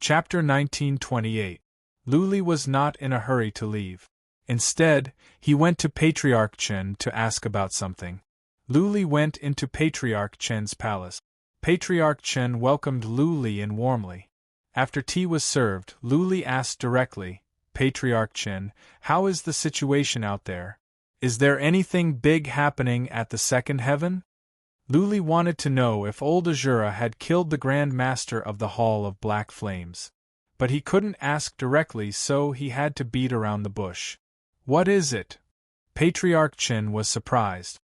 Chapter 1928. Luli was not in a hurry to leave. Instead, he went to Patriarch Chen to ask about something. Luli went into Patriarch Chen's palace. Patriarch Chen welcomed Luli in warmly. After tea was served, Luli asked directly, "Patriarch Chen, how is the situation out there? Is there anything big happening at the second heaven?" Luli wanted to know if old Azura had killed the Grand Master of the Hall of Black Flames. But he couldn't ask directly, so he had to beat around the bush. "What is it?" Patriarch Chen was surprised.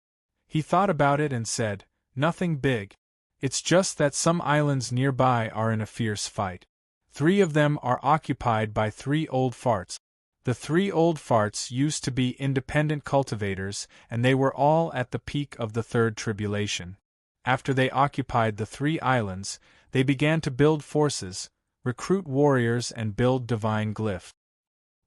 He thought about it and said, "Nothing big. It's just that some islands nearby are in a fierce fight. 3 of them are occupied by 3 old farts. The 3 old farts used to be independent cultivators, and they were all at the peak of the Third Tribulation. After they occupied the 3 islands, they began to build forces, recruit warriors and build divine glyphs."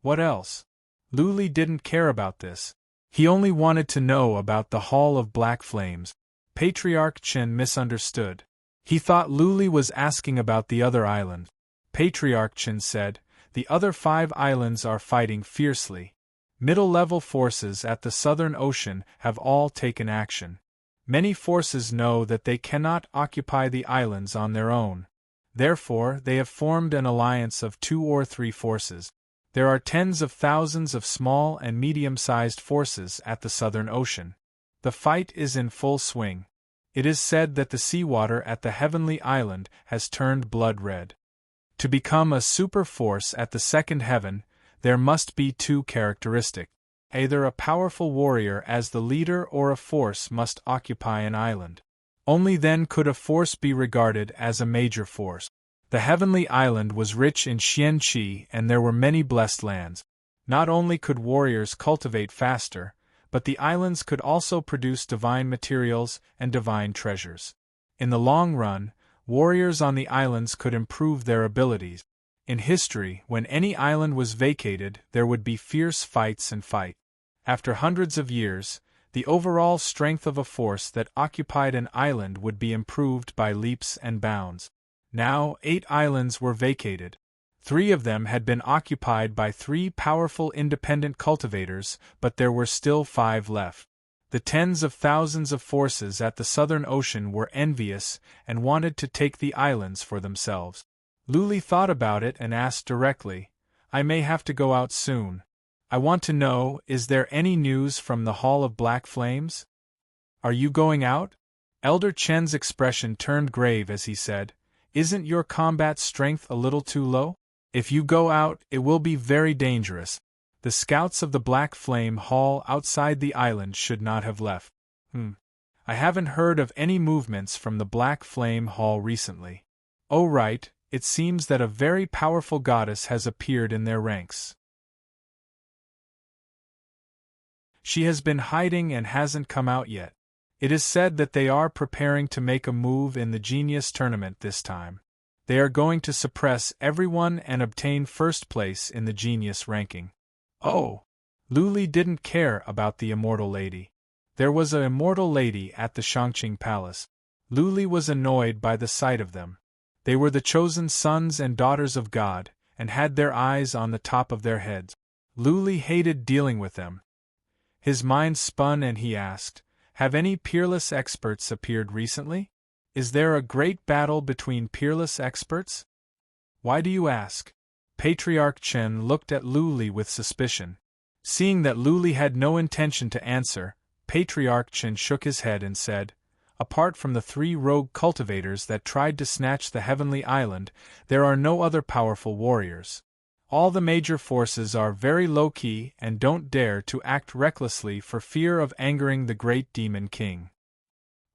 What else? Luli didn't care about this. He only wanted to know about the Hall of Black Flames. Patriarch Chen misunderstood. He thought Luli was asking about the other island. Patriarch Chen said, "The other 5 islands are fighting fiercely. Middle-level forces at the Southern Ocean have all taken action. Many forces know that they cannot occupy the islands on their own. Therefore, they have formed an alliance of 2 or 3 forces. There are tens of thousands of small and medium-sized forces at the Southern Ocean. The fight is in full swing. It is said that the seawater at the Heavenly Island has turned blood red. To become a super force at the second heaven, there must be 2 characteristics. Either a powerful warrior as the leader or a force must occupy an island. Only then could a force be regarded as a major force. The Heavenly Island was rich in Xian Qi and there were many blessed lands. Not only could warriors cultivate faster, but the islands could also produce divine materials and divine treasures. In the long run, warriors on the islands could improve their abilities. In history, when any island was vacated, there would be fierce fights and fight. After hundreds of years, the overall strength of a force that occupied an island would be improved by leaps and bounds. Now, 8 islands were vacated. 3 of them had been occupied by 3 powerful independent cultivators, but there were still 5 left. The tens of thousands of forces at the Southern Ocean were envious and wanted to take the islands for themselves. Luli thought about it and asked directly, "I may have to go out soon. I want to know, is there any news from the Hall of Black Flames?" "Are you going out?" Elder Chen's expression turned grave as he said, "Isn't your combat strength a little too low? If you go out, it will be very dangerous. The scouts of the Black Flame Hall outside the island should not have left." I haven't heard of any movements from the Black Flame Hall recently." "Oh right, it seems that a very powerful goddess has appeared in their ranks. She has been hiding and hasn't come out yet. It is said that they are preparing to make a move in the Genius Tournament this time. They are going to suppress everyone and obtain first place in the Genius ranking." Oh! Luli didn't care about the Immortal Lady. There was an Immortal Lady at the Shangqing Palace. Luli was annoyed by the sight of them. They were the chosen sons and daughters of God, and had their eyes on the top of their heads. Luli hated dealing with them. His mind spun and he asked, "Have any peerless experts appeared recently? Is there a great battle between peerless experts?" "Why do you ask?" Patriarch Chen looked at Luli with suspicion. Seeing that Luli had no intention to answer, Patriarch Chen shook his head and said, "Apart from the 3 rogue cultivators that tried to snatch the Heavenly Island, there are no other powerful warriors. All the major forces are very low-key and don't dare to act recklessly for fear of angering the great Demon King."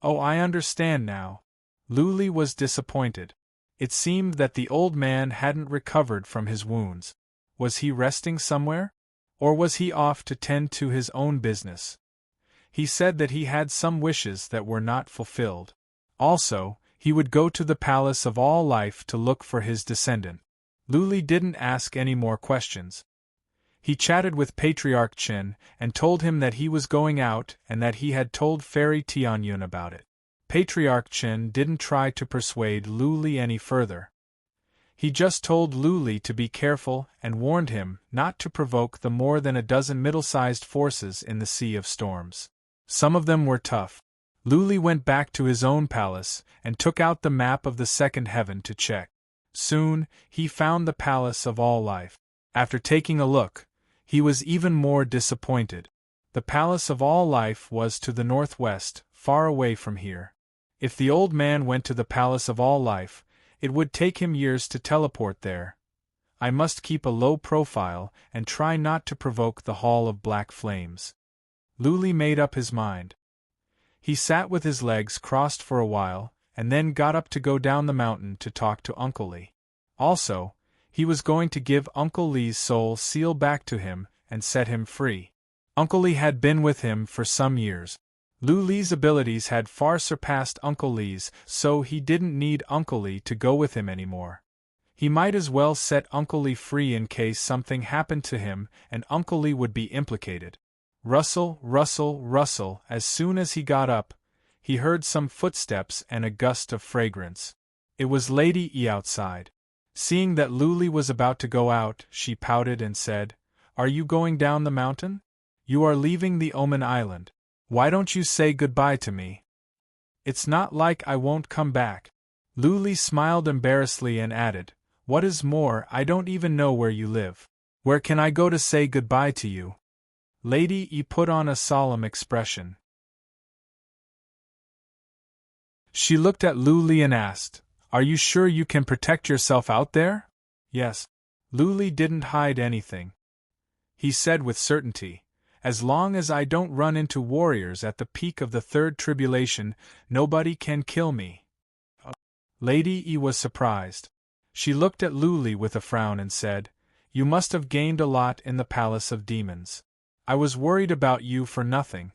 "Oh, I understand now." Luli was disappointed. It seemed that the old man hadn't recovered from his wounds. Was he resting somewhere? Or was he off to tend to his own business? He said that he had some wishes that were not fulfilled. Also, he would go to the Palace of All Life to look for his descendant. Luli didn't ask any more questions. He chatted with Patriarch Chen and told him that he was going out and that he had told Fairy Tianyun about it. Patriarch Chen didn't try to persuade Luli any further. He just told Luli to be careful and warned him not to provoke the more than a dozen middle-sized forces in the Sea of Storms. Some of them were tough. Luli went back to his own palace and took out the map of the second heaven to check. Soon, he found the Palace of All Life. After taking a look, he was even more disappointed. The Palace of All Life was to the northwest, far away from here. If the old man went to the Palace of All Life, it would take him years to teleport there. I must keep a low profile and try not to provoke the Hall of Black Flames. Luli made up his mind. He sat with his legs crossed for a while, and then got up to go down the mountain to talk to Uncle Lee. Also, he was going to give Uncle Lee's soul seal back to him and set him free. Uncle Lee had been with him for some years. Luli's abilities had far surpassed Uncle Lee's, so he didn't need Uncle Lee to go with him anymore. He might as well set Uncle Lee free in case something happened to him and Uncle Lee would be implicated. Rustle, rustle, rustle. As soon as he got up, he heard some footsteps and a gust of fragrance. It was Lady E outside. Seeing that Luli was about to go out, she pouted and said, "Are you going down the mountain? You are leaving the Omen Island. Why don't you say goodbye to me? It's not like I won't come back." Luli smiled embarrassedly and added, "What is more, I don't even know where you live. Where can I go to say goodbye to you?" Lady E put on a solemn expression. She looked at Luli and asked, "Are you sure you can protect yourself out there?" "Yes." Luli didn't hide anything. He said with certainty, "As long as I don't run into warriors at the peak of the third tribulation, nobody can kill me." Lady E was surprised. She looked at Luli with a frown and said, "You must have gained a lot in the Palace of Demons. I was worried about you for nothing."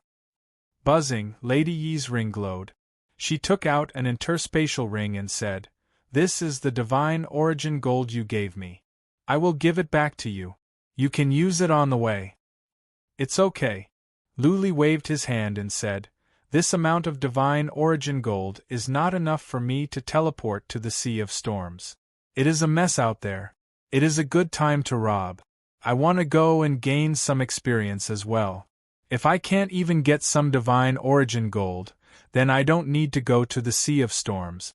Buzzing, Lady Yi's ring glowed. She took out an interspatial ring and said, "This is the divine origin gold you gave me. I will give it back to you. You can use it on the way." "It's okay." Luli waved his hand and said, "This amount of divine origin gold is not enough for me to teleport to the Sea of Storms. It is a mess out there. It is a good time to rob. I want to go and gain some experience as well. If I can't even get some divine origin gold, then I don't need to go to the Sea of Storms."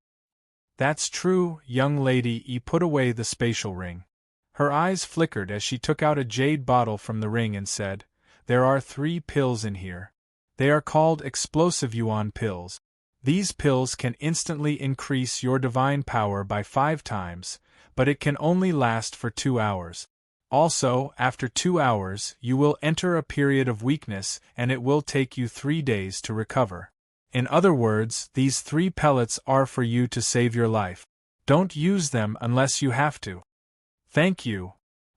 "That's true." Young Lady E put away the spatial ring. Her eyes flickered as she took out a jade bottle from the ring and said, "There are 3 pills in here. They are called explosive yuan pills. These pills can instantly increase your divine power by 5 times, but it can only last for 2 hours. Also, after 2 hours, you will enter a period of weakness and it will take you 3 days to recover. In other words, these 3 pellets are for you to save your life. Don't use them unless you have to." "Thank you."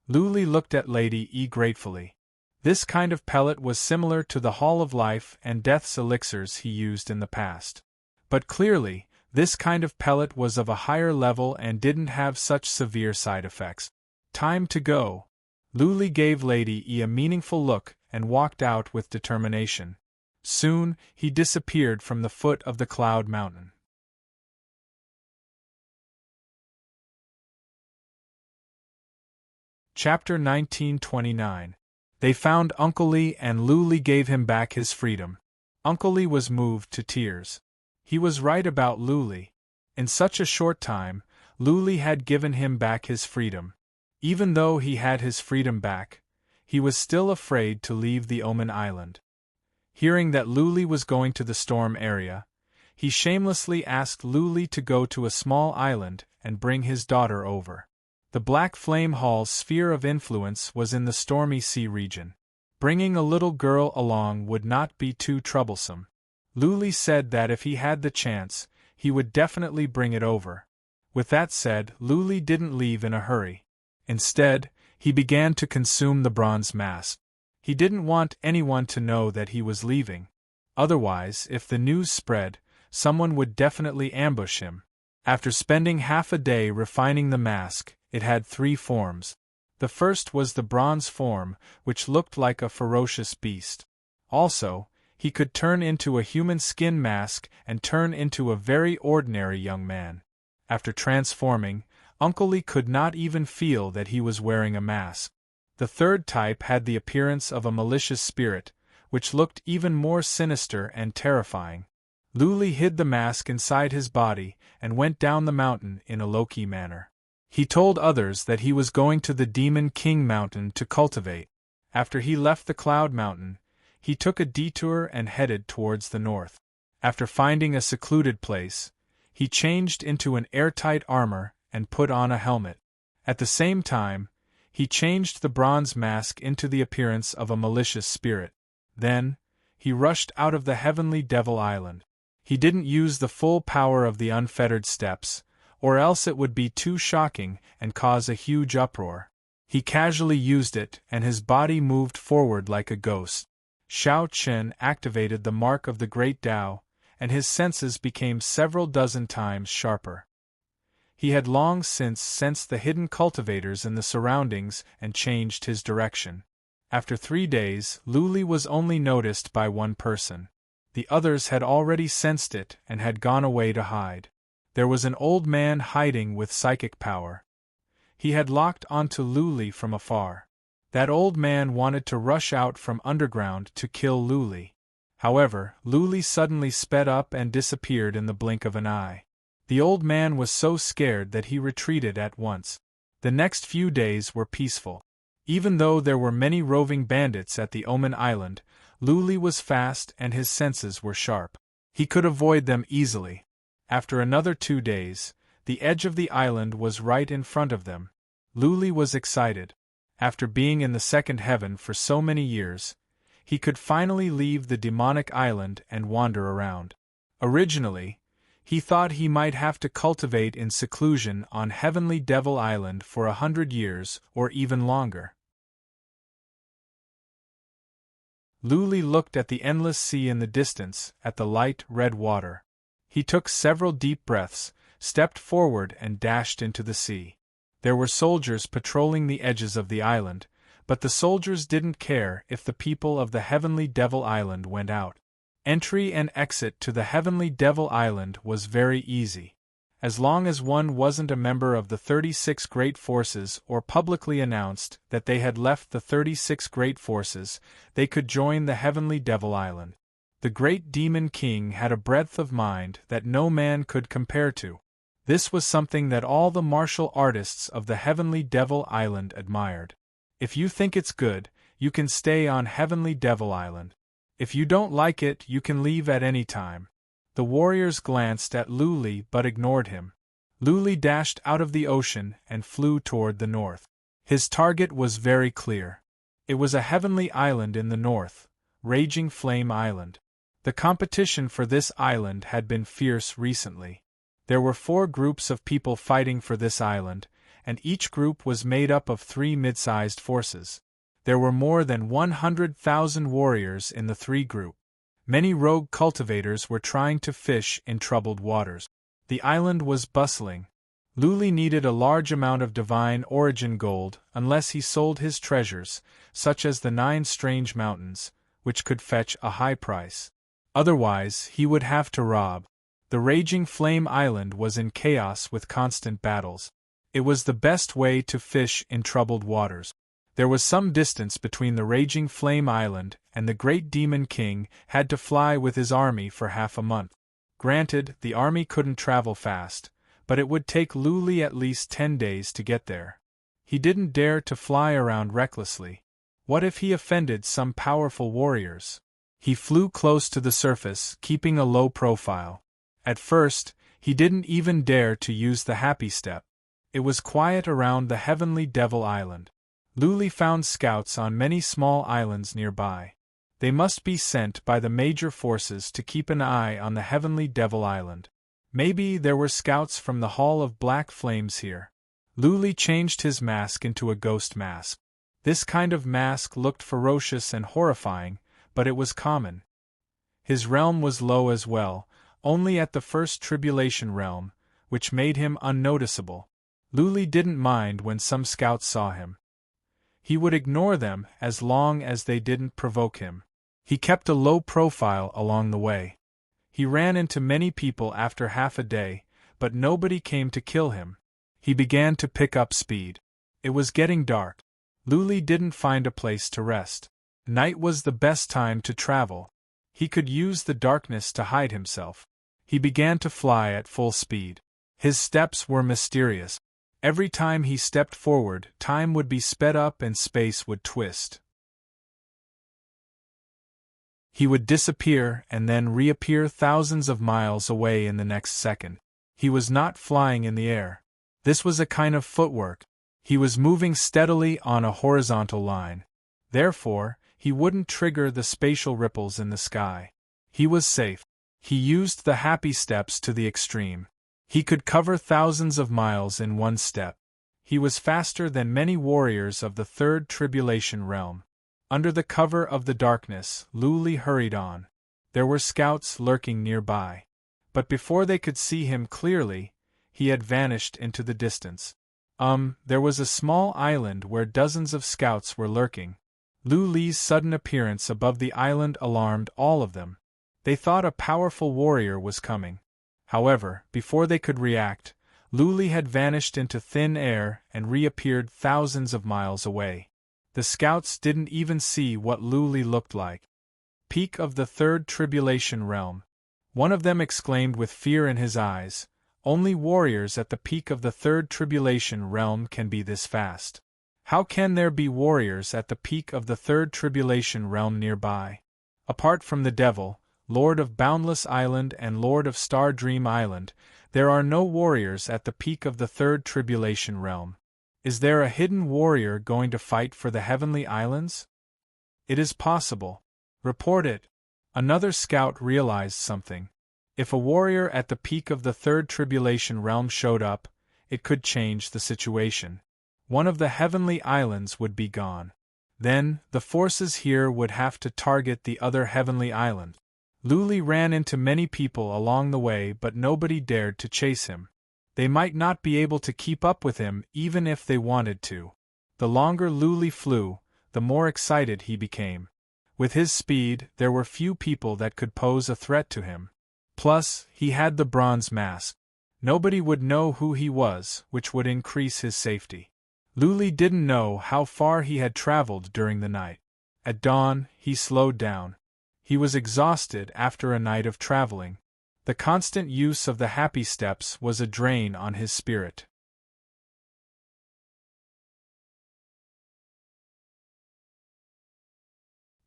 Luli looked at Lady E gratefully. This kind of pellet was similar to the Hall of Life and Death's elixirs he used in the past. But clearly, this kind of pellet was of a higher level and didn't have such severe side effects. "Time to go." Luli gave Lady E a meaningful look and walked out with determination. Soon, he disappeared from the foot of the Cloud Mountain. Chapter 1929. They found Uncle Lee and Luli gave him back his freedom. Uncle Lee was moved to tears. He was right about Luli. In such a short time, Luli had given him back his freedom. Even though he had his freedom back, he was still afraid to leave the Omen Island. Hearing that Luli was going to the storm area, he shamelessly asked Luli to go to a small island and bring his daughter over. The Black Flame Hall's sphere of influence was in the Stormy Sea region. Bringing a little girl along would not be too troublesome. Luli said that if he had the chance, he would definitely bring it over. With that said, Luli didn't leave in a hurry. Instead, he began to consume the bronze mask. He didn't want anyone to know that he was leaving. Otherwise, if the news spread, someone would definitely ambush him. After spending half a day refining the mask, it had 3 forms. The first was the bronze form, which looked like a ferocious beast. Also, he could turn into a human skin mask and turn into a very ordinary young man. After transforming, Uncle Lee could not even feel that he was wearing a mask. The third type had the appearance of a malicious spirit, which looked even more sinister and terrifying. Luli hid the mask inside his body and went down the mountain in a low-key manner. He told others that he was going to the Demon King Mountain to cultivate. After he left the Cloud Mountain, he took a detour and headed towards the north. After finding a secluded place, he changed into an airtight armor and put on a helmet. At the same time, he changed the bronze mask into the appearance of a malicious spirit. Then, he rushed out of the Heavenly Devil Island. He didn't use the full power of the unfettered steps, or else it would be too shocking and cause a huge uproar. He casually used it, and his body moved forward like a ghost. Xiao Chen activated the mark of the Great Tao, and his senses became several dozen times sharper. He had long since sensed the hidden cultivators in the surroundings and changed his direction. After 3 days, Luli was only noticed by one person. The others had already sensed it and had gone away to hide. There was an old man hiding with psychic power. He had locked onto Luli from afar. That old man wanted to rush out from underground to kill Luli. However, Luli suddenly sped up and disappeared in the blink of an eye. The old man was so scared that he retreated at once. The next few days were peaceful. Even though there were many roving bandits at the Omen Island, Luli was fast and his senses were sharp. He could avoid them easily. After another 2 days, the edge of the island was right in front of them. Luli was excited. After being in the second heaven for so many years, he could finally leave the demonic island and wander around. Originally, he thought he might have to cultivate in seclusion on Heavenly Devil Island for 100 years or even longer. Luli looked at the endless sea in the distance, at the light red water. He took several deep breaths, stepped forward and dashed into the sea. There were soldiers patrolling the edges of the island, but the soldiers didn't care if the people of the Heavenly Devil Island went out. Entry and exit to the Heavenly Devil Island was very easy. As long as one wasn't a member of the 36 Great Forces or publicly announced that they had left the 36 Great Forces, they could join the Heavenly Devil Island. The Great Demon King had a breadth of mind that no man could compare to. This was something that all the martial artists of the Heavenly Devil Island admired. If you think it's good, you can stay on Heavenly Devil Island. If you don't like it, you can leave at any time. The warriors glanced at Luli but ignored him. Luli dashed out of the ocean and flew toward the north. His target was very clear. It was a heavenly island in the north, Raging Flame Island. The competition for this island had been fierce recently. There were 4 groups of people fighting for this island, and each group was made up of 3 mid-sized forces. There were more than 100,000 warriors in the 3 groups. Many rogue cultivators were trying to fish in troubled waters. The island was bustling. Luli needed a large amount of divine origin gold unless he sold his treasures, such as the 9 strange mountains, which could fetch a high price. Otherwise, he would have to rob. The Raging Flame Island was in chaos with constant battles. It was the best way to fish in troubled waters. There was some distance between the Raging Flame Island and the Great Demon King had to fly with his army for half a month. Granted, the army couldn't travel fast, but it would take Luli at least 10 days to get there. He didn't dare to fly around recklessly. What if he offended some powerful warriors? He flew close to the surface, keeping a low profile. At first, he didn't even dare to use the happy step. It was quiet around the Heavenly Devil Island. Luli found scouts on many small islands nearby. They must be sent by the major forces to keep an eye on the Heavenly Devil Island. Maybe there were scouts from the Hall of Black Flames here. Luli changed his mask into a ghost mask. This kind of mask looked ferocious and horrifying, but it was common. His realm was low as well, only at the first tribulation realm, which made him unnoticeable. Luli didn't mind when some scouts saw him. He would ignore them as long as they didn't provoke him. He kept a low profile along the way. He ran into many people after half a day, but nobody came to kill him. He began to pick up speed. It was getting dark. Luli didn't find a place to rest. Night was the best time to travel. He could use the darkness to hide himself. He began to fly at full speed. His steps were mysterious. Every time he stepped forward, time would be sped up and space would twist. He would disappear and then reappear thousands of miles away in the next second. He was not flying in the air. This was a kind of footwork. He was moving steadily on a horizontal line. Therefore, he wouldn't trigger the spatial ripples in the sky. He was safe. He used the happy steps to the extreme. He could cover thousands of miles in one step. He was faster than many warriors of the third tribulation realm. Under the cover of the darkness, Luli hurried on. There were scouts lurking nearby. But before they could see him clearly, he had vanished into the distance. There was a small island where dozens of scouts were lurking. Luli's sudden appearance above the island alarmed all of them. They thought a powerful warrior was coming. However, before they could react, Luli had vanished into thin air and reappeared thousands of miles away. The scouts didn't even see what Luli looked like. Peak of the third tribulation realm. One of them exclaimed with fear in his eyes, "Only warriors at the peak of the third tribulation realm can be this fast. How can there be warriors at the peak of the third tribulation realm nearby? Apart from the devil, Lord of Boundless Island and Lord of Star Dream Island, there are no warriors at the peak of the third tribulation realm. Is there a hidden warrior going to fight for the Heavenly Islands? It is possible. Report it." Another scout realized something. If a warrior at the peak of the third tribulation realm showed up, it could change the situation. One of the Heavenly Islands would be gone. Then, the forces here would have to target the other Heavenly Island. Luli ran into many people along the way, but nobody dared to chase him. They might not be able to keep up with him even if they wanted to. The longer Luli flew, the more excited he became. With his speed, there were few people that could pose a threat to him. Plus, he had the bronze mask. Nobody would know who he was, which would increase his safety. Luli didn't know how far he had traveled during the night. At dawn, he slowed down. He was exhausted after a night of traveling. The constant use of the happy steps was a drain on his spirit.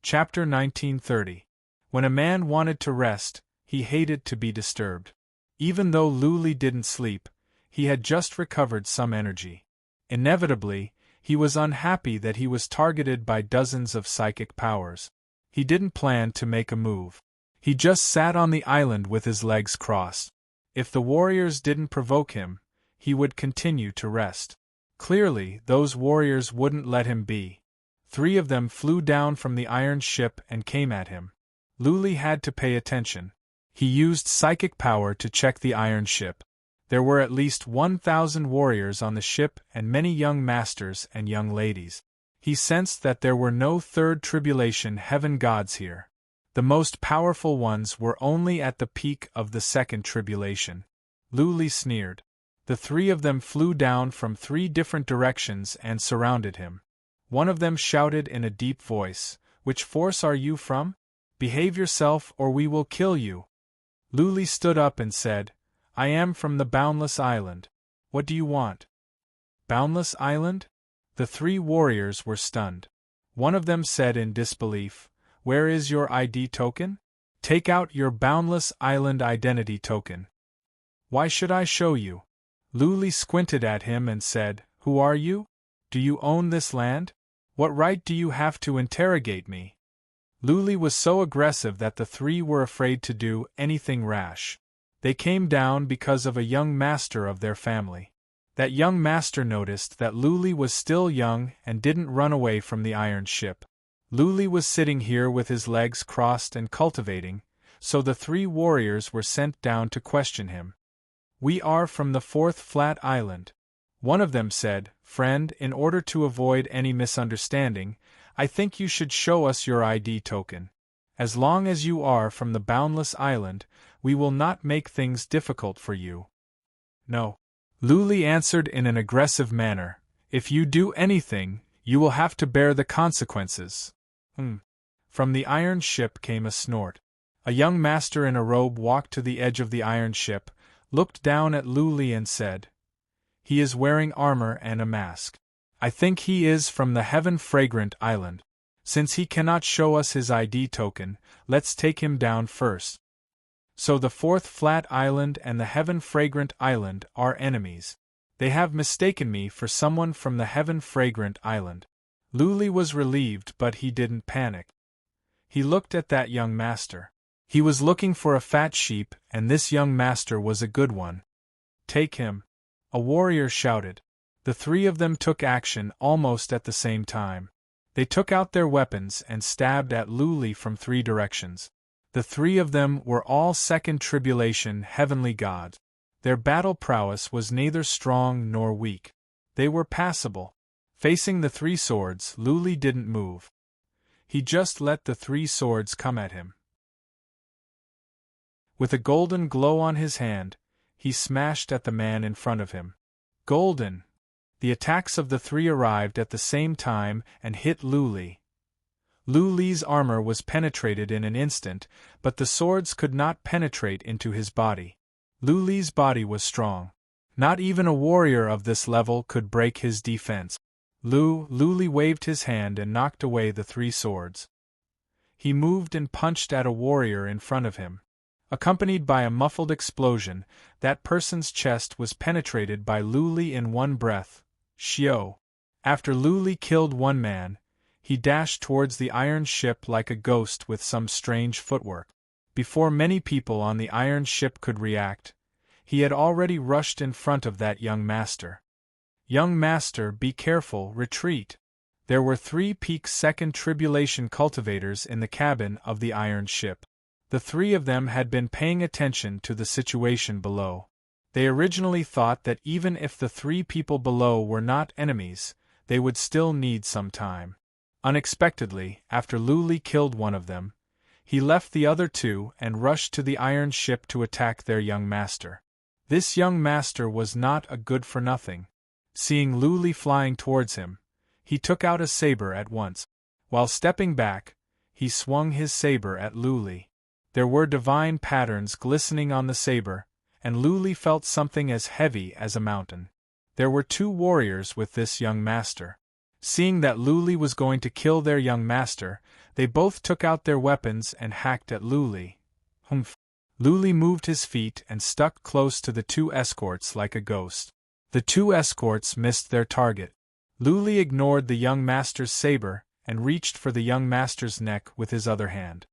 Chapter 1930. When a man wanted to rest, he hated to be disturbed. Even though Luli didn't sleep, he had just recovered some energy. Inevitably, he was unhappy that he was targeted by dozens of psychic powers. He didn't plan to make a move. He just sat on the island with his legs crossed. If the warriors didn't provoke him, he would continue to rest. Clearly, those warriors wouldn't let him be. 3 of them flew down from the iron ship and came at him. Luli had to pay attention. He used psychic power to check the iron ship. There were at least 1,000 warriors on the ship and many young masters and young ladies. He sensed that there were no third tribulation heaven gods here. The most powerful ones were only at the peak of the second tribulation. Luli sneered. The 3 of them flew down from 3 different directions and surrounded him. One of them shouted in a deep voice, "Which force are you from? Behave yourself or we will kill you." Luli stood up and said, "I am from the Boundless Island. What do you want?" "Boundless Island?" The 3 warriors were stunned. One of them said in disbelief, "Where is your ID token? Take out your Boundless Island identity token." "Why should I show you?" Luli squinted at him and said, "Who are you? Do you own this land? What right do you have to interrogate me?" Luli was so aggressive that the 3 were afraid to do anything rash. They came down because of a young master of their family. That young master noticed that Luli was still young and didn't run away from the iron ship. Luli was sitting here with his legs crossed and cultivating, so the 3 warriors were sent down to question him. "We are from the 4th flat island." One of them said, "Friend, in order to avoid any misunderstanding, I think you should show us your ID token. As long as you are from the Boundless Island, we will not make things difficult for you." "No." Luli answered in an aggressive manner, "If you do anything, you will have to bear the consequences." From the iron ship came a snort. A young master in a robe walked to the edge of the iron ship, looked down at Luli and said, "He is wearing armor and a mask. I think he is from the heaven-fragrant island. Since he cannot show us his ID token, let's take him down first." So the fourth flat island and the heaven-fragrant island are enemies. They have mistaken me for someone from the heaven-fragrant island. Luli was relieved, but he didn't panic. He looked at that young master. He was looking for a fat sheep, and this young master was a good one. "Take him," a warrior shouted. The three of them took action almost at the same time. They took out their weapons and stabbed at Luli from three directions. The three of them were all second tribulation heavenly gods. Their battle prowess was neither strong nor weak. They were passable. Facing the three swords, Luli didn't move. He just let the three swords come at him. With a golden glow on his hand, he smashed at the man in front of him. Golden! The attacks of the three arrived at the same time and hit Luli. Luli's armor was penetrated in an instant, but the swords could not penetrate into his body. Luli's body was strong. Not even a warrior of this level could break his defense. Luli waved his hand and knocked away the three swords. He moved and punched at a warrior in front of him. Accompanied by a muffled explosion, that person's chest was penetrated by Luli in one breath. Shio! After Luli killed one man, he dashed towards the iron ship like a ghost with some strange footwork. Before many people on the iron ship could react, he had already rushed in front of that young master. "Young master, be careful, retreat." There were 3 peak second tribulation cultivators in the cabin of the iron ship. The 3 of them had been paying attention to the situation below. They originally thought that even if the 3 people below were not enemies, they would still need some time. Unexpectedly, after Luli killed one of them, he left the other 2 and rushed to the iron ship to attack their young master. This young master was not a good-for-nothing. Seeing Luli flying towards him, he took out a saber at once. While stepping back, he swung his saber at Luli. There were divine patterns glistening on the saber, and Luli felt something as heavy as a mountain. There were 2 warriors with this young master. Seeing that Luli was going to kill their young master, they both took out their weapons and hacked at Luli. Humph! Luli moved his feet and stuck close to the 2 escorts like a ghost. The 2 escorts missed their target. Luli ignored the young master's saber and reached for the young master's neck with his other hand.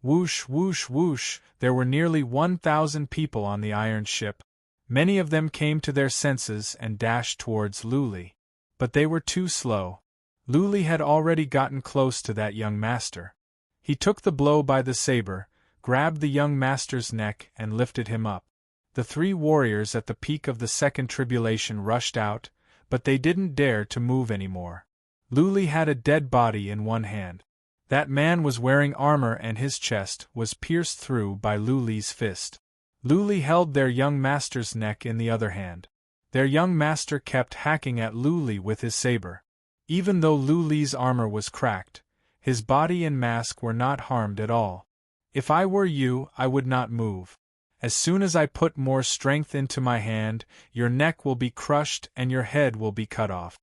Whoosh, whoosh, whoosh! There were nearly 1,000 people on the iron ship. Many of them came to their senses and dashed towards Luli. But they were too slow. Luli had already gotten close to that young master. He took the blow by the saber, grabbed the young master's neck and lifted him up. The 3 warriors at the peak of the second tribulation rushed out, but they didn't dare to move anymore. Luli had a dead body in one hand. That man was wearing armor and his chest was pierced through by Luli's fist. Luli held their young master's neck in the other hand. Their young master kept hacking at Luli with his saber. Even though Luli's armor was cracked, his body and mask were not harmed at all. "If I were you, I would not move. As soon as I put more strength into my hand, your neck will be crushed and your head will be cut off."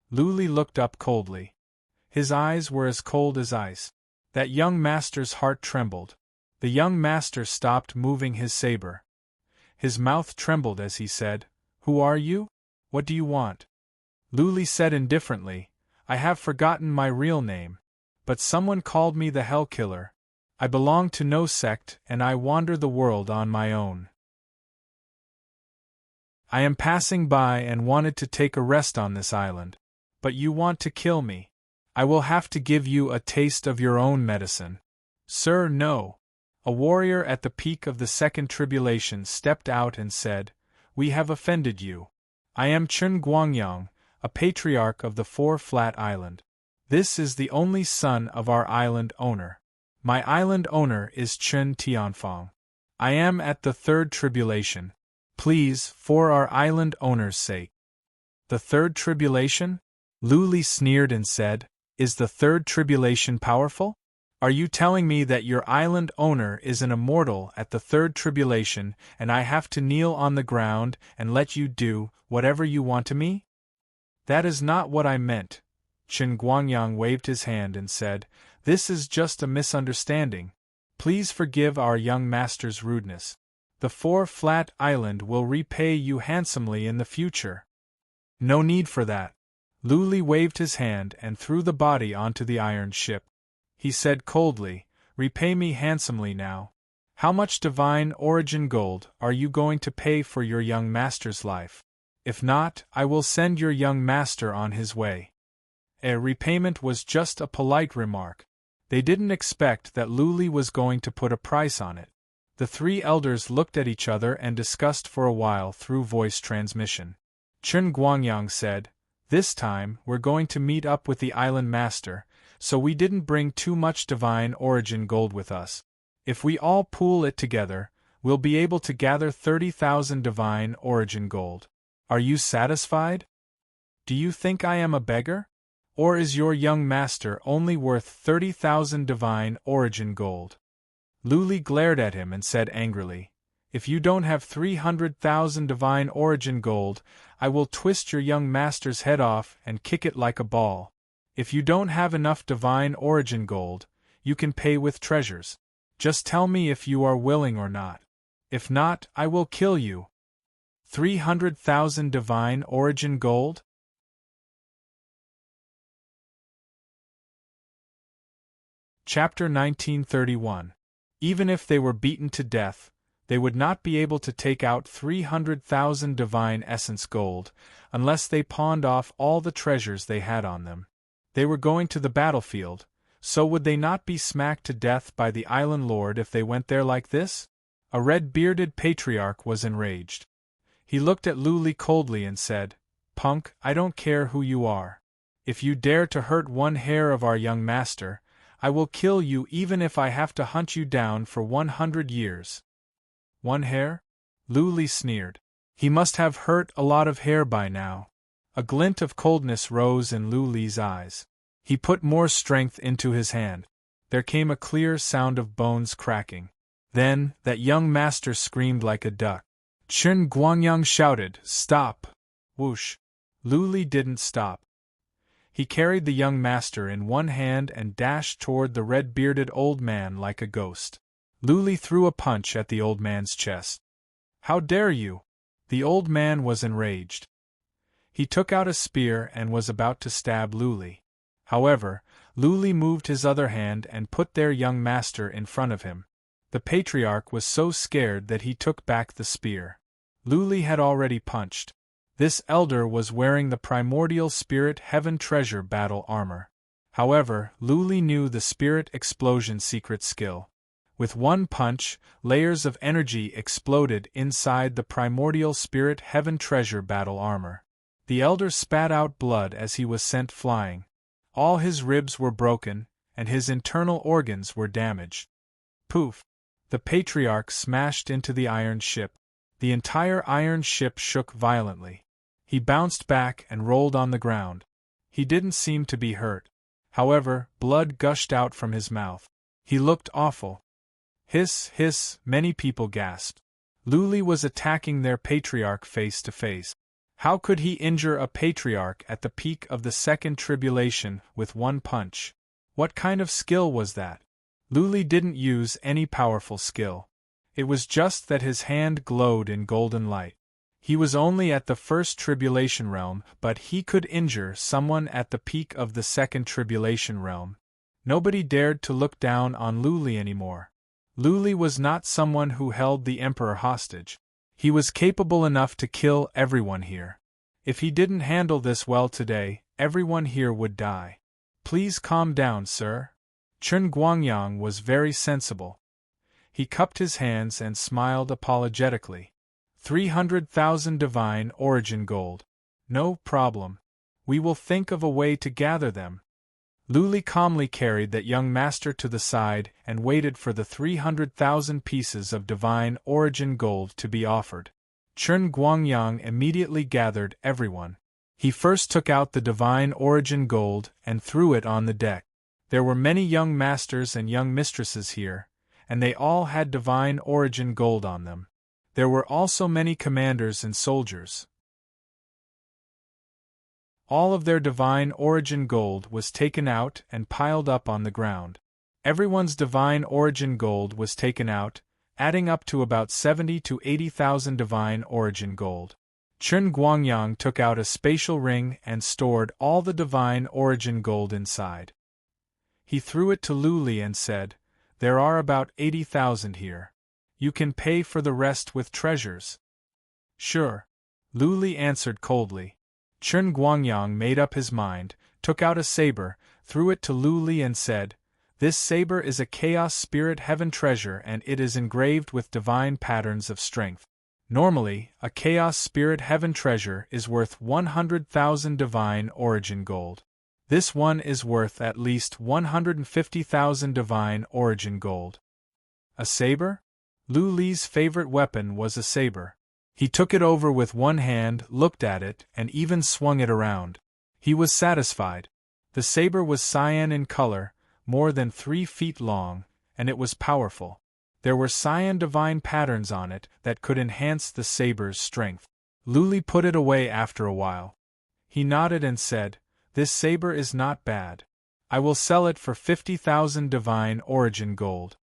Luli looked up coldly. His eyes were as cold as ice. That young master's heart trembled. The young master stopped moving his saber. His mouth trembled as he said, "Who are you? What do you want?" Luli said indifferently, "I have forgotten my real name. But someone called me the Hell Killer. I belong to no sect and I wander the world on my own. I am passing by and wanted to take a rest on this island. But you want to kill me. I will have to give you a taste of your own medicine." "Sir, no." A warrior at the peak of the second tribulation stepped out and said, "We have offended you. I am Chun Guangyang, a patriarch of the 4 Flat Island. This is the only son of our island owner. My island owner is Chun Tianfang. I am at the 3rd tribulation. Please, for our island owner's sake. The third tribulation? Luli sneered and said, Is the third tribulation powerful? Are you telling me that your island owner is an immortal at the third tribulation and I have to kneel on the ground and let you do whatever you want to me? That is not what I meant. Chen Guangyang waved his hand and said, This is just a misunderstanding. Please forgive our young master's rudeness. The four-flat island will repay you handsomely in the future. No need for that. Luli waved his hand and threw the body onto the iron ship. He said coldly, Repay me handsomely now. How much divine origin gold are you going to pay for your young master's life? If not, I will send your young master on his way. A repayment was just a polite remark. They didn't expect that Luli was going to put a price on it. The three elders looked at each other and discussed for a while through voice transmission. Chen Guangyang said, This time, we're going to meet up with the island master, so we didn't bring too much divine origin gold with us. If we all pool it together, we'll be able to gather 30,000 divine origin gold. Are you satisfied? Do you think I am a beggar? Or is your young master only worth 30,000 divine origin gold? Luli glared at him and said angrily, If you don't have 300,000 divine origin gold, I will twist your young master's head off and kick it like a ball. If you don't have enough divine origin gold, you can pay with treasures. Just tell me if you are willing or not. If not, I will kill you. 300,000 divine origin gold? Chapter 1931. Even if they were beaten to death, they would not be able to take out 300,000 divine essence gold, unless they pawned off all the treasures they had on them. They were going to the battlefield, so would they not be smacked to death by the island lord if they went there like this? A red-bearded patriarch was enraged. He looked at Luli coldly and said, Punk, I don't care who you are. If you dare to hurt one hair of our young master, I will kill you even if I have to hunt you down for 100 years. One hair? Luli sneered. He must have hurt a lot of hair by now. A glint of coldness rose in Luli's eyes. He put more strength into his hand. There came a clear sound of bones cracking. Then, that young master screamed like a duck. Chen Guangyang shouted, Stop! Whoosh! Luli didn't stop. He carried the young master in one hand and dashed toward the red-bearded old man like a ghost. Luli threw a punch at the old man's chest. How dare you! The old man was enraged. He took out a spear and was about to stab Luli. However, Luli moved his other hand and put their young master in front of him. The patriarch was so scared that he took back the spear. Luli had already punched. This elder was wearing the primordial spirit heaven treasure battle armor. However, Luli knew the spirit explosion secret skill. With one punch, layers of energy exploded inside the primordial spirit heaven treasure battle armor. The elder spat out blood as he was sent flying. All his ribs were broken, and his internal organs were damaged. Poof! The patriarch smashed into the iron ship. The entire iron ship shook violently. He bounced back and rolled on the ground. He didn't seem to be hurt. However, blood gushed out from his mouth. He looked awful. Hiss, hiss, many people gasped. Luli was attacking their patriarch face to face. How could he injure a patriarch at the peak of the second tribulation with one punch? What kind of skill was that? Luli didn't use any powerful skill. It was just that his hand glowed in golden light. He was only at the first tribulation realm, but he could injure someone at the peak of the second tribulation realm. Nobody dared to look down on Luli anymore. Luli was not someone who held the emperor hostage. He was capable enough to kill everyone here. If he didn't handle this well today, everyone here would die. Please calm down, sir. Chen Guangyang was very sensible. He cupped his hands and smiled apologetically. 300,000 divine origin gold. No problem. We will think of a way to gather them. Luli calmly carried that young master to the side and waited for the 300,000 pieces of divine origin gold to be offered. Chen Guangyang immediately gathered everyone. He first took out the divine origin gold and threw it on the deck. There were many young masters and young mistresses here, and they all had divine origin gold on them. There were also many commanders and soldiers. All of their divine origin gold was taken out and piled up on the ground. Everyone's divine origin gold was taken out, adding up to about 70 to 80,000 divine origin gold. Chen Guangyang took out a spatial ring and stored all the divine origin gold inside. He threw it to Lu Li and said, "There are about 80,000 here. You can pay for the rest with treasures." "Sure," Lu Li answered coldly. Chen Guangyang made up his mind, took out a saber, threw it to Lu Li and said, "This saber is a Chaos Spirit Heaven treasure and it is engraved with divine patterns of strength. Normally, a Chaos Spirit Heaven treasure is worth 100,000 divine origin gold. This one is worth at least 150,000 divine origin gold." A saber? Lu Li's favorite weapon was a saber. He took it over with one hand, looked at it, and even swung it around. He was satisfied. The saber was cyan in color, more than 3 feet long, and it was powerful. There were cyan divine patterns on it that could enhance the saber's strength. Lu Li put it away after a while. He nodded and said, "This saber is not bad. I will sell it for 50,000 divine origin gold."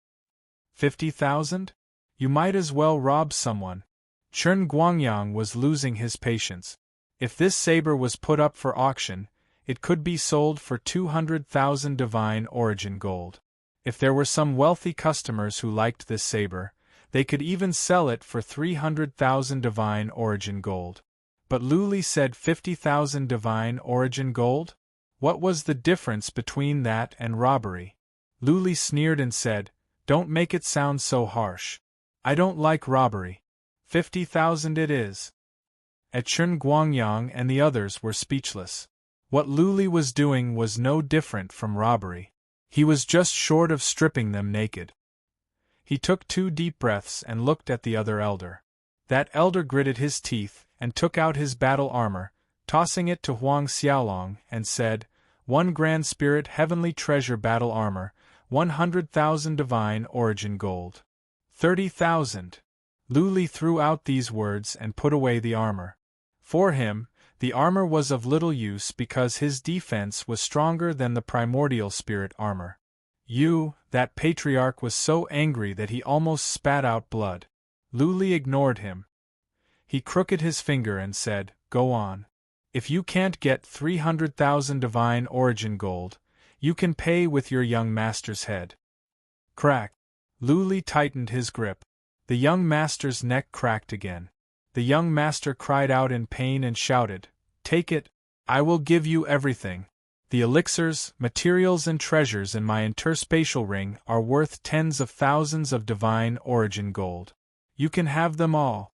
50,000? You might as well rob someone. Chen Guangyang was losing his patience. If this saber was put up for auction, it could be sold for 200,000 divine origin gold. If there were some wealthy customers who liked this saber, they could even sell it for 300,000 divine origin gold. But Lu Li said 50,000 divine origin gold? What was the difference between that and robbery? Lu Li sneered and said, "Don't make it sound so harsh. I don't like robbery. 50,000 it is." Chen Guangyang and the others were speechless. What Lu Li was doing was no different from robbery. He was just short of stripping them naked. He took 2 deep breaths and looked at the other elder. That elder gritted his teeth and took out his battle armor, tossing it to Huang Xiaolong, and said, "1 Grand Spirit Heavenly Treasure battle armor, 100,000 divine origin gold." 30,000. Lu Li threw out these words and put away the armor. For him, the armor was of little use because his defense was stronger than the primordial spirit armor. That patriarch was so angry that he almost spat out blood. Lu Li ignored him. He crooked his finger and said, "Go on. If you can't get 300,000 divine origin gold, you can pay with your young master's head." Crack! Lu Li tightened his grip. The young master's neck cracked again. The young master cried out in pain and shouted, "Take it! I will give you everything. The elixirs, materials and treasures in my interspatial ring are worth tens of thousands of divine origin gold. You can have them all."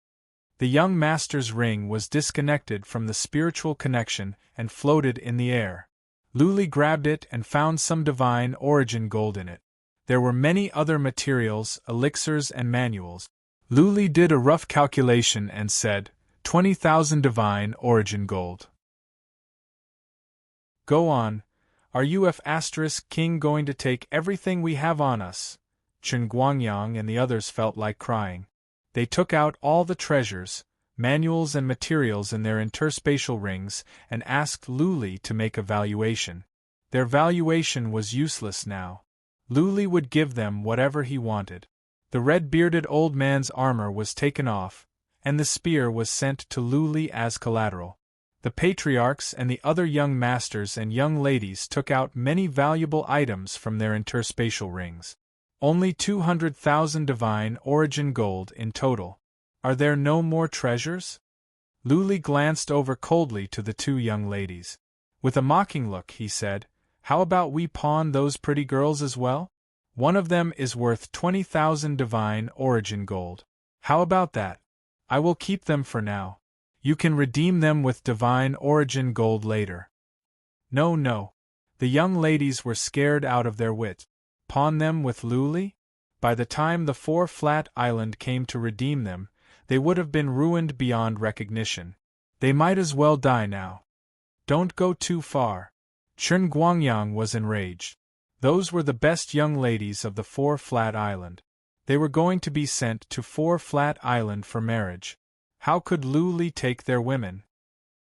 The young master's ring was disconnected from the spiritual connection and floated in the air. Lu Li grabbed it and found some divine origin gold in it. There were many other materials, elixirs and manuals. Lu Li did a rough calculation and said, 20,000 divine origin gold. "Go on. Are you King going to take everything we have on us?" Chen Guangyang and the others felt like crying. They took out all the treasures, manuals and materials in their interspatial rings and asked Lu Li to make a valuation. Their valuation was useless now. Lu Li would give them whatever he wanted. The red-bearded old man's armor was taken off, and the spear was sent to Lu Li as collateral. The patriarchs and the other young masters and young ladies took out many valuable items from their interspatial rings. Only 200,000 divine origin gold in total. Are there no more treasures? Lu Li glanced over coldly to the 2 young ladies. With a mocking look, he said, "How about we pawn those pretty girls as well? One of them is worth 20,000 divine origin gold. How about that? I will keep them for now. You can redeem them with divine origin gold later." No, no. The young ladies were scared out of their wits. Pawn them with Lu Li? By the time the 4 Flat Island came to redeem them, they would have been ruined beyond recognition. They might as well die now. Don't go too far. Chen Guangyang was enraged. Those were the best young ladies of the Four Flat Island. They were going to be sent to Four Flat Island for marriage. How could Lu Li take their women?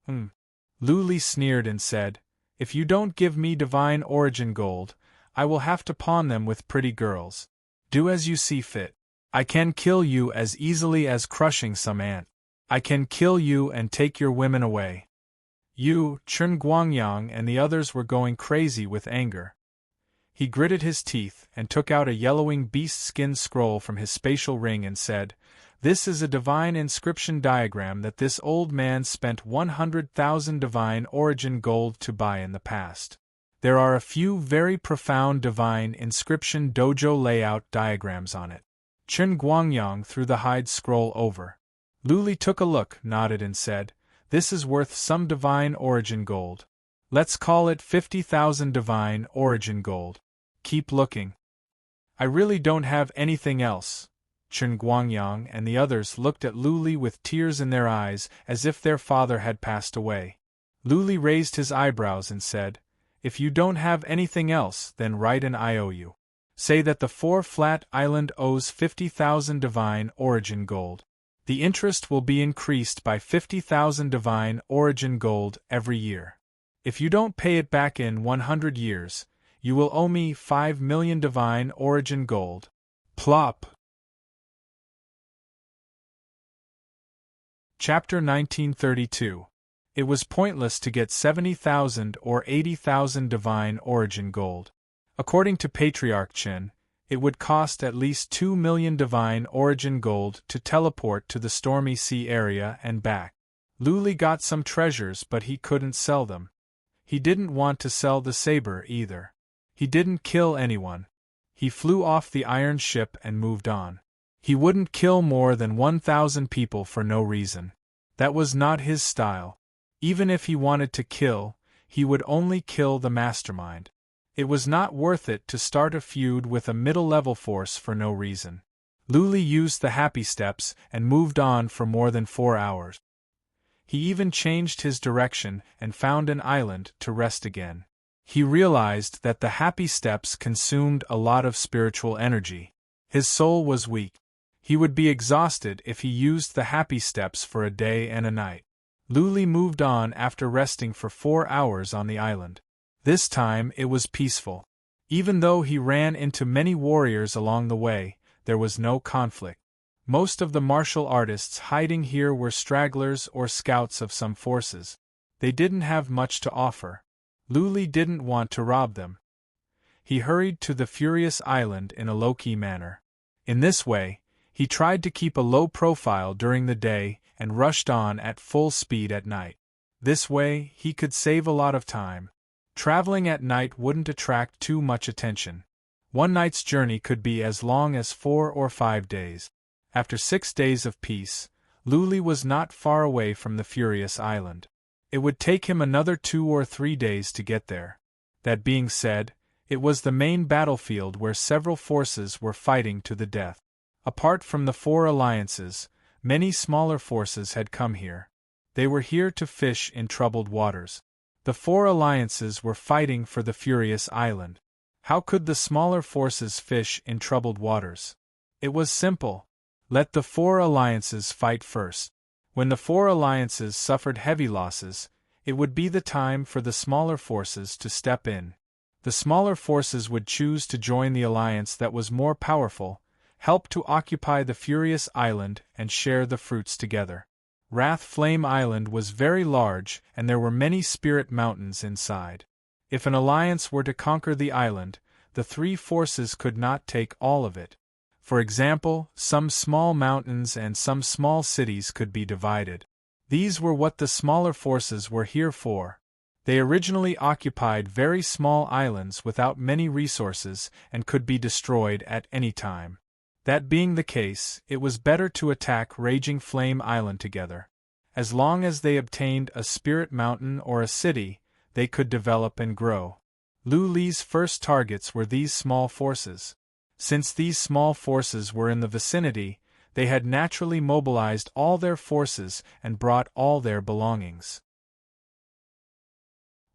Lu Li sneered and said, "If you don't give me divine origin gold, I will have to pawn them with pretty girls. Do as you see fit. I can kill you as easily as crushing some ant. I can kill you and take your women away." Yu, Chen Guangyang and the others were going crazy with anger. He gritted his teeth and took out a yellowing beast skin scroll from his spatial ring and said, "This is a divine inscription diagram that this old man spent 100,000 divine origin gold to buy in the past. There are a few very profound divine inscription dojo layout diagrams on it." Chen Guangyang threw the hide scroll over. Lu Li took a look, nodded and said, "This is worth some divine origin gold. Let's call it 50,000 divine origin gold. Keep looking." "I really don't have anything else." Chen Guangyang and the others looked at Lu Li with tears in their eyes as if their father had passed away. Lu Li raised his eyebrows and said, "If you don't have anything else, then write an IOU. Say that the Four Flat Island owes 50,000 divine origin gold. The interest will be increased by 50,000 divine origin gold every year. If you don't pay it back in 100 years, you will owe me 5 million divine origin gold." Plop! Chapter 1932. It was pointless to get 70,000 or 80,000 divine origin gold. According to Patriarch Chen, it would cost at least 2 million divine origin gold to teleport to the Stormy Sea area and back. Lu Li got some treasures, but he couldn't sell them. He didn't want to sell the saber either. He didn't kill anyone. He flew off the iron ship and moved on. He wouldn't kill more than 1,000 people for no reason. That was not his style. Even if he wanted to kill, he would only kill the mastermind. It was not worth it to start a feud with a middle-level force for no reason. Lu Li used the happy steps and moved on for more than 4 hours. He even changed his direction and found an island to rest again. He realized that the happy steps consumed a lot of spiritual energy. His soul was weak. He would be exhausted if he used the happy steps for a day and a night. Lu Li moved on after resting for 4 hours on the island. This time it was peaceful. Even though he ran into many warriors along the way, there was no conflict. Most of the martial artists hiding here were stragglers or scouts of some forces. They didn't have much to offer. Lu Li didn't want to rob them. He hurried to the Furious Island in a low-key manner. In this way, he tried to keep a low profile during the day and rushed on at full speed at night. This way, he could save a lot of time. Traveling at night wouldn't attract too much attention. One night's journey could be as long as 4 or 5 days. After 6 days of peace, Lu Li was not far away from the Furious Island. It would take him another 2 or 3 days to get there. That being said, it was the main battlefield where several forces were fighting to the death. Apart from the 4 alliances, many smaller forces had come here. They were here to fish in troubled waters. The 4 alliances were fighting for the Furious Island. How could the smaller forces fish in troubled waters? It was simple. Let the 4 alliances fight first. When the 4 alliances suffered heavy losses, it would be the time for the smaller forces to step in. The smaller forces would choose to join the alliance that was more powerful, help to occupy the Furious Island and share the fruits together. Wrath Flame Island was very large and there were many spirit mountains inside. If an alliance were to conquer the island, the 3 forces could not take all of it. For example, some small mountains and some small cities could be divided. These were what the smaller forces were here for. They originally occupied very small islands without many resources and could be destroyed at any time. That being the case, it was better to attack Raging Flame Island together. As long as they obtained a spirit mountain or a city, they could develop and grow. Lu Li's first targets were these small forces. Since these small forces were in the vicinity, They had naturally mobilized all their forces and brought all their belongings.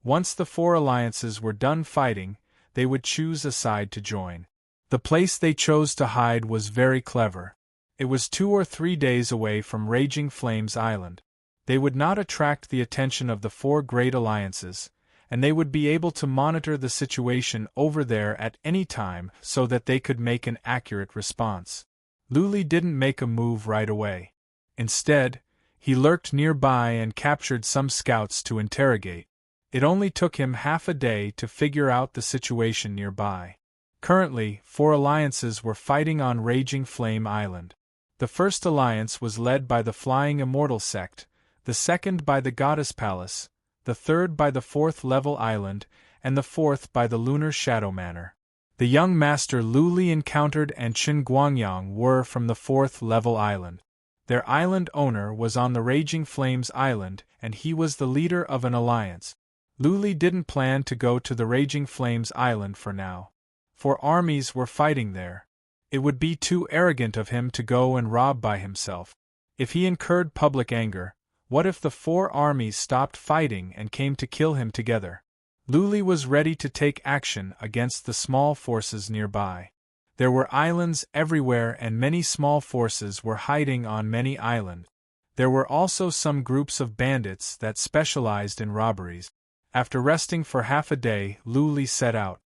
Once the 4 alliances were done fighting, they would choose a side to join. The place they chose to hide was very clever. It was 2 or 3 days away from Raging Flames Island. They would not attract the attention of the 4 great alliances, and they would be able to monitor the situation over there at any time so that they could make an accurate response. Luli didn't make a move right away. Instead, he lurked nearby and captured some scouts to interrogate. It only took him half a day to figure out the situation nearby. Currently, 4 alliances were fighting on Raging Flame Island. The first alliance was led by the Flying Immortal sect, the second by the Goddess Palace, the third by the 4th level island, and the 4th by the Lunar Shadow Manor. The young master Luli encountered and Chen Guangyang were from the 4th level island. Their island owner was on the Raging Flames Island, and he was the leader of an alliance. Luli didn't plan to go to the Raging Flames Island for now. 4 armies were fighting there. It would be too arrogant of him to go and rob by himself. If he incurred public anger, what if the 4 armies stopped fighting and came to kill him together? Luli was ready to take action against the small forces nearby. There were islands everywhere and many small forces were hiding on many islands. There were also some groups of bandits that specialized in robberies. After resting for half a day, Luli set out.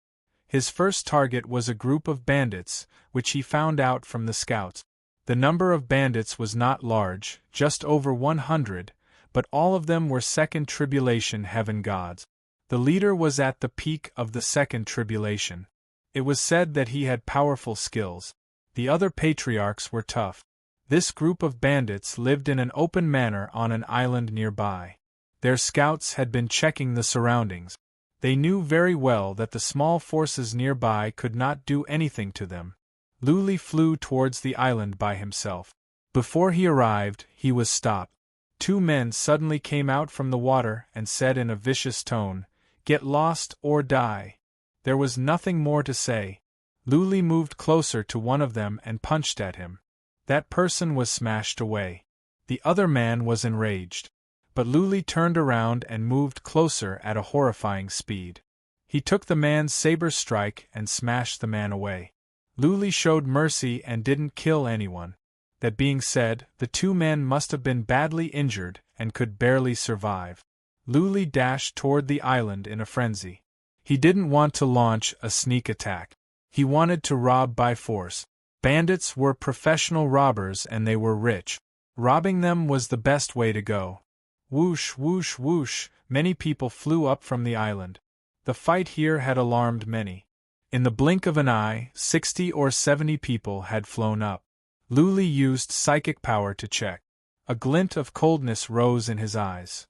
His first target was a group of bandits, which he found out from the scouts. The number of bandits was not large, just over 100, but all of them were Second Tribulation heaven gods. The leader was at the peak of the Second Tribulation. It was said that he had powerful skills. The other patriarchs were tough. This group of bandits lived in an open manor on an island nearby. Their scouts had been checking the surroundings. They knew very well that the small forces nearby could not do anything to them. Luli flew towards the island by himself. Before he arrived, he was stopped. 2 men suddenly came out from the water and said in a vicious tone, "Get lost or die." There was nothing more to say. Luli moved closer to one of them and punched at him. That person was smashed away. The other man was enraged. But Luli turned around and moved closer at a horrifying speed. He took the man's saber strike and smashed the man away. Luli showed mercy and didn't kill anyone. That being said, the 2 men must have been badly injured and could barely survive. Luli dashed toward the island in a frenzy. He didn't want to launch a sneak attack. He wanted to rob by force. Bandits were professional robbers and they were rich. Robbing them was the best way to go. Whoosh, whoosh, whoosh, many people flew up from the island. The fight here had alarmed many. In the blink of an eye, 60 or 70 people had flown up. Luli used psychic power to check. A glint of coldness rose in his eyes.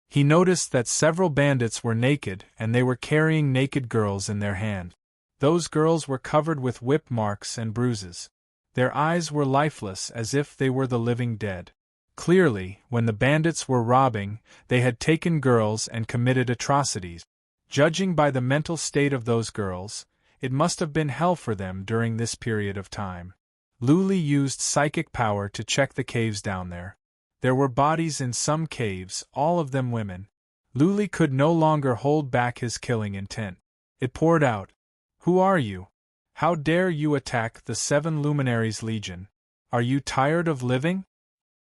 He noticed that several bandits were naked and they were carrying naked girls in their hand. Those girls were covered with whip marks and bruises. Their eyes were lifeless as if they were the living dead. Clearly, when the bandits were robbing, they had taken girls and committed atrocities. Judging by the mental state of those girls, it must have been hell for them during this period of time. Luli used psychic power to check the caves down there. There were bodies in some caves, all of them women. Luli could no longer hold back his killing intent. It poured out. "Who are you? How dare you attack the 7 Luminaries Legion? Are you tired of living?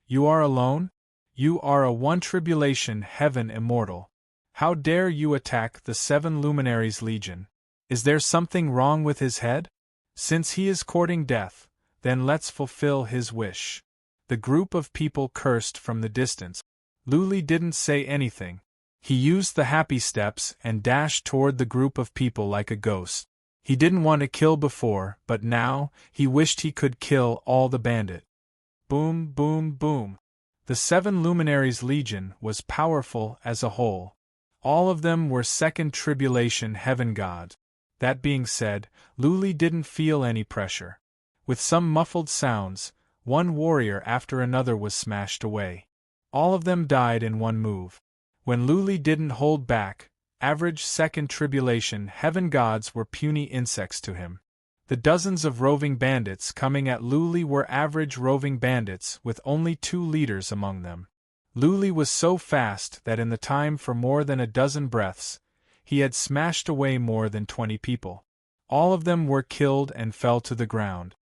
You are alone? You are a 1 Tribulation heaven immortal. How dare you attack the 7 Luminaries Legion? Is there something wrong with his head? Since he is courting death, then let's fulfill his wish." The group of people cursed from the distance. Luli didn't say anything. He used the happy steps and dashed toward the group of people like a ghost. He didn't want to kill before, but now, he wished he could kill all the bandits. Boom, boom, boom. The 7 Luminaries Legion was powerful as a whole. All of them were Second Tribulation heaven gods. That being said, Luli didn't feel any pressure. With some muffled sounds, one warrior after another was smashed away. All of them died in one move. When Luli didn't hold back, average Second Tribulation heaven gods were puny insects to him. The dozens of roving bandits coming at Luli were average roving bandits with only 2 leaders among them. Luli was so fast that in the time for more than a dozen breaths, he had smashed away more than 20 people. All of them were killed and fell to the ground.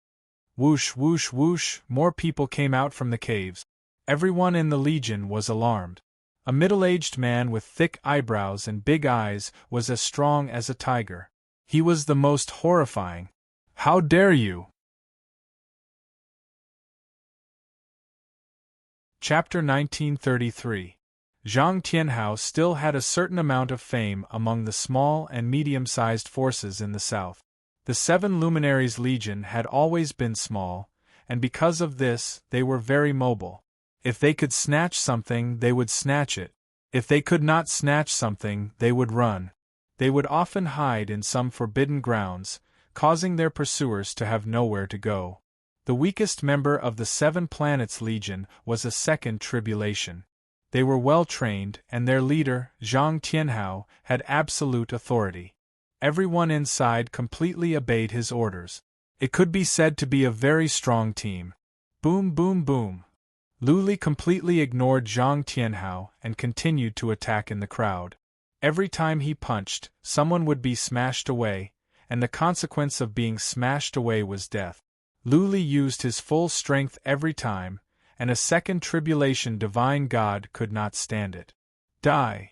Whoosh, whoosh, whoosh, more people came out from the caves. Everyone in the Legion was alarmed. A middle-aged man with thick eyebrows and big eyes was as strong as a tiger. He was the most horrifying. How dare you? Chapter 1933. Zhang Tianhao still had a certain amount of fame among the small and medium-sized forces in the south. The 7 Luminaries Legion had always been small, and because of this they were very mobile. If they could snatch something, they would snatch it. If they could not snatch something, they would run. They would often hide in some forbidden grounds, causing their pursuers to have nowhere to go. The weakest member of the 7 Planets Legion was a second tribulation. They were well trained, and their leader, Zhang Tianhao, had absolute authority. Everyone inside completely obeyed his orders. It could be said to be a very strong team. Boom, boom, boom. Luli completely ignored Zhang Tianhao and continued to attack in the crowd. Every time he punched, someone would be smashed away, and the consequence of being smashed away was death. Luli used his full strength every time, and a second tribulation divine god could not stand it. Die!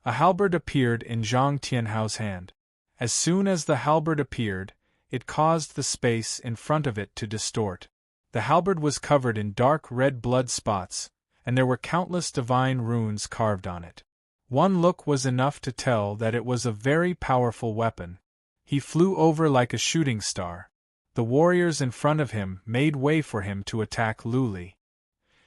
A halberd appeared in Zhang Tianhao's hand. As soon as the halberd appeared, it caused the space in front of it to distort. The halberd was covered in dark red blood spots, and there were countless divine runes carved on it. One look was enough to tell that it was a very powerful weapon. He flew over like a shooting star. The warriors in front of him made way for him to attack Luli.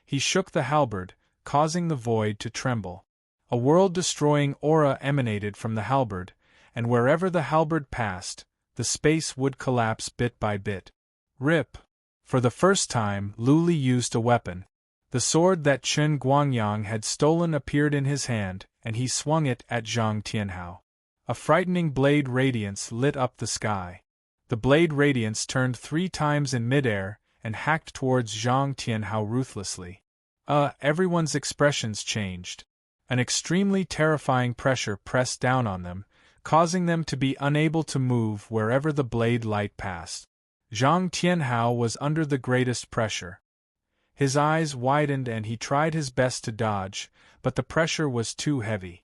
He shook the halberd, causing the void to tremble. A world-destroying aura emanated from the halberd, and wherever the halberd passed, the space would collapse bit by bit. Rip! For the first time, Luli used a weapon. The sword that Chen Guangyang had stolen appeared in his hand, and he swung it at Zhang Tianhao. A frightening blade radiance lit up the sky. The blade radiance turned 3 times in midair and hacked towards Zhang Tianhao ruthlessly. Everyone's expressions changed. An extremely terrifying pressure pressed down on them, causing them to be unable to move wherever the blade light passed. Zhang Tianhao was under the greatest pressure. His eyes widened and he tried his best to dodge, but the pressure was too heavy.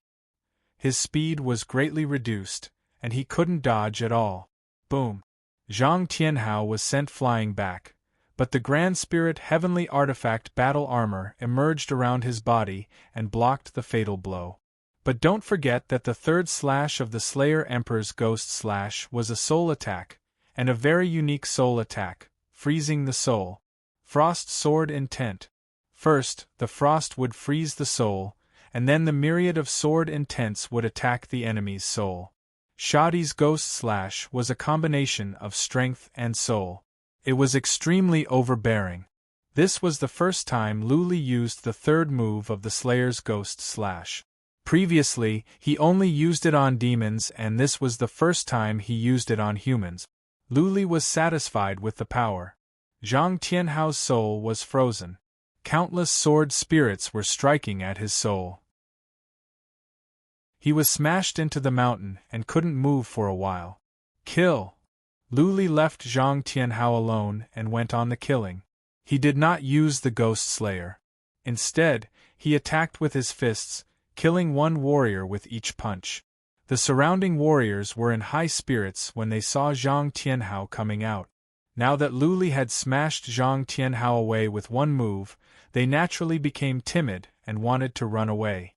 His speed was greatly reduced, and he couldn't dodge at all. Boom! Zhang Tianhao was sent flying back, but the Grand Spirit Heavenly Artifact battle armor emerged around his body and blocked the fatal blow. But don't forget that the third slash of the Slayer Emperor's Ghost Slash was a soul attack, and a very unique soul attack, freezing the soul. Frost Sword Intent. First, the frost would freeze the soul, and then the myriad of sword intents would attack the enemy's soul. Shadi's Ghost Slash was a combination of strength and soul. It was extremely overbearing. This was the first time Luli used the third move of the Slayer's Ghost Slash. Previously, he only used it on demons, and this was the first time he used it on humans. Luli was satisfied with the power. Zhang Tianhao's soul was frozen. Countless sword spirits were striking at his soul. He was smashed into the mountain and couldn't move for a while. Kill! Luli left Zhang Tianhao alone and went on the killing. He did not use the Ghost Slayer. Instead, he attacked with his fists, killing one warrior with each punch. The surrounding warriors were in high spirits when they saw Zhang Tianhao coming out. Now that Luli had smashed Zhang Tianhao away with one move, they naturally became timid and wanted to run away.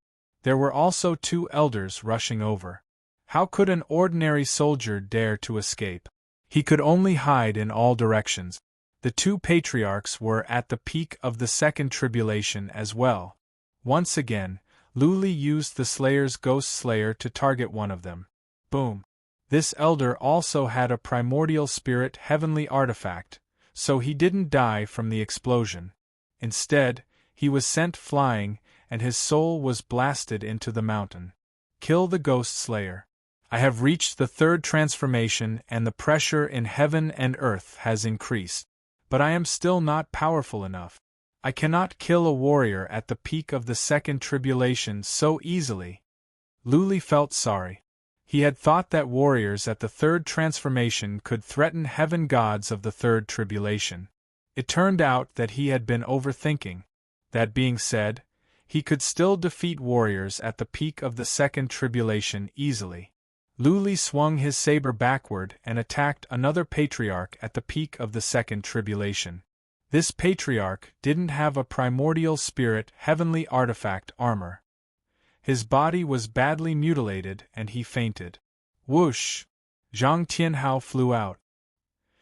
There were also 2 elders rushing over. How could an ordinary soldier dare to escape? He could only hide in all directions. The 2 patriarchs were at the peak of the second tribulation as well. Once again, Luli used the Slayer's Ghost Slayer to target one of them. Boom! This elder also had a primordial spirit heavenly artifact, so he didn't die from the explosion. Instead, he was sent flying, and his soul was blasted into the mountain. Kill the Ghost Slayer. I have reached the third transformation and the pressure in heaven and earth has increased. But I am still not powerful enough. I cannot kill a warrior at the peak of the second tribulation so easily. Luli felt sorry. He had thought that warriors at the third transformation could threaten heaven gods of the third tribulation. It turned out that he had been overthinking. That being said, he could still defeat warriors at the peak of the second tribulation easily. Luli swung his saber backward and attacked another patriarch at the peak of the second tribulation. This patriarch didn't have a primordial spirit heavenly artifact armor. His body was badly mutilated and he fainted. Whoosh! Zhang Tianhao flew out.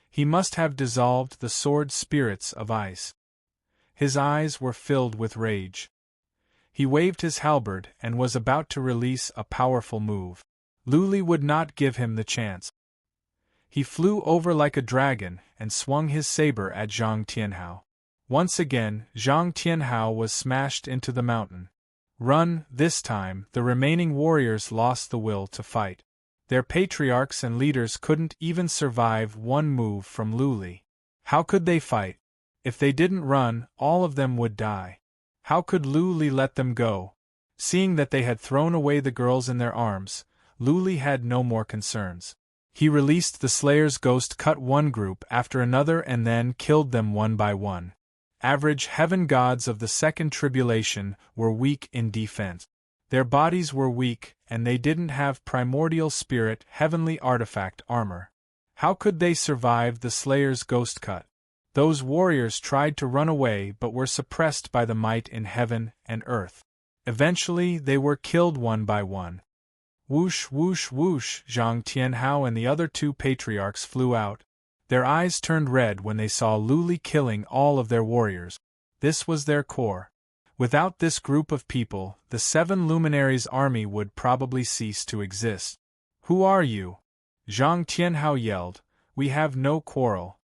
He must have dissolved the sword spirits of ice. His eyes were filled with rage. He waved his halberd and was about to release a powerful move. Luli would not give him the chance. He flew over like a dragon and swung his saber at Zhang Tianhao. Once again, Zhang Tianhao was smashed into the mountain. Run, this time, the remaining warriors lost the will to fight. Their patriarchs and leaders couldn't even survive one move from Luli. How could they fight? If they didn't run, all of them would die. How could Luli let them go? Seeing that they had thrown away the girls in their arms, Luli had no more concerns. He released the Slayer's ghost, cut one group after another and then killed them one by one. Average heaven gods of the second tribulation were weak in defense. Their bodies were weak, and they didn't have primordial spirit heavenly artifact armor. How could they survive the Slayer's ghost cut? Those warriors tried to run away but were suppressed by the might in heaven and earth. Eventually they were killed one by one. Whoosh, whoosh, whoosh, Zhang Tianhao and the other two patriarchs flew out. Their eyes turned red when they saw Luli killing all of their warriors. This was their core. Without this group of people, the seven luminaries' army would probably cease to exist. Who are you? Zhang Tianhao yelled. We have no quarrel.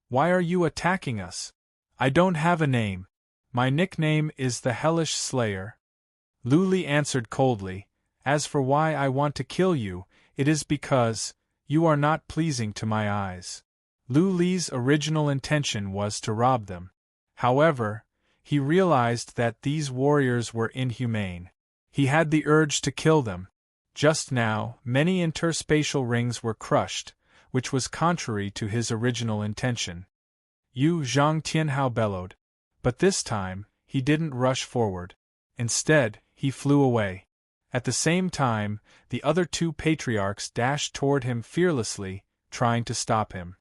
Why are you attacking us? I don't have a name. My nickname is the Hellish Slayer. Luli answered coldly. As for why I want to kill you, it is because you are not pleasing to my eyes. Luli's original intention was to rob them. However, he realized that these warriors were inhumane. He had the urge to kill them. Just now, many interspatial rings were crushed, which was contrary to his original intention. You, Zhang Tianhao bellowed. But this time, he didn't rush forward. Instead, he flew away. At the same time, the other two patriarchs dashed toward him fearlessly, trying to stop him.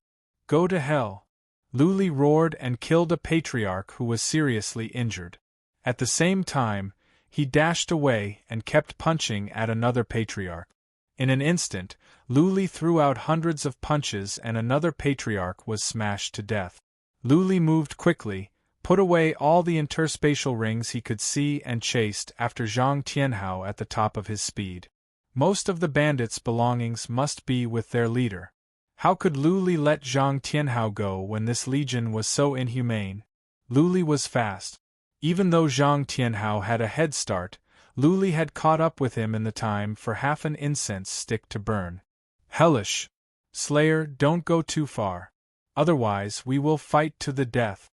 Go to hell! Luli roared and killed a patriarch who was seriously injured. At the same time, he dashed away and kept punching at another patriarch. In an instant, Luli threw out hundreds of punches and another patriarch was smashed to death. Luli moved quickly, put away all the interspatial rings he could see and chased after Zhang Tianhao at the top of his speed. Most of the bandits' belongings must be with their leader. How could Luli let Zhang Tianhao go when this legion was so inhumane? Luli was fast. Even though Zhang Tianhao had a head start, Luli had caught up with him in the time for half an incense stick to burn. Hellish! Slayer, don't go too far. Otherwise we will fight to the death.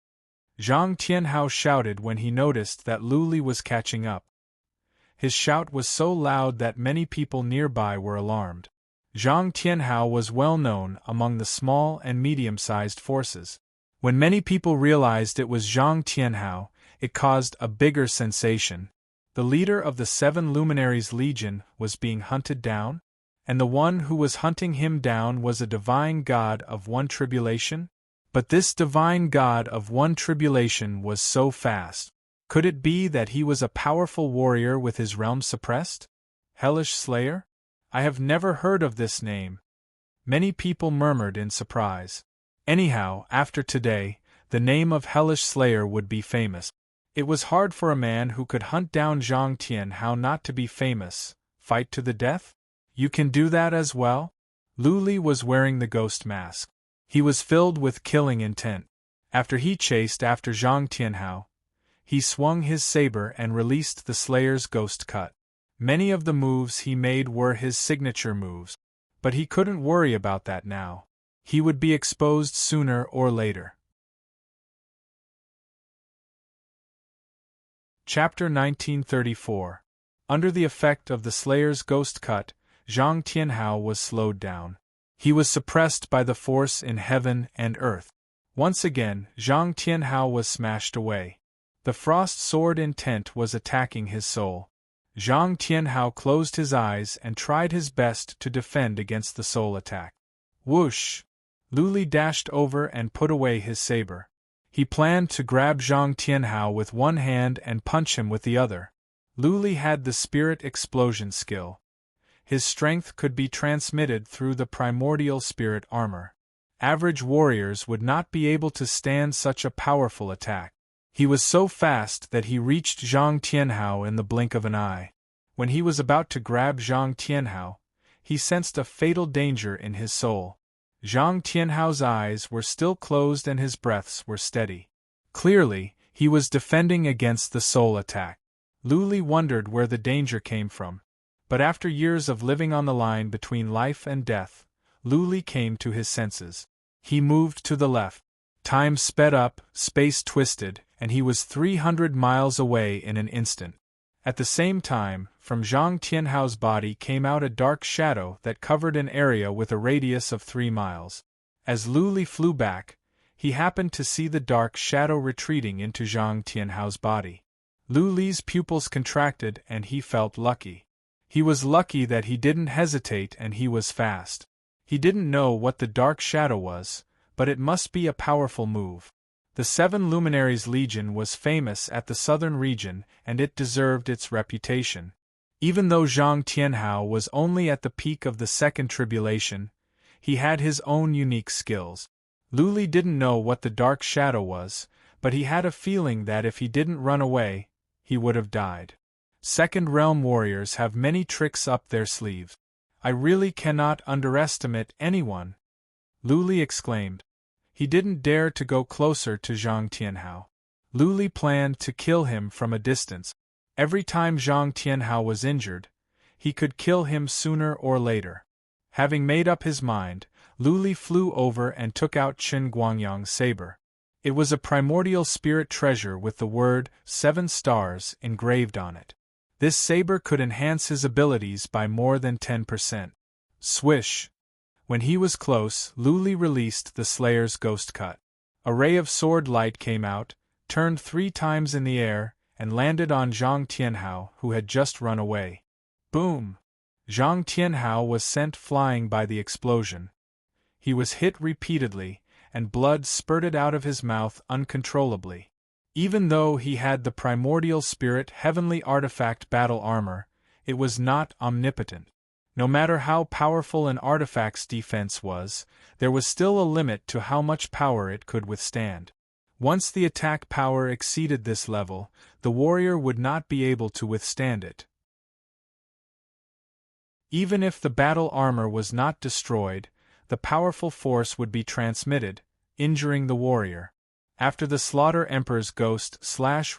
Zhang Tianhao shouted when he noticed that Luli was catching up. His shout was so loud that many people nearby were alarmed. Zhang Tianhao was well known among the small and medium-sized forces. When many people realized it was Zhang Tianhao, it caused a bigger sensation. The leader of the Seven Luminaries Legion was being hunted down? And the one who was hunting him down was a divine god of one tribulation? But this divine god of one tribulation was so fast. Could it be that he was a powerful warrior with his realm suppressed? Hellish Slayer? I have never heard of this name. Many people murmured in surprise. Anyhow, after today, the name of Hellish Slayer would be famous. It was hard for a man who could hunt down Zhang Tianhao not to be famous. Fight to the death? You can do that as well? Luli was wearing the ghost mask. He was filled with killing intent. After he chased after Zhang Tianhao, he swung his saber and released the Slayer's ghost cut. Many of the moves he made were his signature moves. But he couldn't worry about that now. He would be exposed sooner or later. Chapter 1934. Under the effect of the Slayer's ghost cut, Zhang Tianhao was slowed down. He was suppressed by the force in heaven and earth. Once again, Zhang Tianhao was smashed away. The frost sword intent was attacking his soul. Zhang Tianhao closed his eyes and tried his best to defend against the soul attack. Whoosh! Lu Li dashed over and put away his saber. He planned to grab Zhang Tianhao with one hand and punch him with the other. Lu Li had the spirit explosion skill. His strength could be transmitted through the primordial spirit armor. Average warriors would not be able to stand such a powerful attack. He was so fast that he reached Zhang Tianhao in the blink of an eye. When he was about to grab Zhang Tianhao, he sensed a fatal danger in his soul. Zhang Tianhao's eyes were still closed and his breaths were steady. Clearly, he was defending against the soul attack. Lu Li wondered where the danger came from. But after years of living on the line between life and death, Lu Li came to his senses. He moved to the left. Time sped up, space twisted, and he was 300 miles away in an instant. At the same time, from Zhang Tianhao's body came out a dark shadow that covered an area with a radius of 3 miles. As Lu Li flew back, he happened to see the dark shadow retreating into Zhang Tianhao's body. Lu Li's pupils contracted and he felt lucky. He was lucky that he didn't hesitate and he was fast. He didn't know what the dark shadow was, but it must be a powerful move. The Seven Luminaries Legion was famous at the southern region and it deserved its reputation. Even though Zhang Tianhao was only at the peak of the second tribulation, he had his own unique skills. Lu Li didn't know what the dark shadow was, but he had a feeling that if he didn't run away, he would have died. Second Realm warriors have many tricks up their sleeves. I really cannot underestimate anyone, Lu Li exclaimed. He didn't dare to go closer to Zhang Tianhao. Lu Li planned to kill him from a distance. Every time Zhang Tianhao was injured, he could kill him sooner or later. Having made up his mind, Lu Li flew over and took out Qin Guangyang's saber. It was a primordial spirit treasure with the word 7 stars engraved on it. This saber could enhance his abilities by more than 10%. Swish! When he was close, Lu Li released the Slayer's ghost cut. A ray of sword light came out, turned 3 times in the air, and landed on Zhang Tianhao, who had just run away. Boom! Zhang Tianhao was sent flying by the explosion. He was hit repeatedly, and blood spurted out of his mouth uncontrollably. Even though he had the primordial spirit heavenly artifact battle armor, it was not omnipotent. No matter how powerful an artifact's defense was, there was still a limit to how much power it could withstand. Once the attack power exceeded this level, the warrior would not be able to withstand it. Even if the battle armor was not destroyed, the powerful force would be transmitted, injuring the warrior. After the Slaughter Emperor's ghost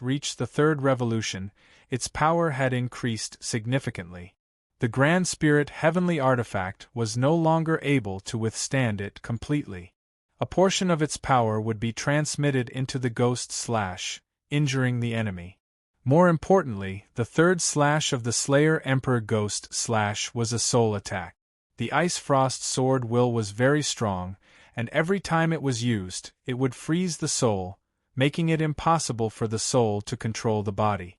/ reached the third revolution, its power had increased significantly. The Grand Spirit Heavenly Artifact was no longer able to withstand it completely. A portion of its power would be transmitted into the ghost / injuring the enemy. More importantly, the third / of the Slayer Emperor ghost / was a soul attack. The Ice Frost Sword will was very strong, and every time it was used, it would freeze the soul, making it impossible for the soul to control the body.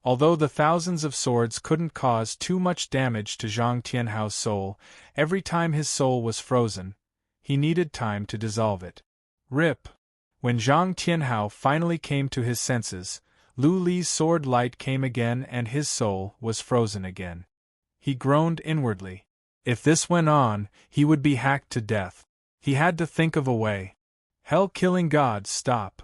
Although the thousands of swords couldn't cause too much damage to Zhang Tianhao's soul, every time his soul was frozen, he needed time to dissolve it. Rip! When Zhang Tianhao finally came to his senses, Lu Li's sword light came again and his soul was frozen again. He groaned inwardly. If this went on, he would be hacked to death. He had to think of a way. Hell-killing God, stop!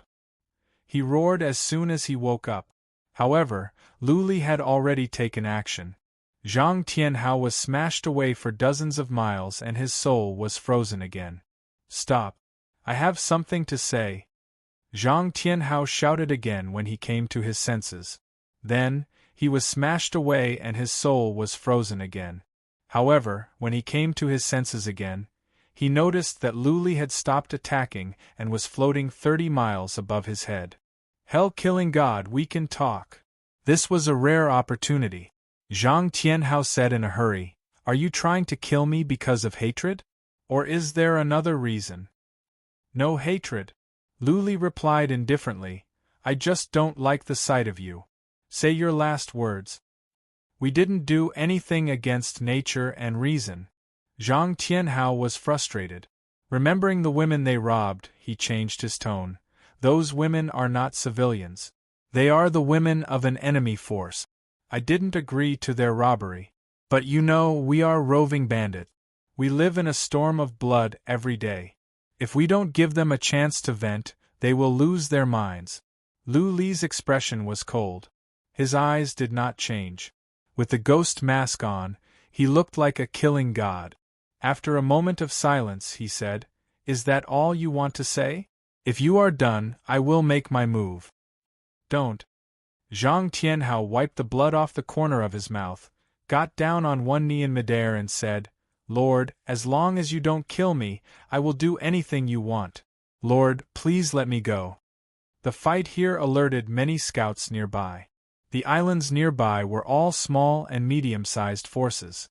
He roared as soon as he woke up. However, Lu Li had already taken action. Zhang Tianhao was smashed away for dozens of miles and his soul was frozen again. Stop! I have something to say. Zhang Tianhao shouted again when he came to his senses. Then, He was smashed away and his soul was frozen again. However, when he came to his senses again, he noticed that Luli had stopped attacking and was floating 30 miles above his head. Hell-killing god, we can talk. This was a rare opportunity. Zhang Tianhao said in a hurry, "Are you trying to kill me because of hatred? Or is there another reason?" "No hatred," Luli replied indifferently. "I just don't like the sight of you. Say your last words." "We didn't do anything against nature and reason." Zhang Tianhao was frustrated. Remembering the women they robbed, he changed his tone. "Those women are not civilians. They are the women of an enemy force. I didn't agree to their robbery. But you know, we are roving bandits. We live in a storm of blood every day. If we don't give them a chance to vent, they will lose their minds." Lu Li's expression was cold. His eyes did not change. With the ghost mask on, he looked like a killing god. After a moment of silence, he said, "Is that all you want to say? If you are done, I will make my move." "Don't." Zhang Tianhao wiped the blood off the corner of his mouth, got down on one knee in midair and said, "Lord, as long as you don't kill me, I will do anything you want. Lord, please let me go." The fight here alerted many scouts nearby. The islands nearby were all small and medium-sized forces.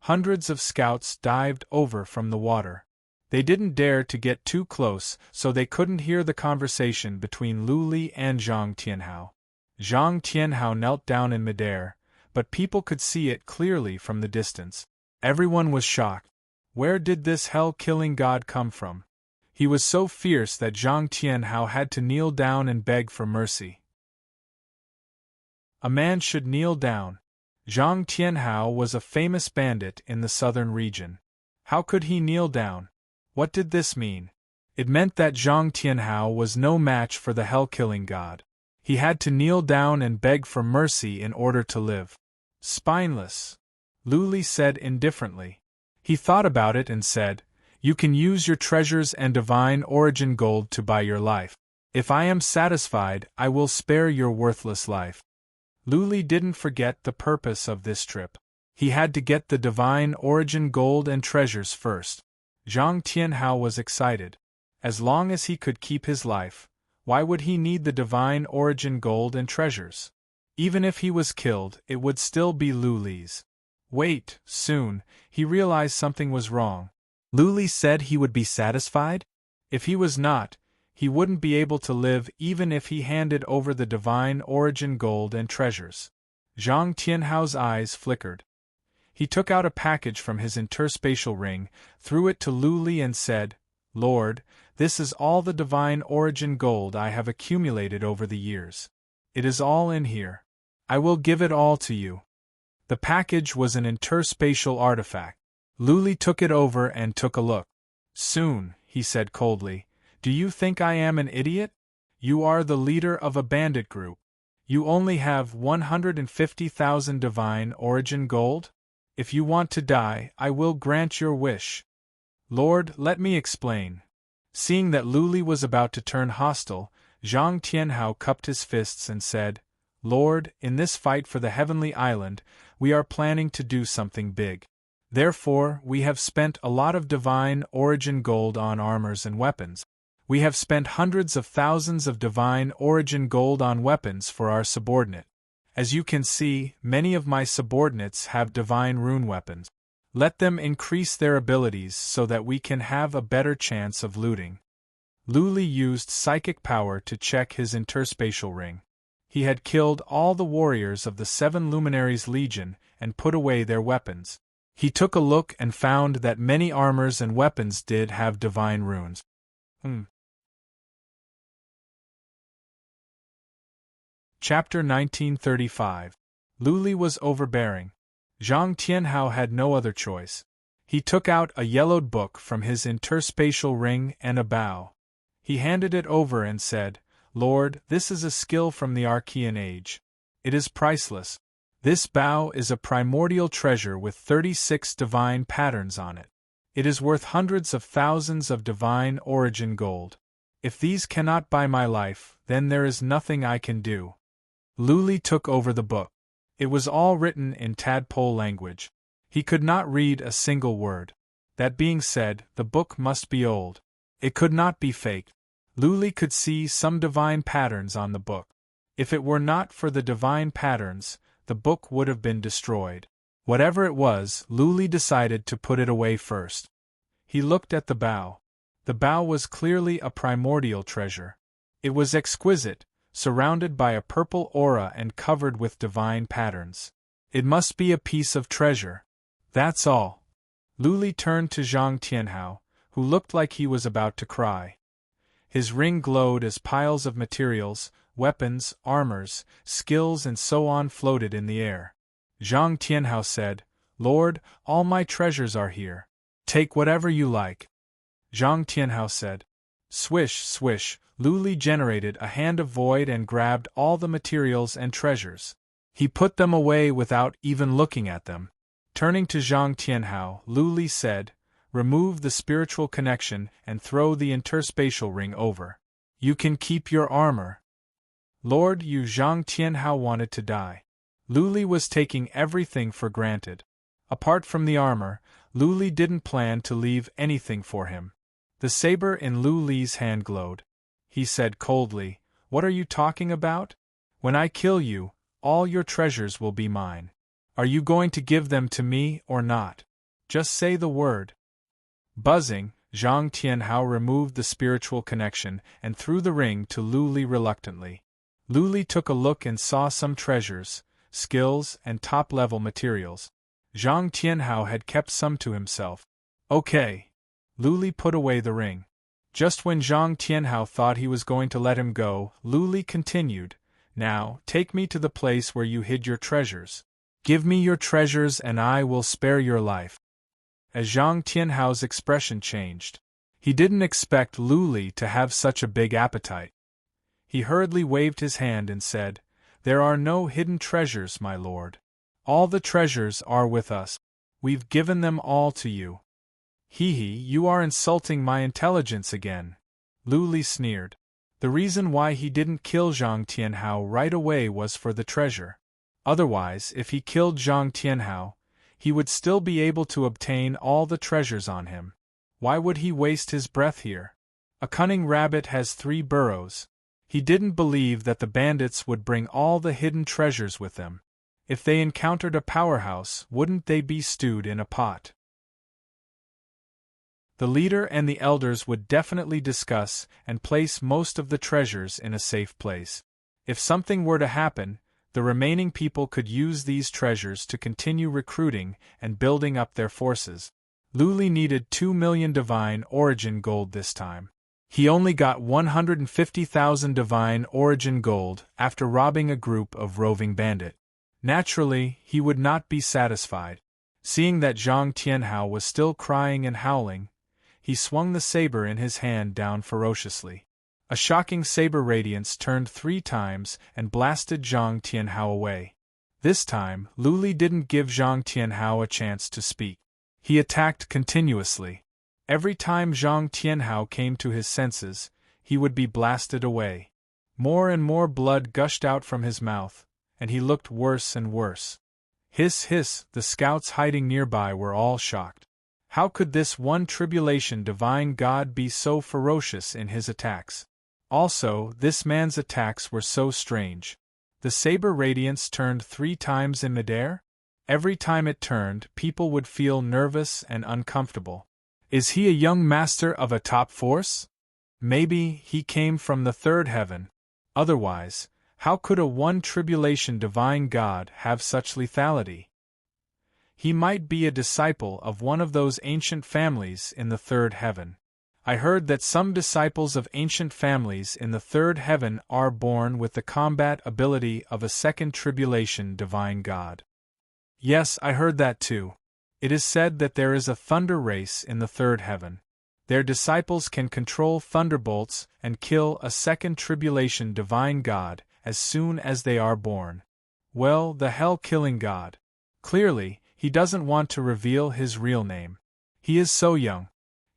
Hundreds of scouts dived over from the water. They didn't dare to get too close so they couldn't hear the conversation between Lu Li and Zhang Tianhao. Zhang Tianhao knelt down in midair, but people could see it clearly from the distance. Everyone was shocked. Where did this hell-killing god come from? He was so fierce that Zhang Tianhao had to kneel down and beg for mercy. A man should kneel down. Zhang Tianhao was a famous bandit in the southern region. How could he kneel down? What did this mean? It meant that Zhang Tianhao was no match for the hell-killing god. He had to kneel down and beg for mercy in order to live. "Spineless," Lu Li said indifferently. He thought about it and said, "You can use your treasures and divine origin gold to buy your life. If I am satisfied, I will spare your worthless life." Lu Li didn't forget the purpose of this trip. He had to get the divine origin gold and treasures first. Zhang Tianhao was excited. As long as he could keep his life, why would he need the divine origin gold and treasures? Even if he was killed, it would still be Lu Li's. Wait, soon, he realized something was wrong. Lu Li said he would be satisfied? If he was not, he wouldn't be able to live even if he handed over the divine origin gold and treasures. Zhang Tianhao's eyes flickered. He took out a package from his interspatial ring, threw it to Lu Li and said, "Lord, this is all the divine origin gold I have accumulated over the years. It is all in here. I will give it all to you." The package was an interspatial artifact. Lu Li took it over and took a look. "Soon," he said coldly. "Do you think I am an idiot? You are the leader of a bandit group. You only have 150,000 divine origin gold? If you want to die, I will grant your wish." "Lord, let me explain." Seeing that Lu Li was about to turn hostile, Zhang Tianhao cupped his fists and said, "Lord, in this fight for the heavenly island, we are planning to do something big. Therefore, we have spent a lot of divine origin gold on armors and weapons. We have spent hundreds of thousands of divine origin gold on weapons for our subordinate. As you can see, many of my subordinates have divine rune weapons. Let them increase their abilities so that we can have a better chance of looting." Lu Li used psychic power to check his interspatial ring. He had killed all the warriors of the 7 Luminaries Legion and put away their weapons. He took a look and found that many armors and weapons did have divine runes. Chapter 1935. Lu Li was overbearing. Zhang Tianhao had no other choice. He took out a yellowed book from his interspatial ring and a bow. He handed it over and said, "Lord, this is a skill from the Archean Age. It is priceless. This bow is a primordial treasure with 36 divine patterns on it. It is worth hundreds of thousands of divine origin gold. If these cannot buy my life, then there is nothing I can do." Lu Li took over the book. It was all written in tadpole language. He could not read a single word. That being said, the book must be old. It could not be fake. Luli could see some divine patterns on the book. If it were not for the divine patterns, the book would have been destroyed. Whatever it was, Luli decided to put it away first. He looked at the bow. The bow was clearly a primordial treasure. It was exquisite, surrounded by a purple aura and covered with divine patterns. It must be a piece of treasure. That's all. Luli turned to Zhang Tianhao, who looked like he was about to cry. His ring glowed as piles of materials, weapons, armors, skills and so on floated in the air. Zhang Tianhao said, "Lord, all my treasures are here. Take whatever you like." Zhang Tianhao said. Swish, swish, Luli generated a hand of void and grabbed all the materials and treasures. He put them away without even looking at them. Turning to Zhang Tianhao, Luli said, "Remove the spiritual connection and throw the interspatial ring over. You can keep your armor." Lord Yu Zhang Tianhao wanted to die. Luli was taking everything for granted. Apart from the armor, Luli didn't plan to leave anything for him. The saber in Luli's hand glowed. He said coldly, "What are you talking about? When I kill you, all your treasures will be mine. Are you going to give them to me or not? Just say the word." Buzzing, Zhang Tianhao removed the spiritual connection and threw the ring to Luli reluctantly. Luli took a look and saw some treasures, skills, and top-level materials. Zhang Tianhao had kept some to himself. "Okay." Luli put away the ring. Just when Zhang Tianhao thought he was going to let him go, Luli continued, "Now, take me to the place where you hid your treasures. Give me your treasures and I will spare your life." As Zhang Tianhao's expression changed, he didn't expect Luli to have such a big appetite. He hurriedly waved his hand and said, "There are no hidden treasures, my lord. All the treasures are with us. We've given them all to you." "Hee hee, you are insulting my intelligence again," Luli sneered. The reason why he didn't kill Zhang Tianhao right away was for the treasure. Otherwise, if he killed Zhang Tianhao, he would still be able to obtain all the treasures on him. Why would he waste his breath here? A cunning rabbit has 3 burrows. He didn't believe that the bandits would bring all the hidden treasures with them. If they encountered a powerhouse, wouldn't they be stewed in a pot? The leader and the elders would definitely discuss and place most of the treasures in a safe place. If something were to happen, the remaining people could use these treasures to continue recruiting and building up their forces. Luli needed 2 million divine origin gold this time. He only got 150,000 divine origin gold after robbing a group of roving bandit. Naturally, he would not be satisfied. Seeing that Zhang Tianhao was still crying and howling, he swung the saber in his hand down ferociously. A shocking saber radiance turned 3 times and blasted Zhang Tianhao away. This time, Luli didn't give Zhang Tianhao a chance to speak. He attacked continuously. Every time Zhang Tianhao came to his senses, he would be blasted away. More and more blood gushed out from his mouth, and he looked worse and worse. Hiss, hiss, the scouts hiding nearby were all shocked. How could this one tribulation divine god be so ferocious in his attacks? Also, this man's attacks were so strange. The saber radiance turned 3 times in midair? Every time it turned, people would feel nervous and uncomfortable. Is he a young master of a top force? Maybe he came from the 3rd heaven. Otherwise, how could a one tribulation divine god have such lethality? He might be a disciple of one of those ancient families in the 3rd heaven. I heard that some disciples of ancient families in the 3rd heaven are born with the combat ability of a 2nd tribulation divine god. Yes, I heard that too. It is said that there is a thunder race in the 3rd heaven. Their disciples can control thunderbolts and kill a 2nd tribulation divine god as soon as they are born. Well, the hell-killing god. Clearly, he doesn't want to reveal his real name. He is so young.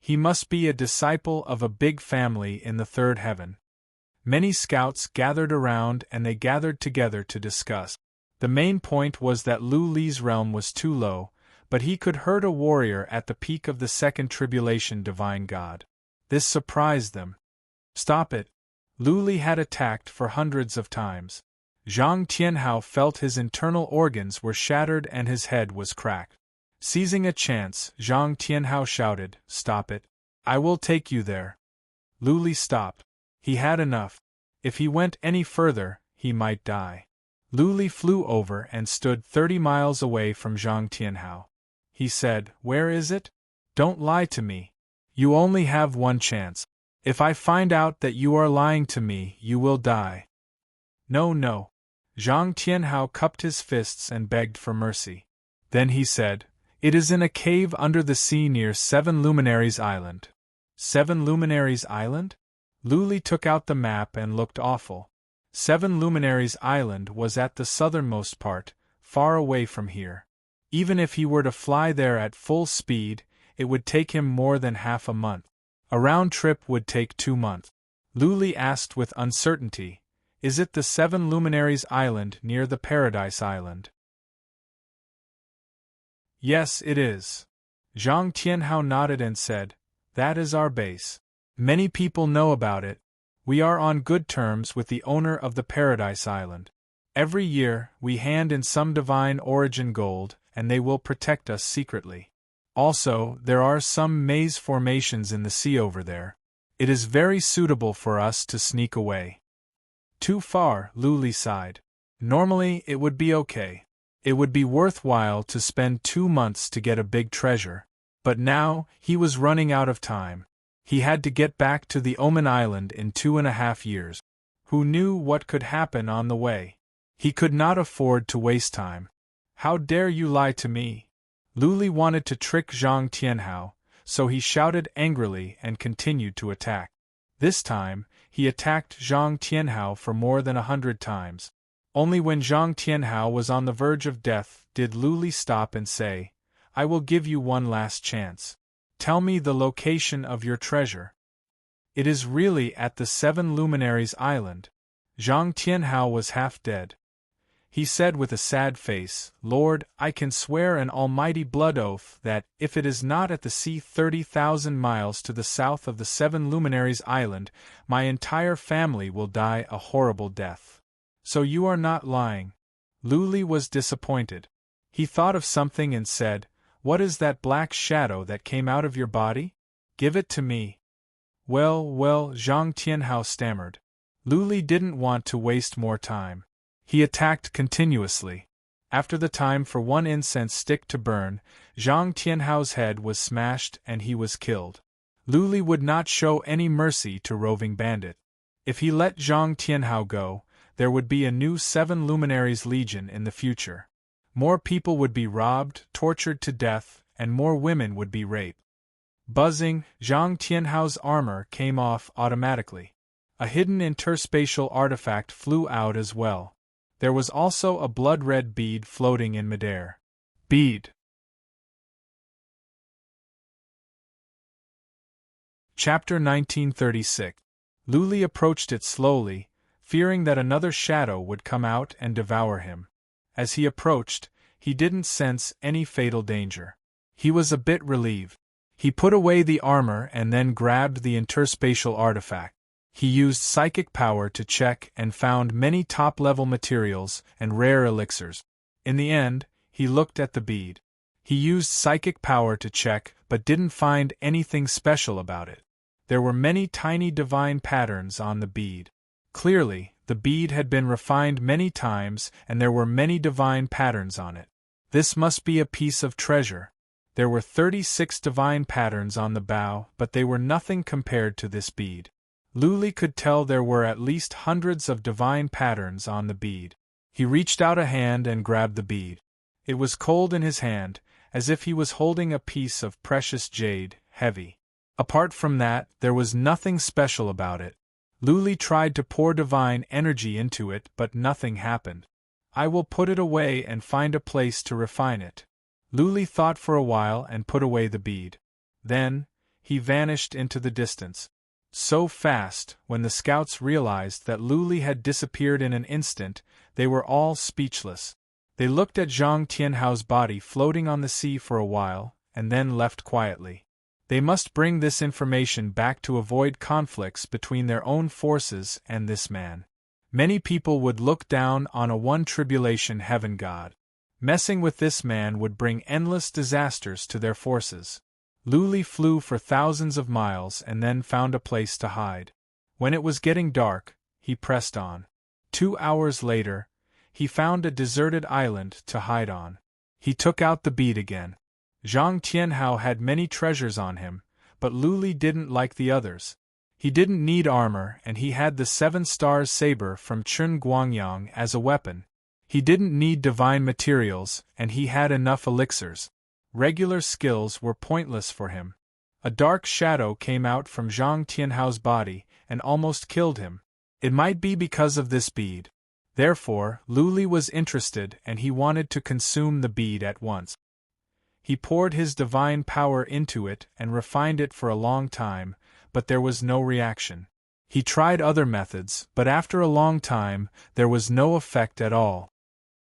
He must be a disciple of a big family in the 3rd heaven. Many scouts gathered around and they gathered together to discuss. The main point was that Lu Li's realm was too low, but he could hurt a warrior at the peak of the second tribulation divine god. This surprised them. Stop it! Lu Li had attacked for hundreds of times. Zhang Tianhao felt his internal organs were shattered and his head was cracked. Seizing a chance, Zhang Tianhao shouted, "Stop it! I will take you there." Lu Li stopped. He had enough. If he went any further, he might die. Lu Li flew over and stood 30 miles away from Zhang Tianhao. He said, "Where is it? Don't lie to me. You only have one chance. If I find out that you are lying to me, you will die." "No, no." Zhang Tianhao cupped his fists and begged for mercy. Then he said, "It is in a cave under the sea near Seven Luminaries Island." Seven Luminaries Island? Lu Li took out the map and looked awful. Seven Luminaries Island was at the southernmost part, far away from here. Even if he were to fly there at full speed, it would take him more than half a month. A round trip would take 2 months. Lu Li asked with uncertainty, "Is it the Seven Luminaries Island near the Paradise Island?" "Yes, it is." Zhang Tianhao nodded and said, "That is our base. Many people know about it. We are on good terms with the owner of the Paradise Island. Every year, we hand in some divine origin gold, and they will protect us secretly. Also, there are some maze formations in the sea over there. It is very suitable for us to sneak away." "Too far," Lu Li sighed. "Normally, it would be okay. It would be worthwhile to spend 2 months to get a big treasure. But now, he was running out of time. He had to get back to the Omen Island in 2.5 years. Who knew what could happen on the way? He could not afford to waste time. "How dare you lie to me?" Lu Li wanted to trick Zhang Tianhao, so he shouted angrily and continued to attack. This time, he attacked Zhang Tianhao for more than 100 times. Only when Zhang Tianhao was on the verge of death did Lu Li stop and say, "I will give you one last chance. Tell me the location of your treasure." "It is really at the Seven Luminaries Island." Zhang Tianhao was half dead. He said with a sad face, "Lord, I can swear an almighty blood oath that, if it is not at the sea 30,000 miles to the south of the Seven Luminaries Island, my entire family will die a horrible death." "So you are not lying." Lu Li was disappointed. He thought of something and said, "What is that black shadow that came out of your body? Give it to me." Well, Zhang Tianhao stammered. Lu Li didn't want to waste more time. He attacked continuously. After the time for one incense stick to burn, Zhang Tianhao's head was smashed and he was killed. Lu Li would not show any mercy to roving bandit. If he let Zhang Tianhao go, there would be a new Seven Luminaries Legion in the future. More people would be robbed, tortured to death, and more women would be raped. Buzzing, Zhang Tianhao's armor came off automatically. A hidden interspatial artifact flew out as well. There was also a blood-red bead floating in midair. Bead. Chapter 1936. Lu Li approached it slowly, fearing that another shadow would come out and devour him. As he approached, he didn't sense any fatal danger. He was a bit relieved. He put away the armor and then grabbed the interspatial artifact. He used psychic power to check and found many top-level materials and rare elixirs. In the end, he looked at the bead. He used psychic power to check but didn't find anything special about it. There were many tiny divine patterns on the bead. Clearly, the bead had been refined many times and there were many divine patterns on it. This must be a piece of treasure. There were 36 divine patterns on the bow, but they were nothing compared to this bead. Lu Li could tell there were at least hundreds of divine patterns on the bead. He reached out a hand and grabbed the bead. It was cold in his hand, as if he was holding a piece of precious jade, heavy. Apart from that, there was nothing special about it. Lu Li tried to pour divine energy into it, but nothing happened. "I will put it away and find a place to refine it." Lu Li thought for a while and put away the bead. Then, he vanished into the distance. So fast, when the scouts realized that Lu Li had disappeared in an instant, they were all speechless. They looked at Zhang Tianhao's body floating on the sea for a while, and then left quietly. They must bring this information back to avoid conflicts between their own forces and this man. Many people would look down on a one-tribulation heaven god. Messing with this man would bring endless disasters to their forces. Lu Li flew for thousands of miles and then found a place to hide. When it was getting dark, he pressed on. 2 hours later, he found a deserted island to hide on. He took out the bead again. Zhang Tianhao had many treasures on him, but Lu Li didn't like the others. He didn't need armor and he had the 7 stars saber from Chun Guangyang as a weapon. He didn't need divine materials and he had enough elixirs. Regular skills were pointless for him. A dark shadow came out from Zhang Tianhao's body and almost killed him. It might be because of this bead. Therefore, Lu Li was interested and he wanted to consume the bead at once. He poured his divine power into it and refined it for a long time, but there was no reaction. He tried other methods, but after a long time, there was no effect at all.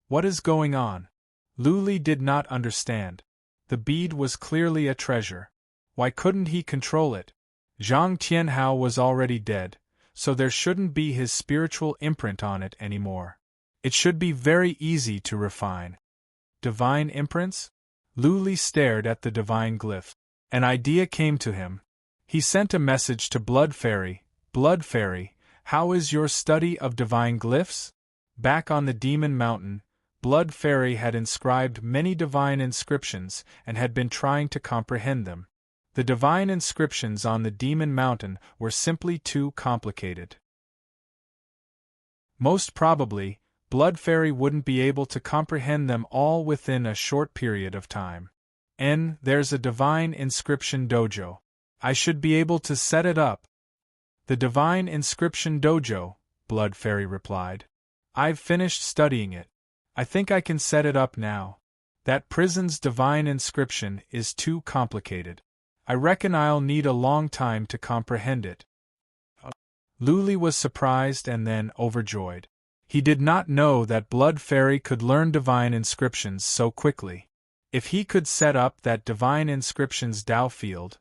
What is going on? Lu Li did not understand. The bead was clearly a treasure. Why couldn't he control it? Zhang Tianhao was already dead, so there shouldn't be his spiritual imprint on it anymore. It should be very easy to refine. Divine imprints? Lu Li stared at the divine glyph. An idea came to him. He sent a message to Blood Fairy. Blood Fairy, how is your study of divine glyphs? Back on the Demon Mountain, Blood Fairy had inscribed many divine inscriptions and had been trying to comprehend them. The divine inscriptions on the Demon Mountain were simply too complicated. Most probably, Blood Fairy wouldn't be able to comprehend them all within a short period of time. There's a divine inscription dojo. I should be able to set it up. The divine inscription dojo, Blood Fairy replied. I've finished studying it. I think I can set it up now. That prison's divine inscription is too complicated. I reckon I'll need a long time to comprehend it. Lu Li was surprised and then overjoyed. He did not know that Blood Fairy could learn divine inscriptions so quickly. If he could set up that divine inscription's Tao field,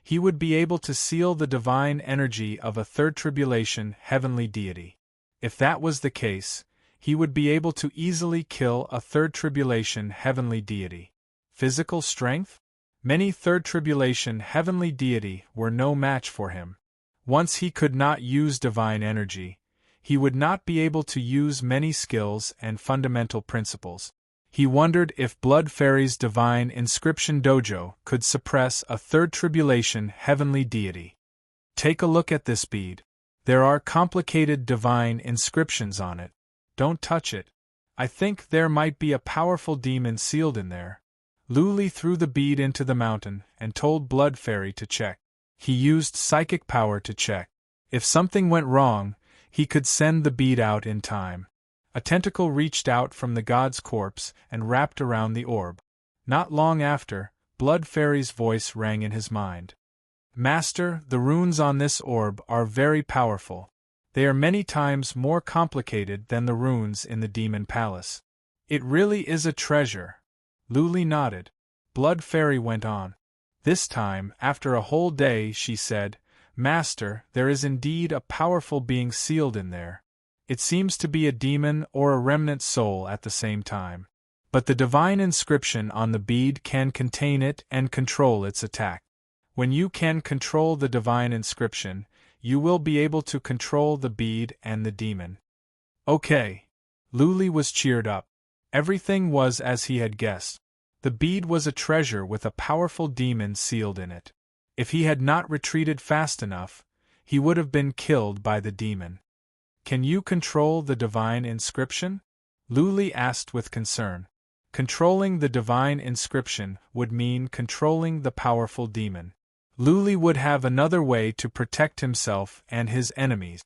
he would be able to seal the divine energy of a third tribulation heavenly deity. If that was the case, he would be able to easily kill a third tribulation heavenly deity. Physical strength? Many third tribulation heavenly deity were no match for him. Once he could not use divine energy, he would not be able to use many skills and fundamental principles. He wondered if Blood Fairy's divine inscription dojo could suppress a third tribulation heavenly deity. Take a look at this bead. There are complicated divine inscriptions on it. Don't touch it. I think there might be a powerful demon sealed in there. Lu Li threw the bead into the mountain and told Blood Fairy to check. He used psychic power to check. If something went wrong, he could send the bead out in time. A tentacle reached out from the god's corpse and wrapped around the orb. Not long after, Blood Fairy's voice rang in his mind. Master, the runes on this orb are very powerful. They are many times more complicated than the runes in the Demon Palace. It really is a treasure. Lu Li nodded. Blood Fairy went on. This time, after a whole day, she said, Master, there is indeed a powerful being sealed in there. It seems to be a demon or a remnant soul at the same time. But the divine inscription on the bead can contain it and control its attack. When you can control the divine inscription, you will be able to control the bead and the demon. Okay. Lu Li was cheered up. Everything was as he had guessed. The bead was a treasure with a powerful demon sealed in it. If he had not retreated fast enough, he would have been killed by the demon. Can you control the divine inscription? Lu Li asked with concern. Controlling the divine inscription would mean controlling the powerful demon. Lu Li would have another way to protect himself and his enemies.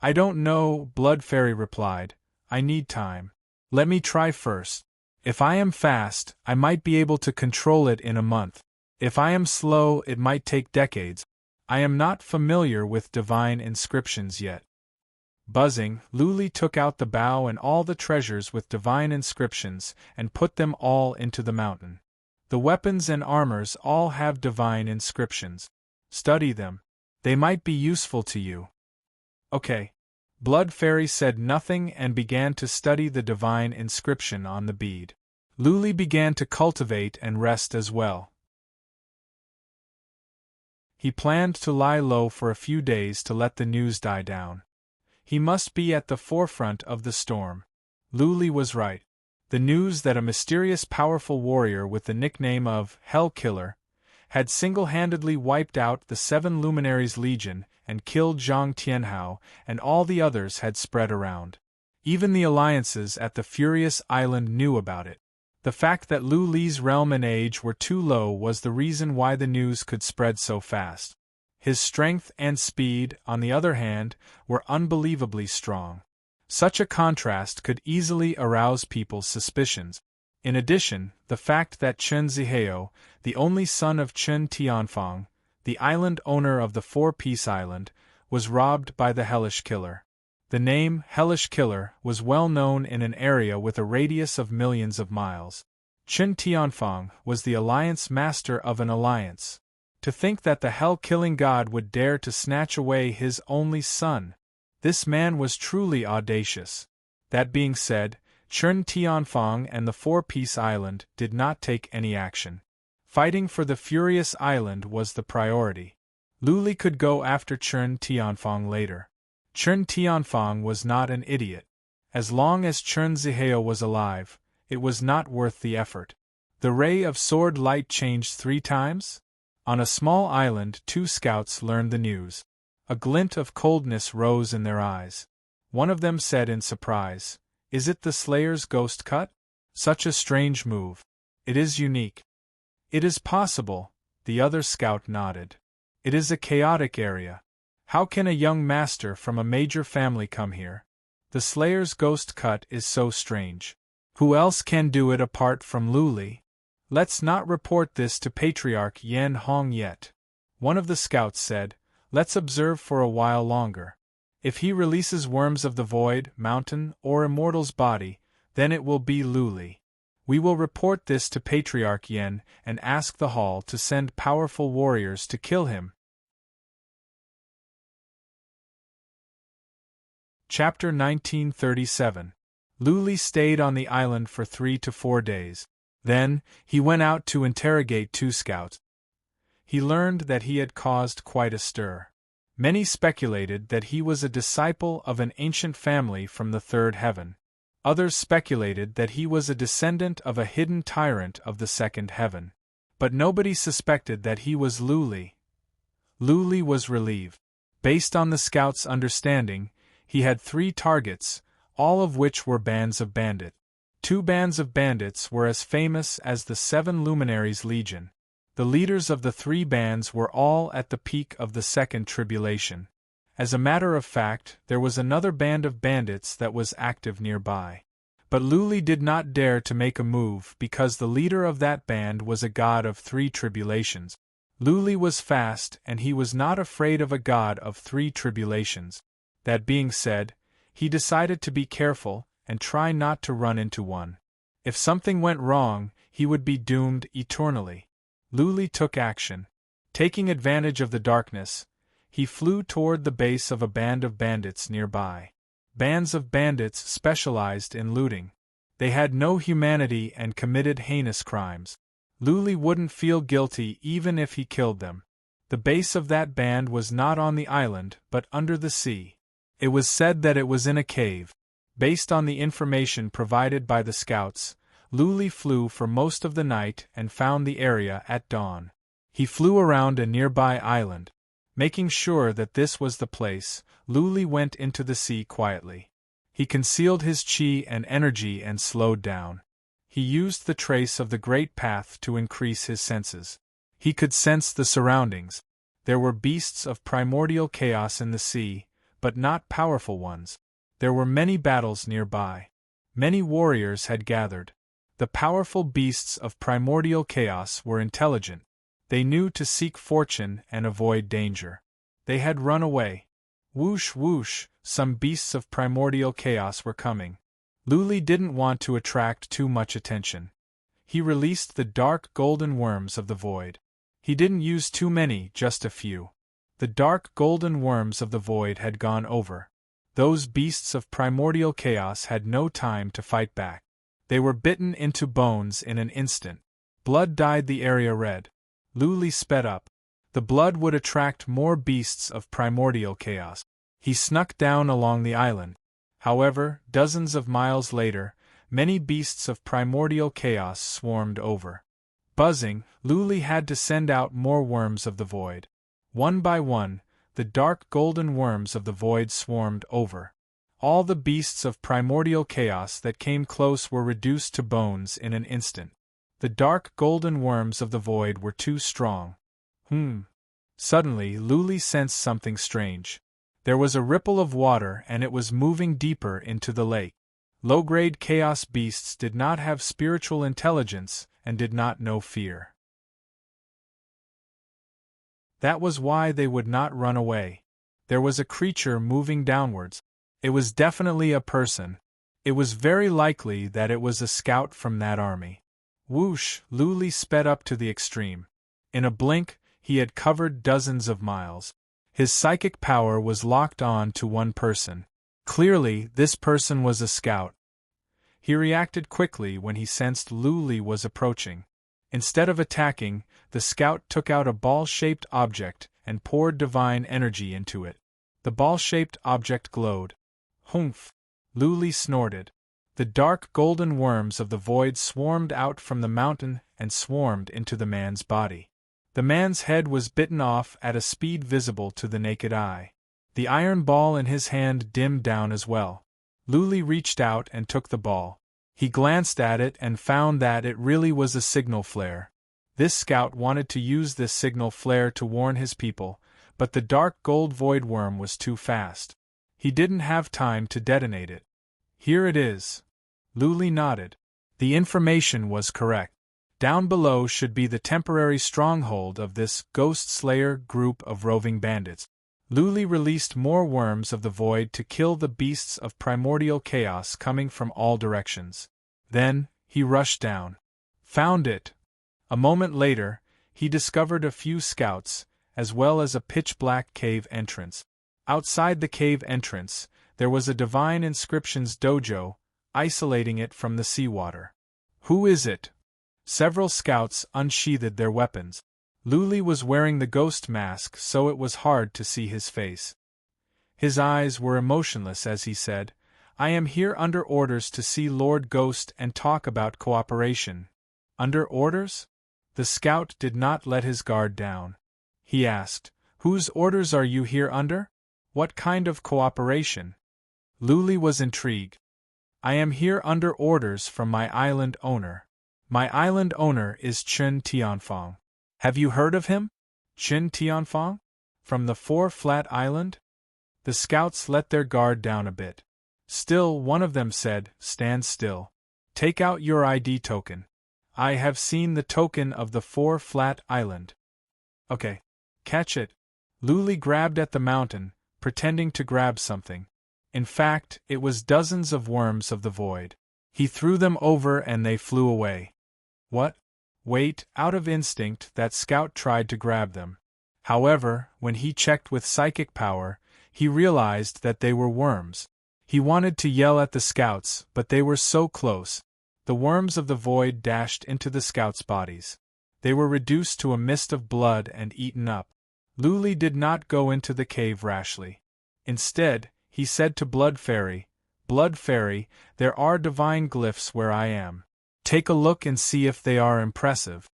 I don't know, Blood Fairy replied. I need time. Let me try first. If I am fast, I might be able to control it in a month. If I am slow, it might take decades. I am not familiar with divine inscriptions yet. Buzzing, Luli took out the bow and all the treasures with divine inscriptions and put them all into the mountain. The weapons and armors all have divine inscriptions. Study them. They might be useful to you. Okay. Blood Fairy said nothing and began to study the divine inscription on the bead. Luli began to cultivate and rest as well. He planned to lie low for a few days to let the news die down. He must be at the forefront of the storm. Luli was right. The news that a mysterious powerful warrior with the nickname of Hell Killer had single-handedly wiped out the 7 Luminaries Legion and killed Zhang Tianhao and all the others had spread around. Even the alliances at the Furious Island knew about it. The fact that Lu Li's realm and age were too low was the reason why the news could spread so fast. His strength and speed, on the other hand, were unbelievably strong. Such a contrast could easily arouse people's suspicions. In addition, the fact that Chen Zihao, the only son of Chen Tianfang, the island owner of the Four-Piece Island, was robbed by the Hellish Killer. The name Hellish Killer was well known in an area with a radius of millions of miles. Chen Tianfang was the alliance master of an alliance. To think that the hell-killing god would dare to snatch away his only son. This man was truly audacious. That being said, Chen Tianfang and the Four-Piece Island did not take any action. Fighting for the Furious Island was the priority. Luli could go after Chen Tianfang later. Chen Tianfang was not an idiot. As long as Chen Zihao was alive, it was not worth the effort. The ray of sword light changed 3 times? On a small island 2 scouts learned the news. A glint of coldness rose in their eyes. One of them said in surprise, "Is it the Slayer's ghost cut? Such a strange move. It is unique." "It is possible," the other scout nodded. "It is a chaotic area. How can a young master from a major family come here? The Slayer's ghost cut is so strange. Who else can do it apart from Luli? Let's not report this to Patriarch Yan Hong yet." One of the scouts said, "Let's observe for a while longer. If he releases worms of the void, mountain, or immortal's body, then it will be Luli. We will report this to Patriarch Yan and ask the Hall to send powerful warriors to kill him." Chapter 1937. Luli stayed on the island for 3 to 4 days. Then, he went out to interrogate 2 scouts. He learned that he had caused quite a stir. Many speculated that he was a disciple of an ancient family from the 3rd heaven. Others speculated that he was a descendant of a hidden tyrant of the 2nd heaven. But nobody suspected that he was Luli. Luli was relieved. Based on the scouts' understanding, he had 3 targets, all of which were bands of bandits. 2 bands of bandits were as famous as the 7 Luminaries Legion. The leaders of the 3 bands were all at the peak of the 2nd tribulation. As a matter of fact, there was another band of bandits that was active nearby. But Luli did not dare to make a move because the leader of that band was a god of 3 tribulations. Luli was fast and he was not afraid of a god of 3 tribulations. That being said, he decided to be careful and try not to run into one. If something went wrong, he would be doomed eternally. Luli took action. Taking advantage of the darkness, he flew toward the base of a band of bandits nearby. Bands of bandits specialized in looting. They had no humanity and committed heinous crimes. Luli wouldn't feel guilty even if he killed them. The base of that band was not on the island but under the sea. It was said that it was in a cave. Based on the information provided by the scouts, Luli flew for most of the night and found the area at dawn. He flew around a nearby island. Making sure that this was the place, Luli went into the sea quietly. He concealed his chi and energy and slowed down. He used the trace of the Great Path to increase his senses. He could sense the surroundings. There were beasts of primordial chaos in the sea, but not powerful ones. There were many battles nearby. Many warriors had gathered. The powerful beasts of primordial chaos were intelligent. They knew to seek fortune and avoid danger. They had run away. Whoosh whoosh, some beasts of primordial chaos were coming. Luli didn't want to attract too much attention. He released the dark golden worms of the void. He didn't use too many, just a few. The dark golden worms of the void had gone over. Those beasts of primordial chaos had no time to fight back. They were bitten into bones in an instant. Blood dyed the area red. Luli sped up. The blood would attract more beasts of primordial chaos. He snuck down along the island. However, dozens of miles later, many beasts of primordial chaos swarmed over. Buzzing, Luli had to send out more worms of the void. One by one, the dark golden worms of the void swarmed over. All the beasts of primordial chaos that came close were reduced to bones in an instant. The dark golden worms of the void were too strong. Suddenly, Luli sensed something strange. There was a ripple of water and it was moving deeper into the lake. Low-grade chaos beasts did not have spiritual intelligence and did not know fear. That was why they would not run away. There was a creature moving downwards. It was definitely a person. It was very likely that it was a scout from that army. Whoosh, Luli sped up to the extreme. In a blink, he had covered dozens of miles. His psychic power was locked on to one person. Clearly, this person was a scout. He reacted quickly when he sensed Luli was approaching. Instead of attacking, the scout took out a ball-shaped object and poured divine energy into it. The ball-shaped object glowed. Humph! Luli snorted. The dark golden worms of the void swarmed out from the mountain and swarmed into the man's body. The man's head was bitten off at a speed visible to the naked eye. The iron ball in his hand dimmed down as well. Luli reached out and took the ball. He glanced at it and found that it really was a signal flare. This scout wanted to use this signal flare to warn his people, but the dark gold void worm was too fast. He didn't have time to detonate it. Here it is. Luli nodded. The information was correct. Down below should be the temporary stronghold of this Ghost Slayer group of roving bandits. Luli released more worms of the void to kill the beasts of primordial chaos coming from all directions. Then, he rushed down. Found it. A moment later, he discovered a few scouts, as well as a pitch-black cave entrance. Outside the cave entrance, there was a divine inscriptions dojo, isolating it from the seawater. Who is it? Several scouts unsheathed their weapons. Luli was wearing the ghost mask, so it was hard to see his face. His eyes were emotionless as he said, "I am here under orders to see Lord Ghost and talk about cooperation." Under orders? The scout did not let his guard down. He asked, "Whose orders are you here under? What kind of cooperation?" Luli was intrigued. "I am here under orders from my island owner. My island owner is Chen Tianfang. Have you heard of him? Chen Tianfang? From the Four-Flat Island?" The scouts let their guard down a bit. Still, one of them said, "Stand still. Take out your ID token. I have seen the token of the Four-Flat Island." "Okay. Catch it." Luli grabbed at the mountain, pretending to grab something. In fact, it was dozens of worms of the void. He threw them over and they flew away. What? Wait, out of instinct, that scout tried to grab them. However, when he checked with psychic power, he realized that they were worms. He wanted to yell at the scouts, but they were so close. The worms of the void dashed into the scouts' bodies. They were reduced to a mist of blood and eaten up. Luli did not go into the cave rashly. Instead, he said to Blood Fairy, "Blood Fairy, there are divine glyphs where I am. Take a look and see if they are impressive."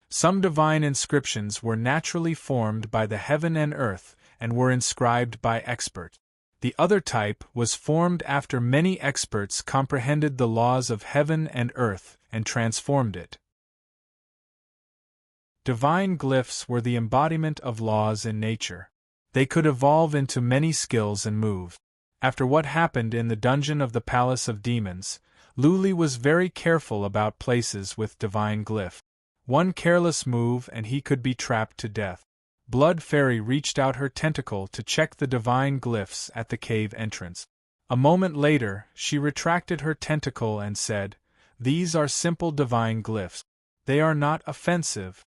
Some divine inscriptions were naturally formed by the heaven and earth and were inscribed by expert. The other type was formed after many experts comprehended the laws of heaven and earth and transformed it. Divine glyphs were the embodiment of laws in nature. They could evolve into many skills and move. After what happened in the dungeon of the Palace of Demons, Luli was very careful about places with divine glyph. One careless move and he could be trapped to death. Blood Fairy reached out her tentacle to check the divine glyphs at the cave entrance. A moment later, she retracted her tentacle and said, "These are simple divine glyphs. They are not offensive."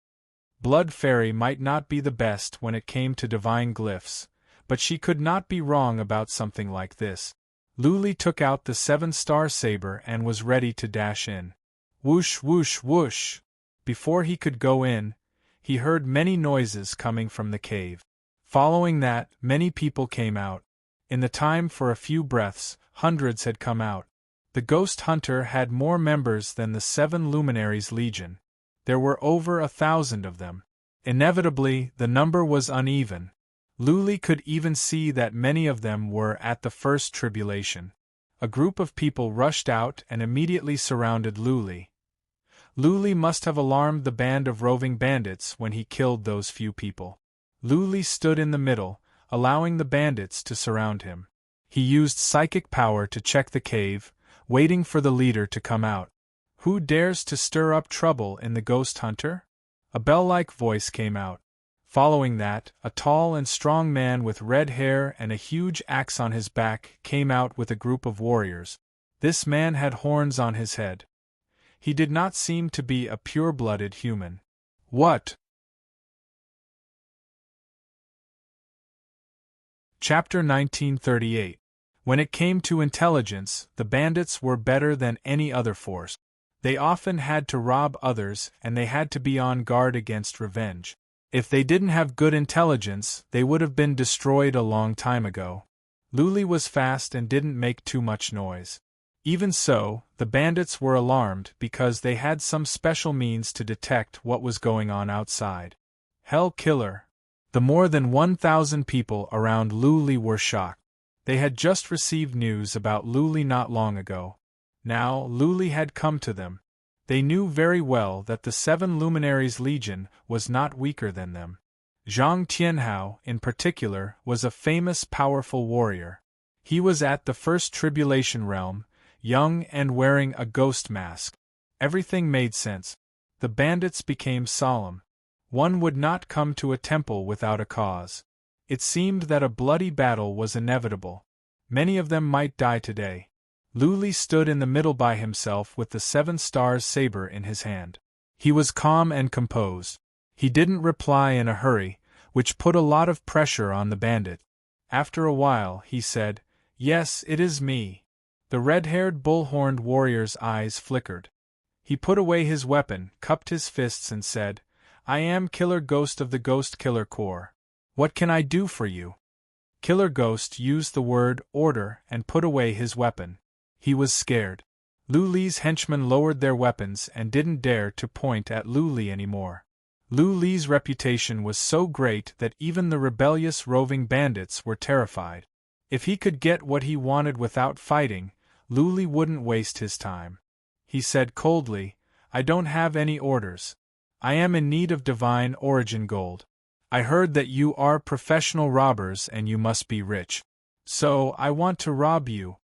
Blood Fairy might not be the best when it came to divine glyphs, but she could not be wrong about something like this. Luli took out the 7-star saber and was ready to dash in. Whoosh whoosh whoosh! Before he could go in, he heard many noises coming from the cave. Following that, many people came out. In the time for a few breaths, hundreds had come out. The Ghost Hunter had more members than the 7 Luminaries Legion. There were over 1,000 of them. Inevitably, the number was uneven. Luli could even see that many of them were at the first tribulation. A group of people rushed out and immediately surrounded Luli. Luli must have alarmed the band of roving bandits when he killed those few people. Luli stood in the middle, allowing the bandits to surround him. He used psychic power to check the cave, waiting for the leader to come out. "Who dares to stir up trouble in the Ghost Hunter?" A bell-like voice came out. Following that, a tall and strong man with red hair and a huge axe on his back came out with a group of warriors. This man had horns on his head. He did not seem to be a pure-blooded human. What? Chapter 1938. When it came to intelligence, the bandits were better than any other force. They often had to rob others and they had to be on guard against revenge. If they didn't have good intelligence, they would have been destroyed a long time ago. Luli was fast and didn't make too much noise. Even so, the bandits were alarmed because they had some special means to detect what was going on outside. Hell Killer. The more than 1,000 people around Luli were shocked. They had just received news about Luli not long ago. Now, Luli had come to them. They knew very well that the 7 Luminaries Legion was not weaker than them. Zhang Tianhao, in particular, was a famous powerful warrior. He was at the first tribulation realm, young and wearing a ghost mask. Everything made sense. The bandits became solemn. One would not come to a temple without a cause. It seemed that a bloody battle was inevitable. Many of them might die today. Luli stood in the middle by himself with the 7-star saber in his hand. He was calm and composed. He didn't reply in a hurry, which put a lot of pressure on the bandit. After a while, he said, "Yes, it is me." The red-haired bull-horned warrior's eyes flickered. He put away his weapon, cupped his fists and said, "I am Killer Ghost of the Ghost Killer Corps. What can I do for you?" Killer Ghost used the word order and put away his weapon. He was scared. Luli's henchmen lowered their weapons and didn't dare to point at Luli anymore. Luli's reputation was so great that even the rebellious roving bandits were terrified. If he could get what he wanted without fighting, Luli wouldn't waste his time. He said coldly, "I don't have any orders. I am in need of divine origin gold. I heard that you are professional robbers and you must be rich. So, I want to rob you."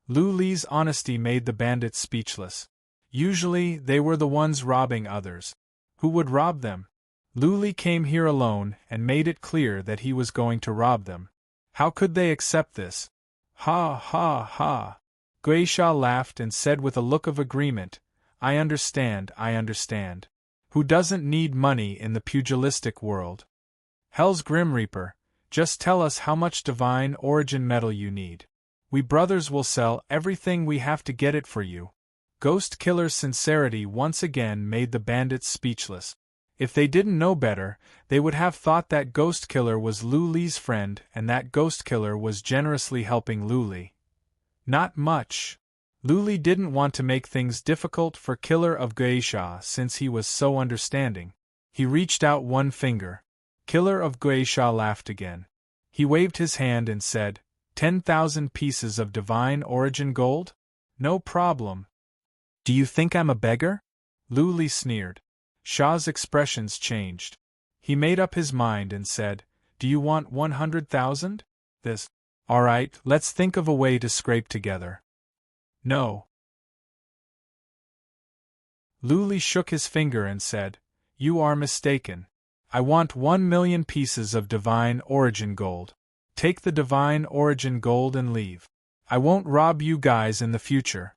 Luli's honesty made the bandits speechless. Usually, they were the ones robbing others. Who would rob them? Luli came here alone and made it clear that he was going to rob them. How could they accept this? Ha ha ha! Guisha laughed and said with a look of agreement, I understand. Who doesn't need money in the pugilistic world? Hell's Grim Reaper, just tell us how much divine origin metal you need. We brothers will sell everything we have to get it for you." Ghost Killer's sincerity once again made the bandits speechless. If they didn't know better, they would have thought that Ghost Killer was Luli's friend and that Ghost Killer was generously helping Luli. Not much. Luli didn't want to make things difficult for Killer of Geisha since he was so understanding. He reached out one finger. Killer of Geisha laughed again. He waved his hand and said, 10,000 pieces of divine origin gold? No problem. Do you think I'm a beggar? Luli sneered. Shah's expressions changed. He made up his mind and said, Do you want 100,000? This. All right, let's think of a way to scrape together. No. Luli shook his finger and said, You are mistaken. I want 1,000,000 pieces of divine origin gold. Take the divine origin gold and leave. I won't rob you guys in the future.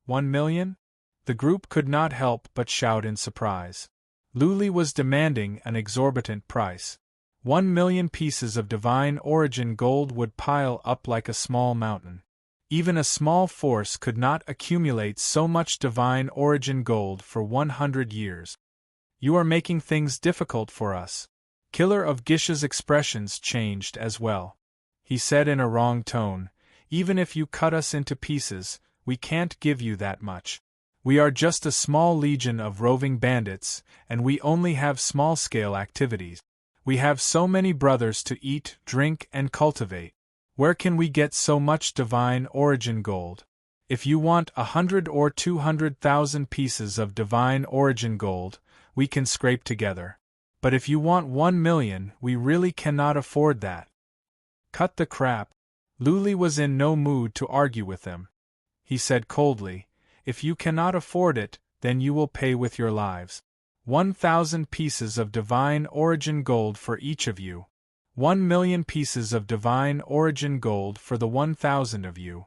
1,000,000? The group could not help but shout in surprise. Luli was demanding an exorbitant price. 1,000,000 pieces of divine origin gold would pile up like a small mountain. Even a small force could not accumulate so much divine origin gold for 100 years. You are making things difficult for us. Killer of Gisha's expressions changed as well. He said in a wrong tone, even if you cut us into pieces, we can't give you that much. We are just a small legion of roving bandits, and we only have small-scale activities. We have so many brothers to eat, drink, and cultivate. Where can we get so much divine origin gold? If you want 100 or 200,000 pieces of divine origin gold, we can scrape together. But if you want 1,000,000, we really cannot afford that. Cut the crap. Luli was in no mood to argue with them. He said coldly, if you cannot afford it, then you will pay with your lives. 1,000 pieces of divine origin gold for each of you. 1,000,000 pieces of divine origin gold for the 1,000 of you.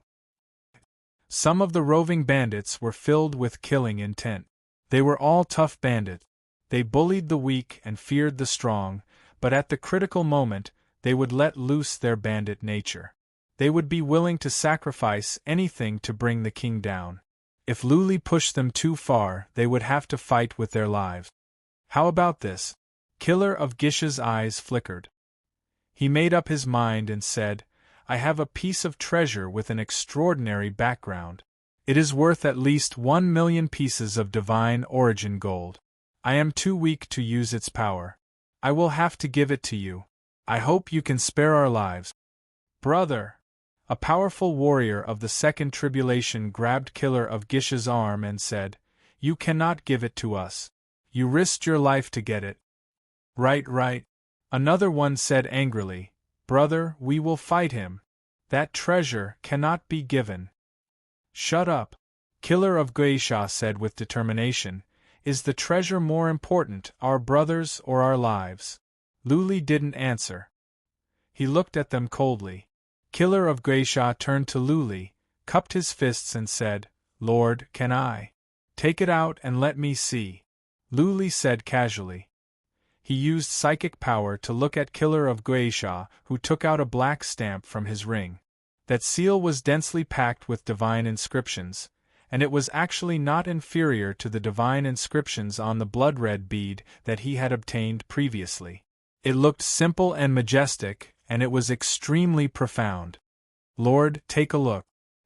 Some of the roving bandits were filled with killing intent. They were all tough bandits. They bullied the weak and feared the strong, but at the critical moment, they would let loose their bandit nature. They would be willing to sacrifice anything to bring the king down. If Luli pushed them too far, they would have to fight with their lives. How about this? Killer of Gisha's eyes flickered. He made up his mind and said, I have a piece of treasure with an extraordinary background. It is worth at least 1,000,000 pieces of divine origin gold. I am too weak to use its power. I will have to give it to you. I hope you can spare our lives. Brother! A powerful warrior of the second tribulation grabbed Killer of Gisha's arm and said, You cannot give it to us. You risked your life to get it. Right. Another one said angrily, Brother, we will fight him. That treasure cannot be given. Shut up. Killer of Gisha said with determination, Is the treasure more important, our brothers or our lives? Luli didn't answer. He looked at them coldly. Killer of Gisha turned to Luli, cupped his fists and said, Lord, can I? Take it out and let me see. Luli said casually. He used psychic power to look at Killer of Gisha, who took out a black stamp from his ring. That seal was densely packed with divine inscriptions, and it was actually not inferior to the divine inscriptions on the blood-red bead that he had obtained previously. It looked simple and majestic, and it was extremely profound. Lord, take a look.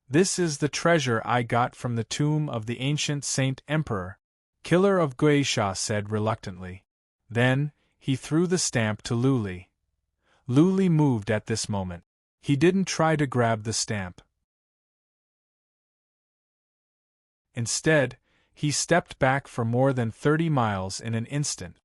This is the treasure I got from the tomb of the ancient Saint Emperor, Killer of Gisha said reluctantly. Then, he threw the stamp to Luli. Luli moved at this moment. He didn't try to grab the stamp. Instead, he stepped back for more than 30 miles in an instant.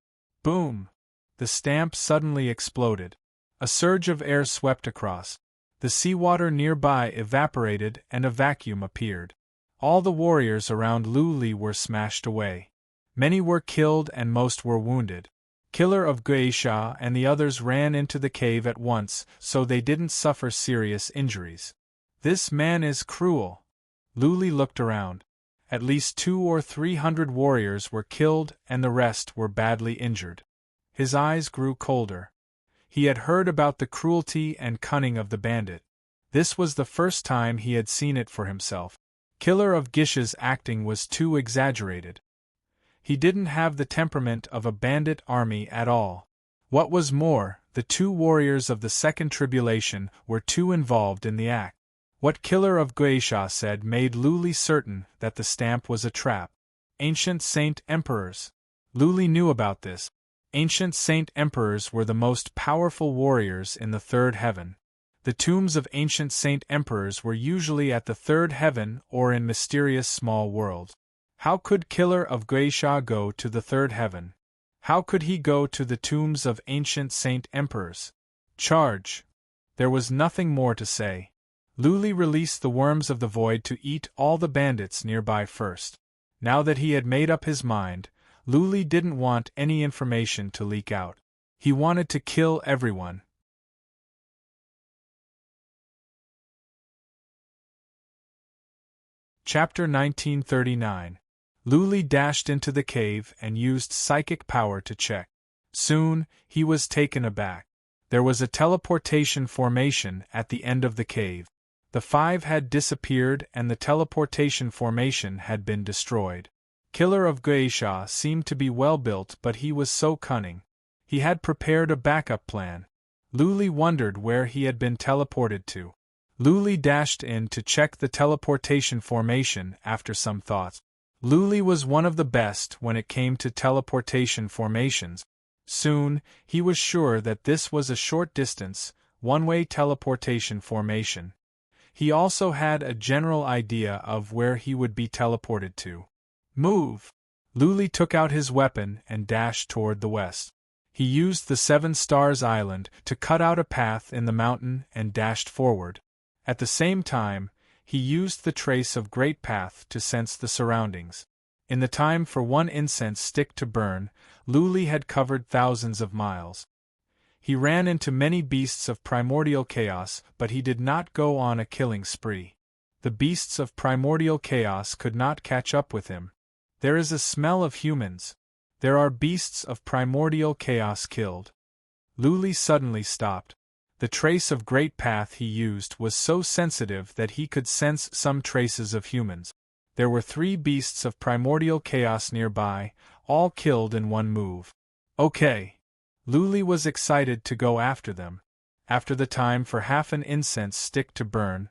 Boom! The stamp suddenly exploded. A surge of air swept across. The seawater nearby evaporated and a vacuum appeared. All the warriors around Luli were smashed away. Many were killed and most were wounded. Killer of Gisha and the others ran into the cave at once, so they didn't suffer serious injuries. This man is cruel. Luli looked around. At least 200 or 300 warriors were killed and the rest were badly injured. His eyes grew colder. He had heard about the cruelty and cunning of the bandit. This was the first time he had seen it for himself. Killer of Gisha's acting was too exaggerated. He didn't have the temperament of a bandit army at all. What was more, the two warriors of the second tribulation were too involved in the act. What Killer of Gisha said made Luli certain that the stamp was a trap. Ancient Saint Emperors. Luli knew about this. Ancient Saint Emperors were the most powerful warriors in the third heaven. The tombs of ancient Saint Emperors were usually at the third heaven or in mysterious small worlds. How could Killer of Gisha go to the third heaven? How could he go to the tombs of ancient Saint Emperors? Charge! There was nothing more to say. Luli released the worms of the void to eat all the bandits nearby first. Now that he had made up his mind, Luli didn't want any information to leak out. He wanted to kill everyone. Chapter 1939. Luli dashed into the cave and used psychic power to check. Soon, he was taken aback. There was a teleportation formation at the end of the cave. The 5 had disappeared and the teleportation formation had been destroyed. Killer of Geisha seemed to be well built, but he was so cunning. He had prepared a backup plan. Luli wondered where he had been teleported to. Luli dashed in to check the teleportation formation after some thought. Luli was one of the best when it came to teleportation formations. Soon, he was sure that this was a short distance, one-way teleportation formation. He also had a general idea of where he would be teleported to. Move! Luli took out his weapon and dashed toward the west. He used the 7 Stars Island to cut out a path in the mountain and dashed forward. At the same time, he used the trace of Great Path to sense the surroundings. In the time for one incense stick to burn, Luli had covered thousands of miles. He ran into many beasts of primordial chaos, but he did not go on a killing spree. The beasts of primordial chaos could not catch up with him. There is a smell of humans. There are beasts of primordial chaos killed. Luli suddenly stopped. The trace of Great Path he used was so sensitive that he could sense some traces of humans. There were 3 beasts of primordial chaos nearby, all killed in one move. Okay. Luli was excited to go after them. After the time for half an incense stick to burn,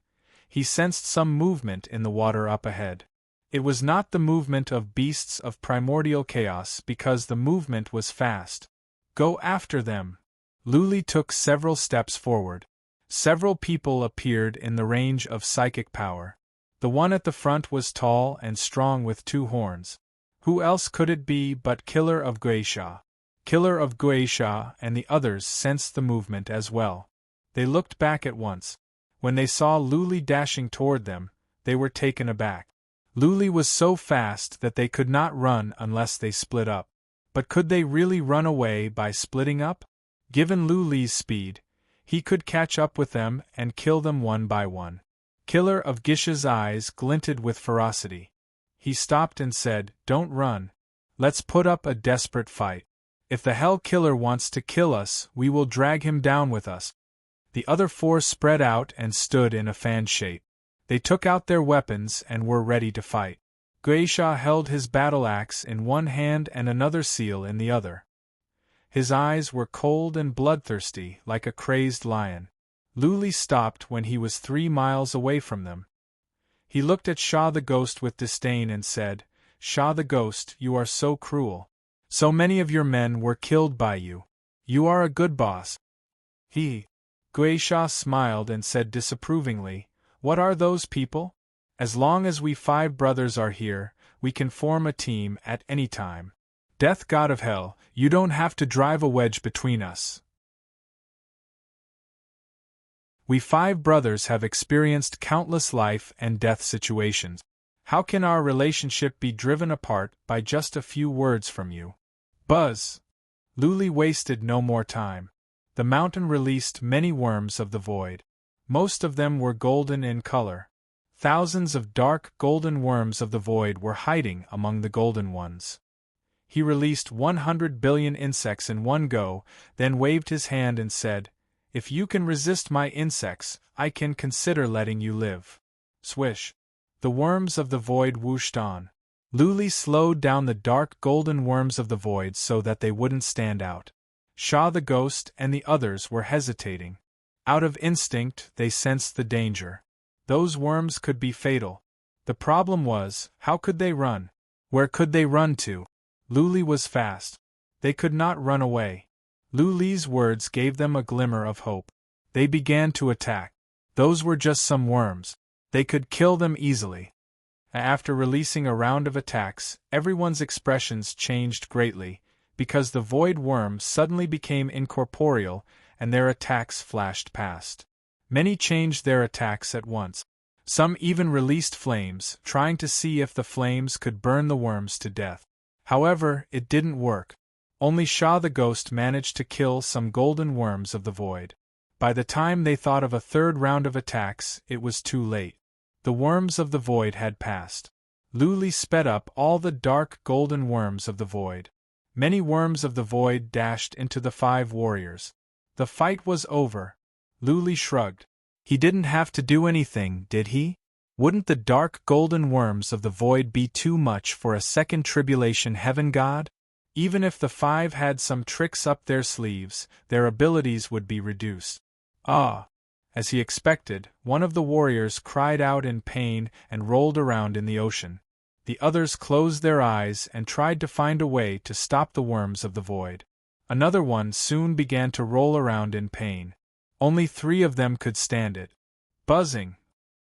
he sensed some movement in the water up ahead. It was not the movement of beasts of primordial chaos because the movement was fast. Go after them! Luli took several steps forward. Several people appeared in the range of psychic power. The one at the front was tall and strong with 2 horns. Who else could it be but Killer of Geisha? Killer of Geisha and the others sensed the movement as well. They looked back at once. When they saw Luli dashing toward them, they were taken aback. Luli was so fast that they could not run unless they split up. But could they really run away by splitting up? Given Luli's speed, he could catch up with them and kill them one by one. Killer of Geisha's eyes glinted with ferocity. He stopped and said, "Don't run. Let's put up a desperate fight. If the Hell Killer wants to kill us, we will drag him down with us." The other 4 spread out and stood in a fan shape. They took out their weapons and were ready to fight. Geisha held his battle axe in one hand and another seal in the other. His eyes were cold and bloodthirsty, like a crazed lion. Luli stopped when he was 3 miles away from them. He looked at Shah the Ghost with disdain and said, "Shah the Ghost, you are so cruel. So many of your men were killed by you. You are a good boss." Geisha smiled and said disapprovingly, "What are those people? As long as we 5 brothers are here, we can form a team at any time. Death God of Hell, you don't have to drive a wedge between us. We 5 brothers have experienced countless life and death situations. How can our relationship be driven apart by just a few words from you?" Buzz! Luli wasted no more time. The mountain released many worms of the void. Most of them were golden in color. Thousands of dark golden worms of the void were hiding among the golden ones. He released 100 billion insects in one go, then waved his hand and said, "If you can resist my insects, I can consider letting you live." Swish! The worms of the void whooshed on. Luli slowed down the dark golden worms of the void so that they wouldn't stand out. Shah the Ghost and the others were hesitating. Out of instinct, they sensed the danger. Those worms could be fatal. The problem was, how could they run? Where could they run to? Luli was fast. They could not run away. Luli's words gave them a glimmer of hope. They began to attack. Those were just some worms. They could kill them easily. After releasing a round of attacks, everyone's expressions changed greatly, because the void worms suddenly became incorporeal, and their attacks flashed past. Many changed their attacks at once. Some even released flames, trying to see if the flames could burn the worms to death. However, it didn't work. Only Shah the Ghost managed to kill some golden worms of the void. By the time they thought of a third round of attacks, it was too late. The worms of the void had passed. Luli sped up all the dark golden worms of the void. Many worms of the void dashed into the 5 warriors. The fight was over. Luli shrugged. He didn't have to do anything, did he? Wouldn't the dark golden worms of the void be too much for a second tribulation heaven god? Even if the 5 had some tricks up their sleeves, their abilities would be reduced. Ah! As he expected, one of the warriors cried out in pain and rolled around in the ocean. The others closed their eyes and tried to find a way to stop the worms of the void. Another one soon began to roll around in pain. Only 3 of them could stand it. Buzzing.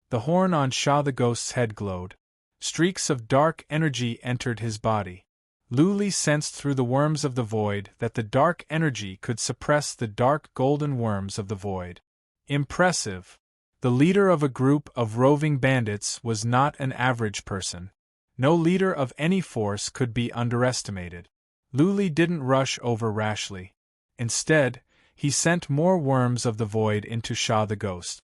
The horn on Shah the Ghost's head glowed. Streaks of dark energy entered his body. Luli sensed through the worms of the void that the dark energy could suppress the dark golden worms of the void. Impressive. The leader of a group of roving bandits was not an average person. No leader of any force could be underestimated. Luli didn't rush over rashly. Instead, he sent more worms of the void into Shah the Ghost.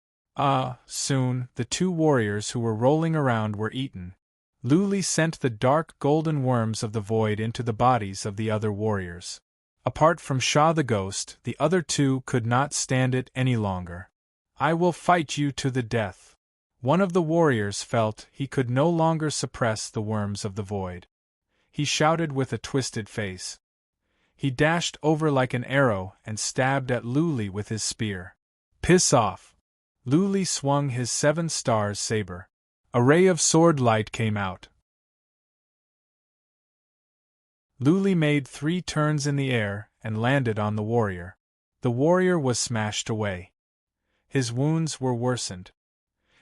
Soon, the 2 warriors who were rolling around were eaten. Luli sent the dark golden worms of the void into the bodies of the other warriors. Apart from Shah the Ghost, the other 2 could not stand it any longer. I will fight you to the death. One of the warriors felt he could no longer suppress the worms of the void. He shouted with a twisted face. He dashed over like an arrow and stabbed at Luli with his spear. Piss off! Luli swung his 7 stars saber. A ray of sword light came out. Luli made 3 turns in the air and landed on the warrior. The warrior was smashed away. His wounds were worsened.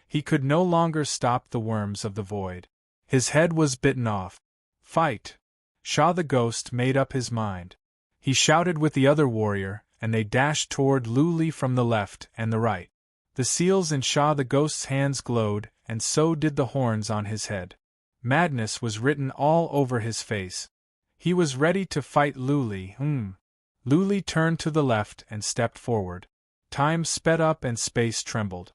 He could no longer stop the worms of the void. His head was bitten off. Fight! Shah the Ghost made up his mind. He shouted with the other warrior, and they dashed toward Luli from the left and the right. The seals in Shah the Ghost's hands glowed, and so did the horns on his head. Madness was written all over his face. He was ready to fight Luli. Luli turned to the left and stepped forward. Time sped up and space trembled.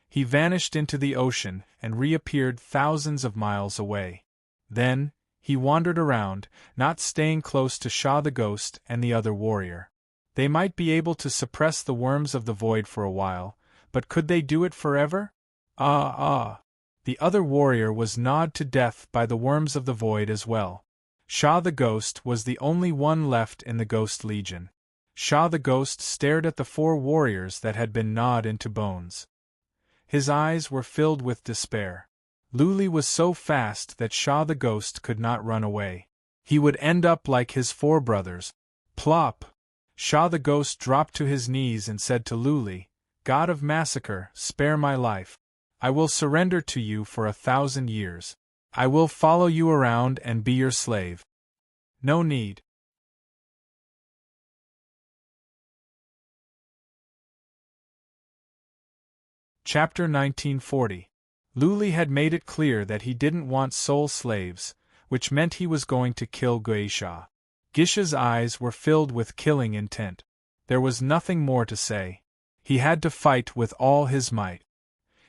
He vanished into the ocean and reappeared thousands of miles away. Then, he wandered around, not staying close to Shah the Ghost and the other warrior. They might be able to suppress the worms of the void for a while, but could they do it forever? The other warrior was gnawed to death by the worms of the void as well. Shah the Ghost was the only one left in the Ghost Legion. Shah the Ghost stared at the 4 warriors that had been gnawed into bones. His eyes were filled with despair. Luli was so fast that Shah the Ghost could not run away. He would end up like his 4 brothers. Plop! Shah the Ghost dropped to his knees and said to Luli, God of Massacre, spare my life. I will surrender to you for 1,000 years. I will follow you around and be your slave. No need. Chapter 1940. Luli had made it clear that he didn't want soul slaves, which meant he was going to kill Geisha. Gisha's eyes were filled with killing intent. There was nothing more to say. He had to fight with all his might.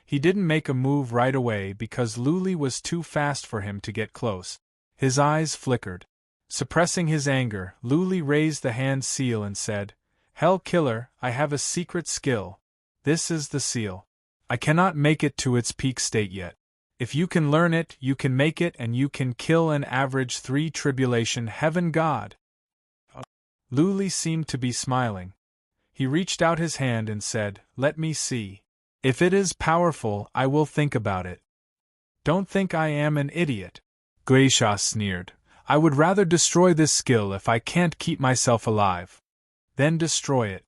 He didn't make a move right away because Luli was too fast for him to get close. His eyes flickered. Suppressing his anger, Luli raised the hand seal and said, Hell Killer, I have a secret skill. This is the seal. I cannot make it to its peak state yet. If you can learn it, you can make it and you can kill an average 3 tribulation heaven god. Luli seemed to be smiling. He reached out his hand and said, Let me see. If it is powerful, I will think about it. Don't think I am an idiot. Geisha sneered. I would rather destroy this skill if I can't keep myself alive. Then destroy it.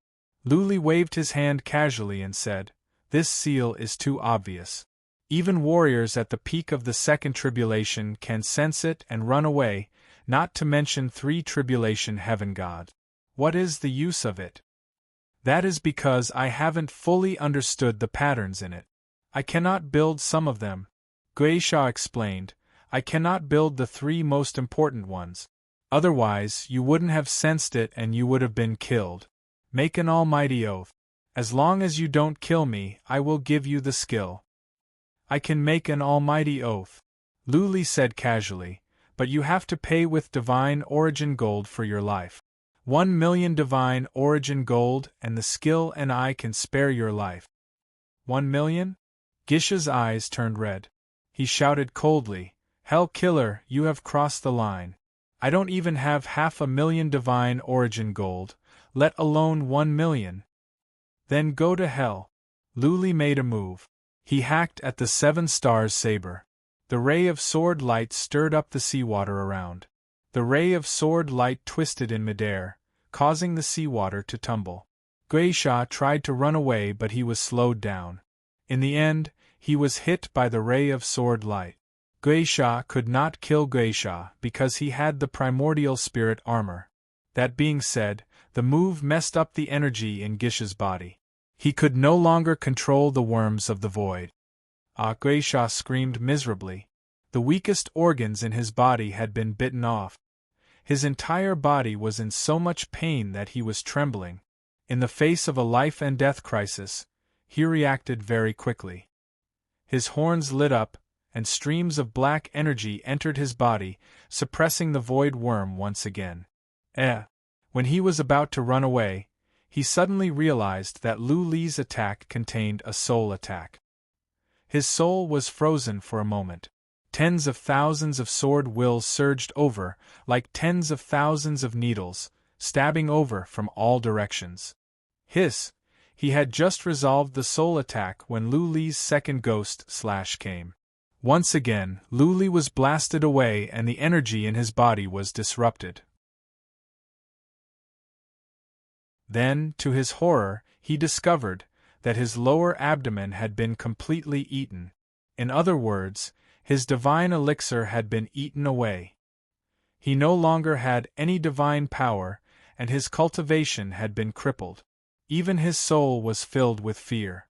Luli waved his hand casually and said, This seal is too obvious. Even warriors at the peak of the 2nd tribulation can sense it and run away, not to mention 3 tribulation heaven god. What is the use of it? That is because I haven't fully understood the patterns in it. I cannot build some of them. Geisha explained, I cannot build the 3 most important ones. Otherwise, you wouldn't have sensed it and you would have been killed. Make an almighty oath. As long as you don't kill me, I will give you the skill. I can make an almighty oath, Luli said casually, but you have to pay with divine origin gold for your life. 1 million divine origin gold and the skill and I can spare your life. 1 million? Gisha's eyes turned red. He shouted coldly, Hell killer, you have crossed the line. I don't even have 500,000 divine origin gold, let alone 1 million. Then go to hell. Luli made a move. He hacked at the 7 stars saber. The ray of sword light stirred up the seawater around. The ray of sword light twisted in midair, causing the seawater to tumble. Geisha tried to run away but he was slowed down. In the end, he was hit by the ray of sword light. Geisha could not kill Geisha because he had the primordial spirit armor. That being said, the move messed up the energy in Gisha's body. He could no longer control the worms of the void. Geisha screamed miserably. The weakest organs in his body had been bitten off. His entire body was in so much pain that he was trembling. In the face of a life and death crisis, he reacted very quickly. His horns lit up, and streams of black energy entered his body, suppressing the void worm once again. When he was about to run away, he suddenly realized that Lu Li's attack contained a soul attack. His soul was frozen for a moment. Tens of thousands of sword wills surged over, like tens of thousands of needles, stabbing over from all directions. Hiss! He had just resolved the soul attack when Lu Li's second ghost slash came. Once again, Lu Li was blasted away and the energy in his body was disrupted. Then, to his horror, he discovered that his lower abdomen had been completely eaten. In other words, his divine elixir had been eaten away. He no longer had any divine power, and his cultivation had been crippled. Even his soul was filled with fear.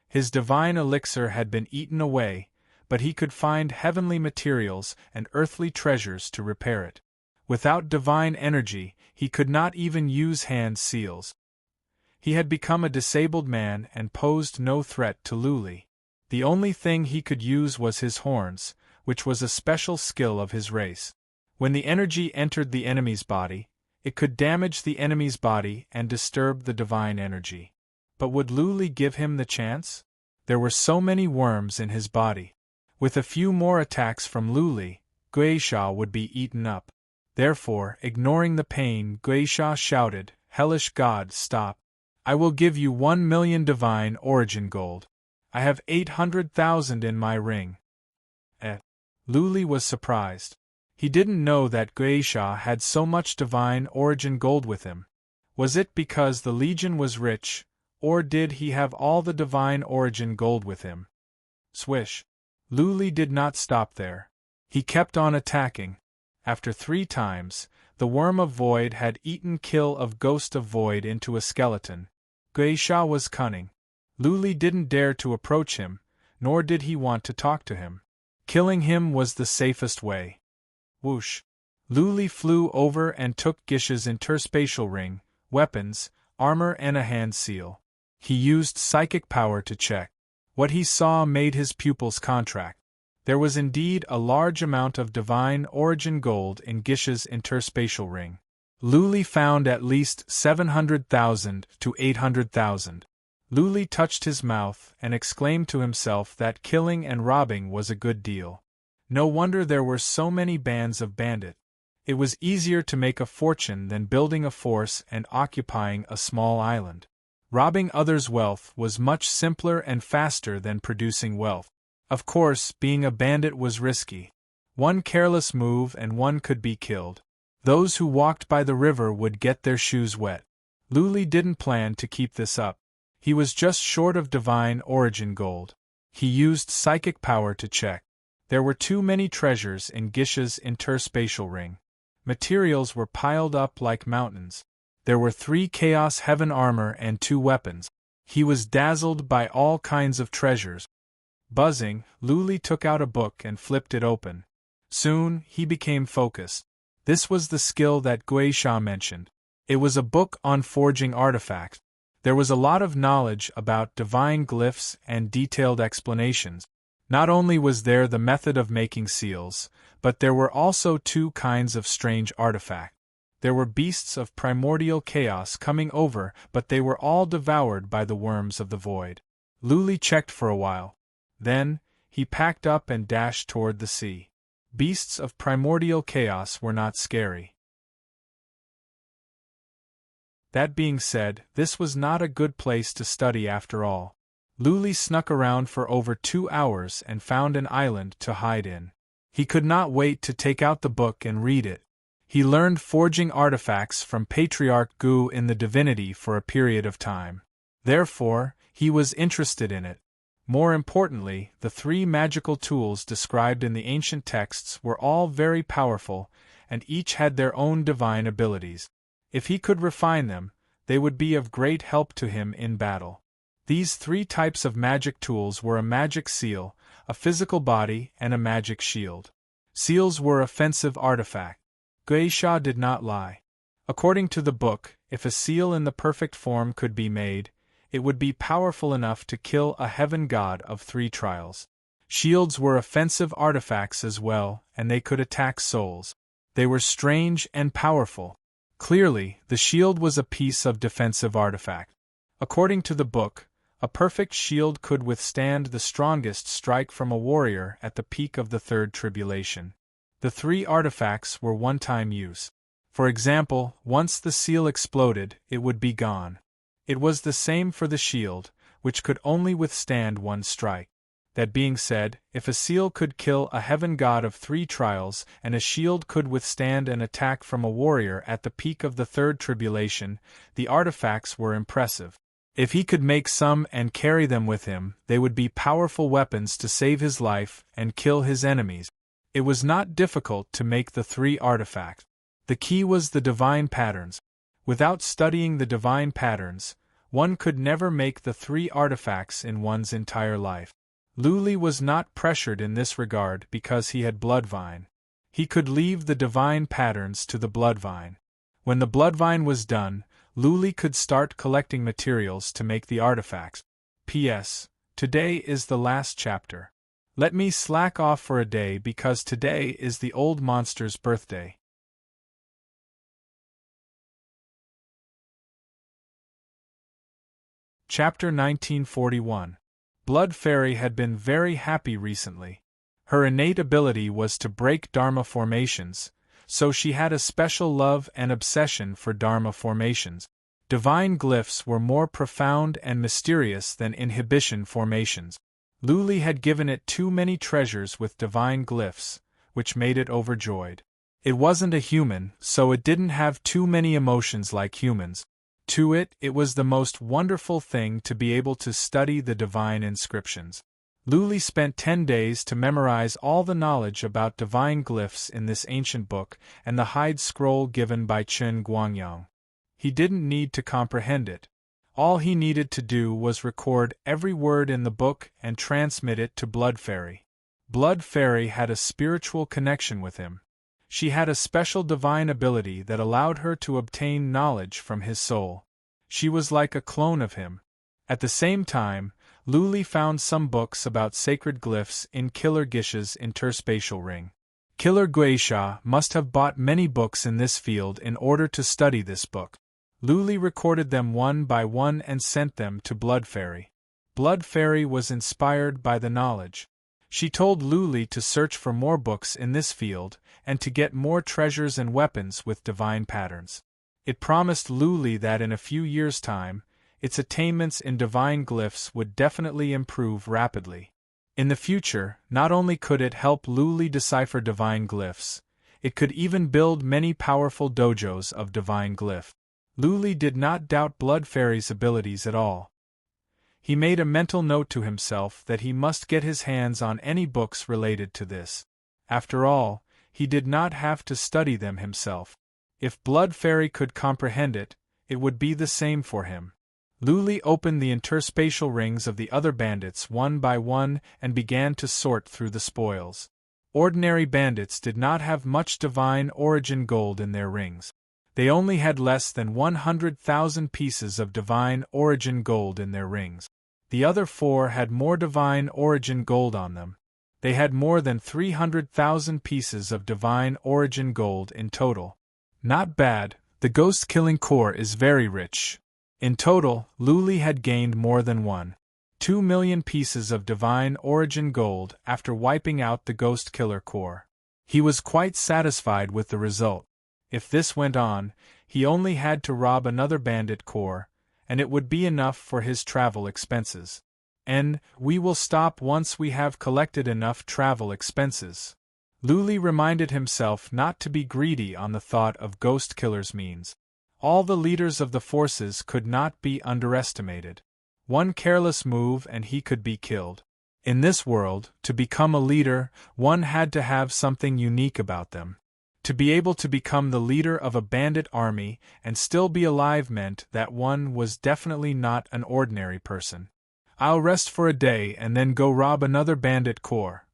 His divine elixir had been eaten away, but he could find heavenly materials and earthly treasures to repair it. Without divine energy, he could not even use hand seals. He had become a disabled man and posed no threat to Lu Li. The only thing he could use was his horns, which was a special skill of his race. When the energy entered the enemy's body, it could damage the enemy's body and disturb the divine energy. But would Lu Li give him the chance? There were so many worms in his body. With a few more attacks from Lu Li, Geisha would be eaten up. Therefore, ignoring the pain, Geisha shouted, Hellish God, stop. I will give you 1 million divine origin gold. I have 800,000 in my ring. Lu Li was surprised. He didn't know that Geisha had so much divine origin gold with him. Was it because the Legion was rich, or did he have all the divine origin gold with him? Swish. Lu Li did not stop there. He kept on attacking. After 3 times, the Worm of Void had eaten Kill of Ghost of Void into a skeleton. Geisha was cunning. Lu Li didn't dare to approach him, nor did he want to talk to him. Killing him was the safest way. Whoosh! Lu Li flew over and took Gisha's interspatial ring, weapons, armor and a hand seal. He used psychic power to check. What he saw made his pupils contract. There was indeed a large amount of divine origin gold in Gisha's interspatial ring. Lu Li found at least 700,000 to 800,000. Lu Li touched his mouth and exclaimed to himself that killing and robbing was a good deal. No wonder there were so many bands of bandit. It was easier to make a fortune than building a force and occupying a small island. Robbing others' wealth was much simpler and faster than producing wealth. Of course, being a bandit was risky. One careless move and one could be killed. Those who walked by the river would get their shoes wet. Lu Li didn't plan to keep this up. He was just short of divine origin gold. He used psychic power to check. There were too many treasures in Gisha's interspatial ring. Materials were piled up like mountains. There were 3 Chaos Heaven armor and 2 weapons. He was dazzled by all kinds of treasures. Buzzing, Lu Li took out a book and flipped it open. Soon, he became focused. This was the skill that Guisha mentioned. It was a book on forging artifacts. There was a lot of knowledge about divine glyphs and detailed explanations. Not only was there the method of making seals, but there were also two kinds of strange artifacts. There were beasts of primordial chaos coming over, but they were all devoured by the worms of the void. Luli checked for a while. Then, he packed up and dashed toward the sea. Beasts of primordial chaos were not scary. That being said, this was not a good place to study after all. Luli snuck around for over 2 hours and found an island to hide in. He could not wait to take out the book and read it. He learned forging artifacts from Patriarch Gu in the divinity for a period of time. Therefore, he was interested in it. More importantly, the 3 magical tools described in the ancient texts were all very powerful, and each had their own divine abilities. If he could refine them, they would be of great help to him in battle. These 3 types of magic tools were a magic seal, a physical body, and a magic shield. Seals were offensive artifacts. Guisha did not lie. According to the book, if a seal in the perfect form could be made, it would be powerful enough to kill a heaven god of 3 trials. Shields were offensive artifacts as well, and they could attack souls. They were strange and powerful. Clearly, the shield was a piece of defensive artifact. According to the book, a perfect shield could withstand the strongest strike from a warrior at the peak of the 3rd tribulation. The 3 artifacts were one-time use. For example, once the seal exploded, it would be gone. It was the same for the shield, which could only withstand 1 strike. That being said, if a seal could kill a heaven god of 3 trials and a shield could withstand an attack from a warrior at the peak of the 3rd tribulation, the artifacts were impressive. If he could make some and carry them with him, they would be powerful weapons to save his life and kill his enemies. It was not difficult to make the 3 artifacts. The key was the divine patterns. Without studying the divine patterns, one could never make the 3 artifacts in one's entire life. Luli was not pressured in this regard because he had Bloodvine. He could leave the divine patterns to the Bloodvine. When the Bloodvine was done, Luli could start collecting materials to make the artifacts. P.S. Today is the last chapter. Let me slack off for a day because today is the old monster's birthday. Chapter 1941. Blood Fairy had been very happy recently. Her innate ability was to break Dharma formations, so she had a special love and obsession for Dharma formations. Divine glyphs were more profound and mysterious than inhibition formations. Luli had given it too many treasures with divine glyphs, which made it overjoyed. It wasn't a human, so it didn't have too many emotions like humans. To it, it was the most wonderful thing to be able to study the divine inscriptions. Luli spent 10 days to memorize all the knowledge about divine glyphs in this ancient book and the hide scroll given by Chen Guangyang. He didn't need to comprehend it. All he needed to do was record every word in the book and transmit it to Blood Fairy. Blood Fairy had a spiritual connection with him. She had a special divine ability that allowed her to obtain knowledge from his soul. She was like a clone of him. At the same time, Luli found some books about sacred glyphs in Killer Gisha's interspatial ring. Killer Guisha must have bought many books in this field in order to study this book. Luli recorded them one by one and sent them to Blood Fairy. Blood Fairy was inspired by the knowledge. She told Luli to search for more books in this field, and to get more treasures and weapons with divine patterns. It promised Luli that in a few years' time, its attainments in divine glyphs would definitely improve rapidly. In the future, not only could it help Luli decipher divine glyphs, it could even build many powerful dojos of divine glyph. Luli did not doubt Blood Fairy's abilities at all. He made a mental note to himself that he must get his hands on any books related to this. After all, he did not have to study them himself. If Blood Fairy could comprehend it, it would be the same for him. Luli opened the interspatial rings of the other bandits one by one and began to sort through the spoils. Ordinary bandits did not have much divine origin gold in their rings. They only had less than 100,000 pieces of divine origin gold in their rings. The other four had more divine origin gold on them. They had more than 300,000 pieces of divine origin gold in total. Not bad, the ghost-killing corps is very rich. In total, Luli had gained more than 1.2 million pieces of divine origin gold after wiping out the Ghost Killer Corps. He was quite satisfied with the result. If this went on, he only had to rob another bandit corps, and it would be enough for his travel expenses. And we will stop once we have collected enough travel expenses. Luli reminded himself not to be greedy on the thought of Ghost Killer's means. All the leaders of the forces could not be underestimated. One careless move and he could be killed. In this world, to become a leader, one had to have something unique about them. To be able to become the leader of a bandit army and still be alive meant that one was definitely not an ordinary person. I'll rest for a day and then go rob another bandit corps.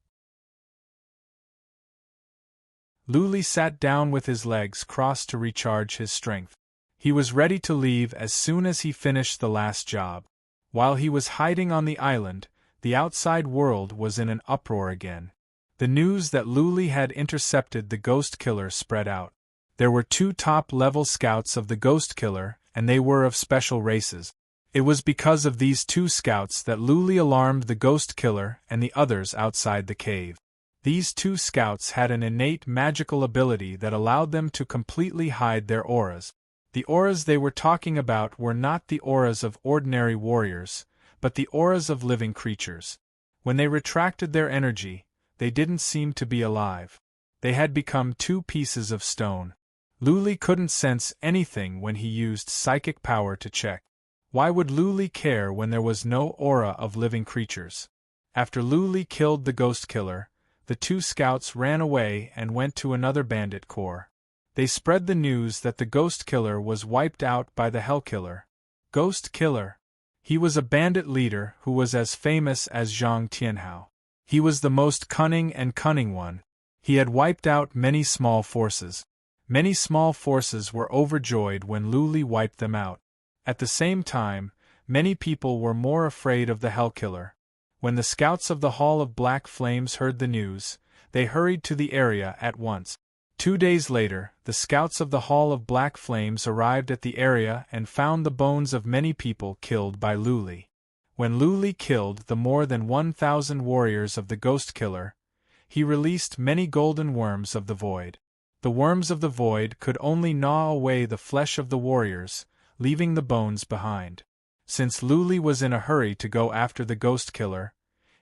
Luli sat down with his legs crossed to recharge his strength. He was ready to leave as soon as he finished the last job. While he was hiding on the island, the outside world was in an uproar again. The news that Luli had intercepted the Ghost Killer spread out. There were 2 top-level scouts of the Ghost Killer, and they were of special races. It was because of these 2 scouts that Luli alarmed the Ghost Killer and the others outside the cave. These 2 scouts had an innate magical ability that allowed them to completely hide their auras. The auras they were talking about were not the auras of ordinary warriors, but the auras of living creatures. When they retracted their energy, they didn't seem to be alive. They had become 2 pieces of stone. Luli couldn't sense anything when he used psychic power to check. Why would Luli care when there was no aura of living creatures? After Luli killed the Ghost Killer, the 2 scouts ran away and went to another bandit corps. They spread the news that the Ghost Killer was wiped out by the Hell Killer. Ghost Killer. He was a bandit leader who was as famous as Zhang Tianhao. He was the most cunning one. He had wiped out many small forces. Many small forces were overjoyed when Luli wiped them out. At the same time, many people were more afraid of the Hell Killer. When the scouts of the Hall of Black Flames heard the news, they hurried to the area at once. 2 days later, the scouts of the Hall of Black Flames arrived at the area and found the bones of many people killed by Luli. When Luli killed the more than 1,000 warriors of the Ghost Killer, he released many golden worms of the void. The worms of the void could only gnaw away the flesh of the warriors, leaving the bones behind. Since Luli was in a hurry to go after the Ghost Killer,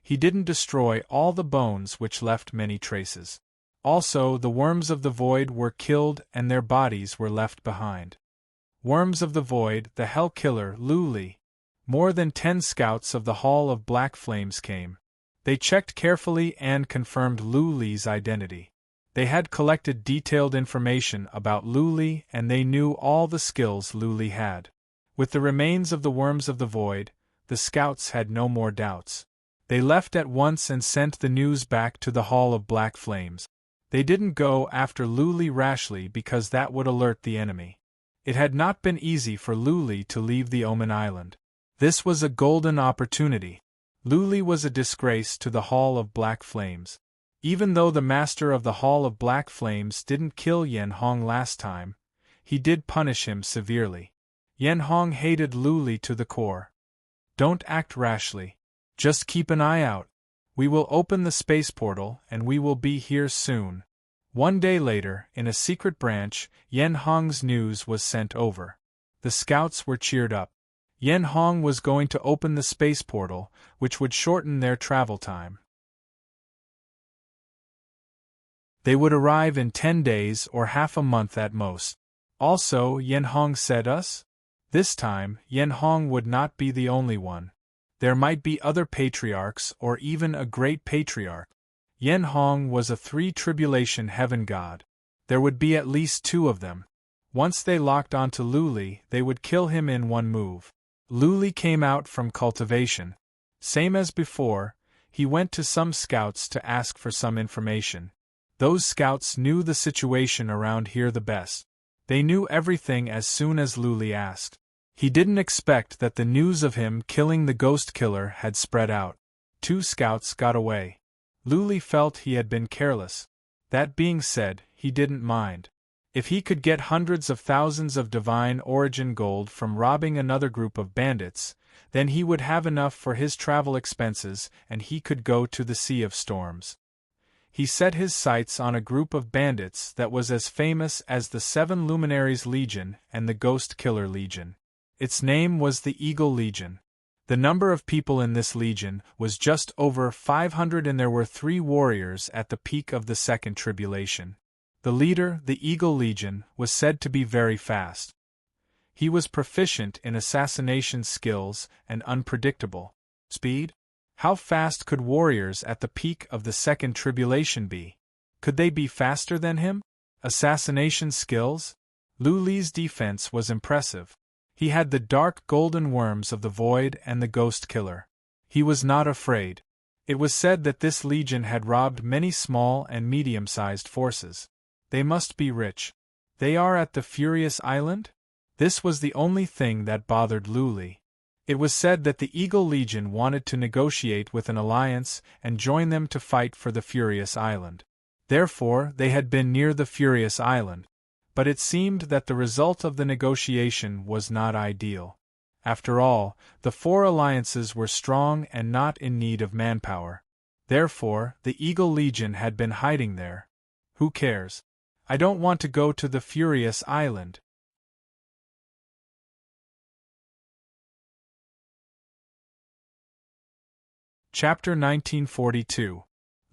he didn't destroy all the bones which left many traces. Also, the worms of the void were killed and their bodies were left behind. Worms of the void, the Hell Killer, Luli. More than 10 scouts of the Hall of Black Flames came. They checked carefully and confirmed Luli's identity. They had collected detailed information about Luli and they knew all the skills Luli had. With the remains of the worms of the void, the scouts had no more doubts. They left at once and sent the news back to the Hall of Black Flames. They didn't go after Luli rashly because that would alert the enemy. It had not been easy for Luli to leave the Omen Island. This was a golden opportunity. Luli was a disgrace to the Hall of Black Flames. Even though the master of the Hall of Black Flames didn't kill Yen Hong last time, he did punish him severely. Yen Hong hated Luli to the core. Don't act rashly. Just keep an eye out. We will open the space portal and we will be here soon. 1 day later, in a secret branch, Yen Hong's news was sent over. The scouts were cheered up. Yen Hong was going to open the space portal, which would shorten their travel time. They would arrive in 10 days or half a month at most. Also, Yen Hong said us? This time, Yen Hong would not be the only one. There might be other patriarchs or even a great patriarch. Yen Hong was a 3-tribulation heaven god. There would be at least 2 of them. Once they locked onto Luli, they would kill him in one move. Luli came out from cultivation. Same as before, He went to some scouts to ask for some information. Those scouts knew the situation around here the best. They knew everything as soon as Luli asked. He didn't expect that the news of him killing the ghost killer had spread out. 2 scouts got away. Luli felt he had been careless. That being said, he didn't mind. If he could get hundreds of thousands of divine origin gold from robbing another group of bandits, then he would have enough for his travel expenses and he could go to the Sea of Storms. He set his sights on a group of bandits that was as famous as the 7 Luminaries Legion and the Ghost Killer Legion. Its name was the Eagle Legion. The number of people in this legion was just over 500 and there were 3 warriors at the peak of the Second Tribulation. The leader, the Eagle Legion, was said to be very fast. He was proficient in assassination skills and unpredictable speed. How fast could warriors at the peak of the Second Tribulation be? Could they be faster than him? Assassination skills? Luli's defense was impressive. He had the dark golden worms of the void and the ghost killer. He was not afraid. It was said that this legion had robbed many small and medium-sized forces. They must be rich. They are at the Furious Island? This was the only thing that bothered Luli. It was said that the Eagle Legion wanted to negotiate with an alliance and join them to fight for the Furious Island. Therefore, they had been near the Furious Island. But it seemed that the result of the negotiation was not ideal. After all, the 4 alliances were strong and not in need of manpower. Therefore, the Eagle Legion had been hiding there. Who cares? I don't want to go to the Furious Island. Chapter 1942.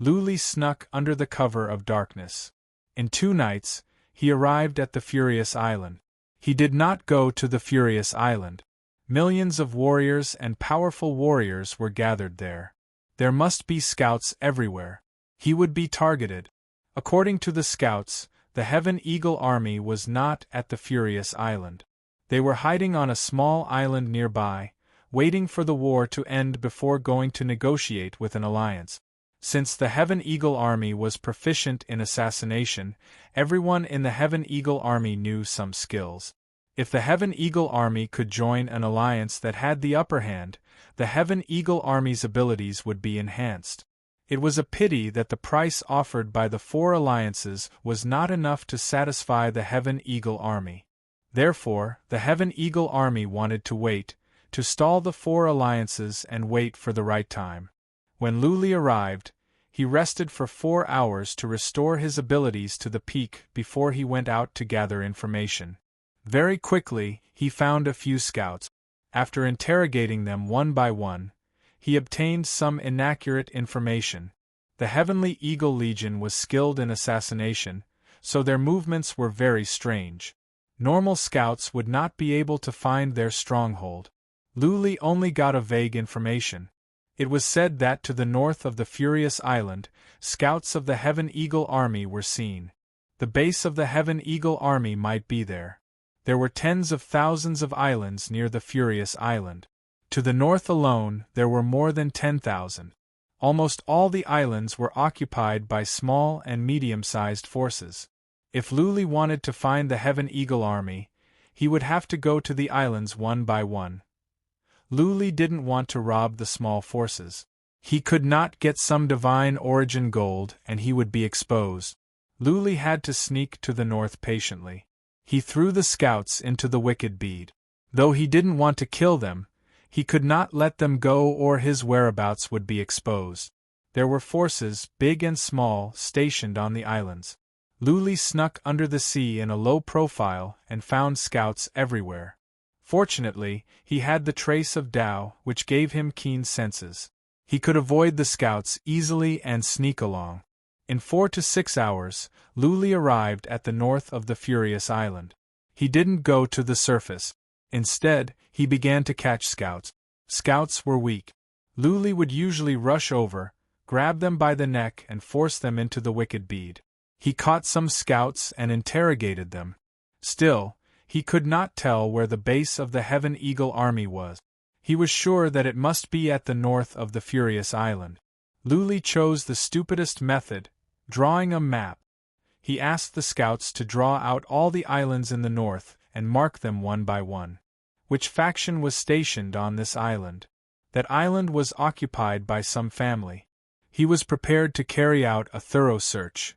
Luli snuck under the cover of darkness. In 2 nights, he arrived at the Furious Island. He did not go to the Furious Island. Millions of warriors and powerful warriors were gathered there. There must be scouts everywhere. He would be targeted. According to the scouts, the Heaven Eagle army was not at the Furious Island. They were hiding on a small island nearby, waiting for the war to end before going to negotiate with an alliance. Since the Heaven Eagle army was proficient in assassination, everyone in the Heaven Eagle army knew some skills. If the Heaven Eagle army could join an alliance that had the upper hand, the Heaven Eagle army's abilities would be enhanced. It was a pity that the price offered by the 4 alliances was not enough to satisfy the Heaven Eagle army. Therefore, the Heaven Eagle army wanted to wait, to stall the 4 alliances and wait for the right time. When Luli arrived, he rested for 4 hours to restore his abilities to the peak before he went out to gather information. Very quickly, he found a few scouts. After interrogating them one by one, he obtained some inaccurate information. The Heavenly Eagle Legion was skilled in assassination, so their movements were very strange. Normal scouts would not be able to find their stronghold. Luli only got a vague information. It was said that to the north of the Furious Island, scouts of the Heaven Eagle army were seen. The base of the Heaven Eagle army might be there. There were tens of thousands of islands near the Furious Island. To the north alone, there were more than 10,000. Almost all the islands were occupied by small and medium-sized forces. If Luli wanted to find the Heaven Eagle army, he would have to go to the islands one by one. Luli didn't want to rob the small forces. He could not get some divine origin gold and he would be exposed. Luli had to sneak to the north patiently. He threw the scouts into the wicked bead. Though he didn't want to kill them, he could not let them go or his whereabouts would be exposed. There were forces, big and small, stationed on the islands. Luli snuck under the sea in a low profile and found scouts everywhere. Fortunately, he had the trace of Tao, which gave him keen senses. He could avoid the scouts easily and sneak along. In 4 to 6 hours, Luli arrived at the north of the Furious Island. He didn't go to the surface. Instead, he began to catch scouts. Scouts were weak. Luli would usually rush over, grab them by the neck and force them into the wicked bead. He caught some scouts and interrogated them. Still, he could not tell where the base of the Heaven Eagle army was. He was sure that it must be at the north of the Furious Island. Luli chose the stupidest method, drawing a map. He asked the scouts to draw out all the islands in the north and mark them one by one. Which faction was stationed on this island? That island was occupied by some family. He was prepared to carry out a thorough search.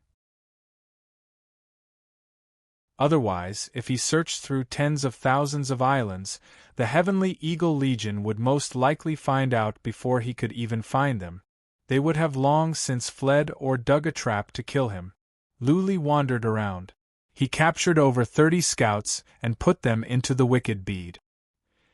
Otherwise, if he searched through tens of thousands of islands, the Heavenly Eagle Legion would most likely find out before he could even find them. They would have long since fled or dug a trap to kill him. Luli wandered around. He captured over 30 scouts and put them into the wicked bead.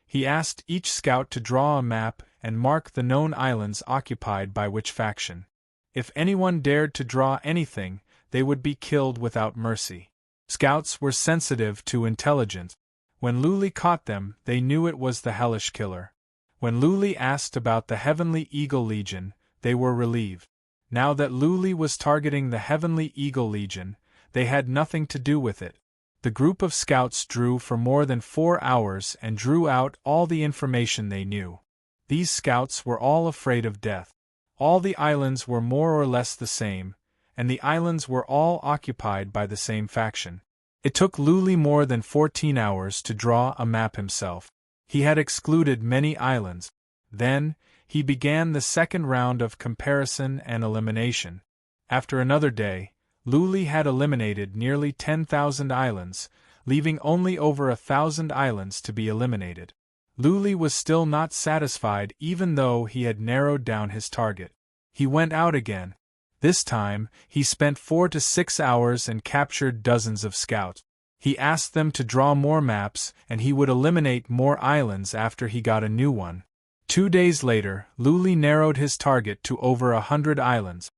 He asked each scout to draw a map and mark the known islands occupied by which faction. If anyone dared to draw anything, they would be killed without mercy. Scouts were sensitive to intelligence. When Luli caught them, they knew it was the hellish killer. When Luli asked about the Heavenly Eagle Legion, they were relieved. Now that Luli was targeting the Heavenly Eagle Legion, they had nothing to do with it. The group of scouts drew for more than 4 hours and drew out all the information they knew. These scouts were all afraid of death. All the islands were more or less the same, and the islands were all occupied by the same faction. It took Luli more than 14 hours to draw a map himself. He had excluded many islands. Then, he began the second round of comparison and elimination. After another day, Luli had eliminated nearly 10,000 islands, leaving only over 1,000 islands to be eliminated. Luli was still not satisfied even though he had narrowed down his target. He went out again. This time, he spent 4 to 6 hours and captured dozens of scouts. He asked them to draw more maps and he would eliminate more islands after he got a new one. 2 days later, Luli narrowed his target to over 100 islands.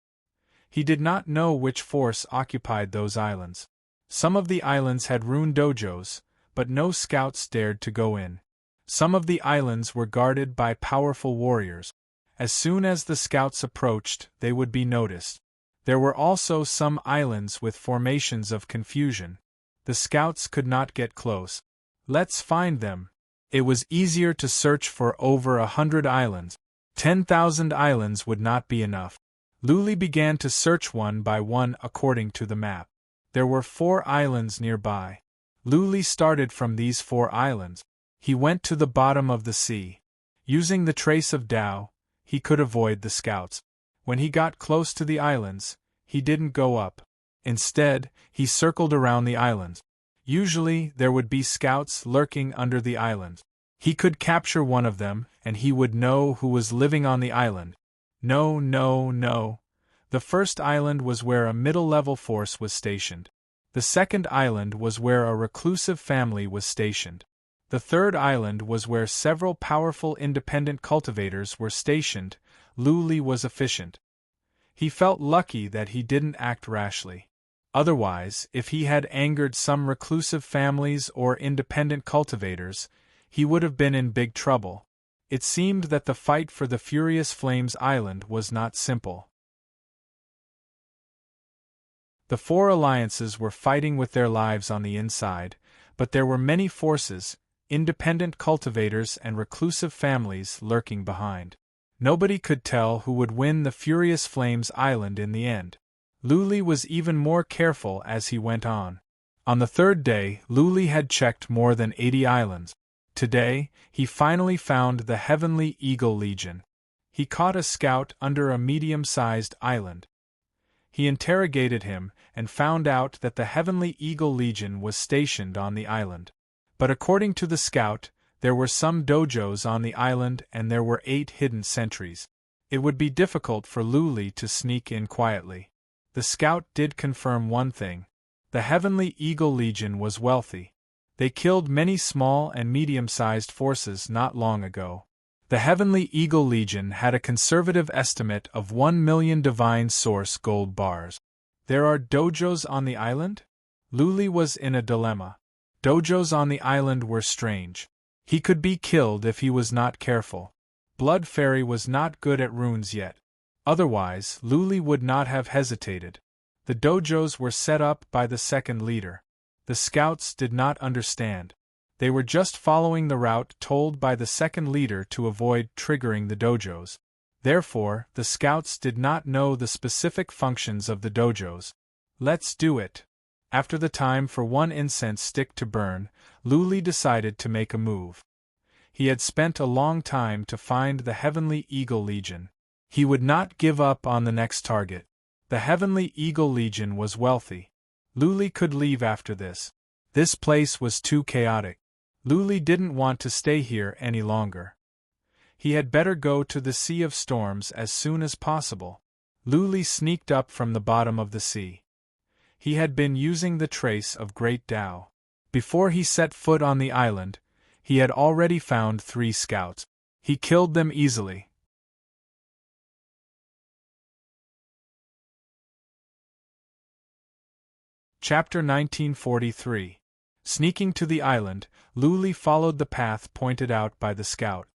He did not know which force occupied those islands. Some of the islands had rune dojos, but no scouts dared to go in. Some of the islands were guarded by powerful warriors. As soon as the scouts approached, they would be noticed. There were also some islands with formations of confusion. The scouts could not get close. Let's find them. It was easier to search for over 100 islands. 10,000 islands would not be enough. Luli began to search one by one according to the map. There were 4 islands nearby. Luli started from these 4 islands. He went to the bottom of the sea. Using the trace of Tao, he could avoid the scouts. When he got close to the islands, he didn't go up. Instead, he circled around the islands. Usually, there would be scouts lurking under the island. He could capture one of them, and he would know who was living on the island. No. The first island was where a middle-level force was stationed. The second island was where a reclusive family was stationed. The third island was where several powerful independent cultivators were stationed. Luli was efficient. He felt lucky that he didn't act rashly. Otherwise, if he had angered some reclusive families or independent cultivators, he would have been in big trouble. It seemed that the fight for the Furious Flames Island was not simple. The 4 alliances were fighting with their lives on the inside, but there were many forces, independent cultivators and reclusive families lurking behind. Nobody could tell who would win the Furious Flames Island in the end. Luli was even more careful as he went on. On the 3rd day, Luli had checked more than 80 islands. Today, he finally found the Heavenly Eagle Legion. He caught a scout under a medium-sized island. He interrogated him and found out that the Heavenly Eagle Legion was stationed on the island. But according to the scout, there were some dojos on the island and there were 8 hidden sentries. It would be difficult for Luli to sneak in quietly. The scout did confirm one thing. The Heavenly Eagle Legion was wealthy. They killed many small and medium-sized forces not long ago. The Heavenly Eagle Legion had a conservative estimate of 1 million divine source gold bars. There are dojos on the island? Luli was in a dilemma. Dojos on the island were strange. He could be killed if he was not careful. Blood Fairy was not good at runes yet. Otherwise, Luli would not have hesitated. The dojos were set up by the second leader. The scouts did not understand. They were just following the route told by the second leader to avoid triggering the dojos. Therefore, the scouts did not know the specific functions of the dojos. Let's do it. After the time for one incense stick to burn, Luli decided to make a move. He had spent a long time to find the Heavenly Eagle Legion. He would not give up on the next target. The Heavenly Eagle Legion was wealthy. Luli could leave after this. This place was too chaotic. Luli didn't want to stay here any longer. He had better go to the Sea of Storms as soon as possible. Luli sneaked up from the bottom of the sea. He had been using the trace of Great Tao. Before he set foot on the island, he had already found 3 scouts. He killed them easily. Chapter 1943. Sneaking to the island, Luli followed the path pointed out by the scout.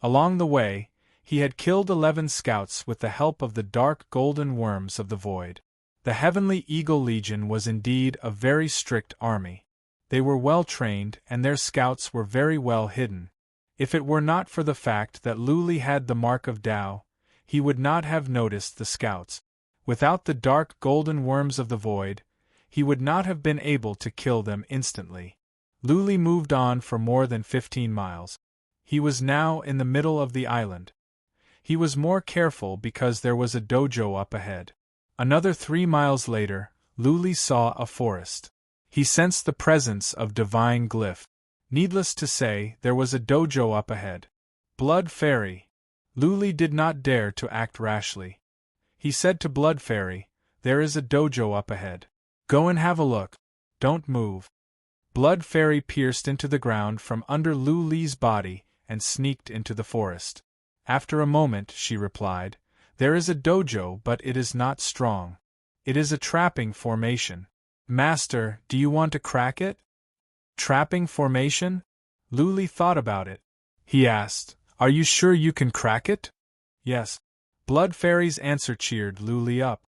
Along the way, he had killed 11 scouts with the help of the dark golden worms of the void. The Heavenly Eagle Legion was indeed a very strict army. They were well trained and their scouts were very well hidden. If it were not for the fact that Luli had the mark of Tao, he would not have noticed the scouts. Without the dark golden worms of the void, he would not have been able to kill them instantly. Luli moved on for more than 15 miles. He was now in the middle of the island. He was more careful because there was a dojo up ahead. Another 3 miles later, Luli saw a forest. He sensed the presence of divine glyph. Needless to say, there was a dojo up ahead. Blood Fairy. Luli did not dare to act rashly. He said to Blood Fairy, "There is a dojo up ahead. Go and have a look. Don't move." Blood Fairy pierced into the ground from under Luli's body and sneaked into the forest. After a moment, she replied, "There is a dojo, but it is not strong. It is a trapping formation. Master, do you want to crack it?" Trapping formation? Luli thought about it. He asked, "Are you sure you can crack it?" "Yes." Blood Fairy's answer cheered Luli up.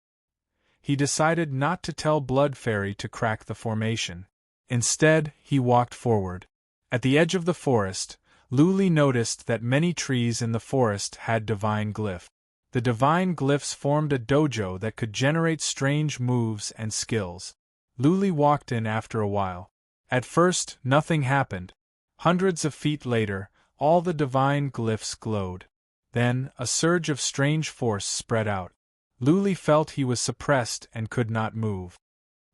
He decided not to tell Blood Fairy to crack the formation. Instead, he walked forward. At the edge of the forest, Luli noticed that many trees in the forest had divine glyph. The divine glyphs formed a dojo that could generate strange moves and skills. Luli walked in after a while. At first, nothing happened. Hundreds of feet later, all the divine glyphs glowed. Then, a surge of strange force spread out. Luli felt he was suppressed and could not move.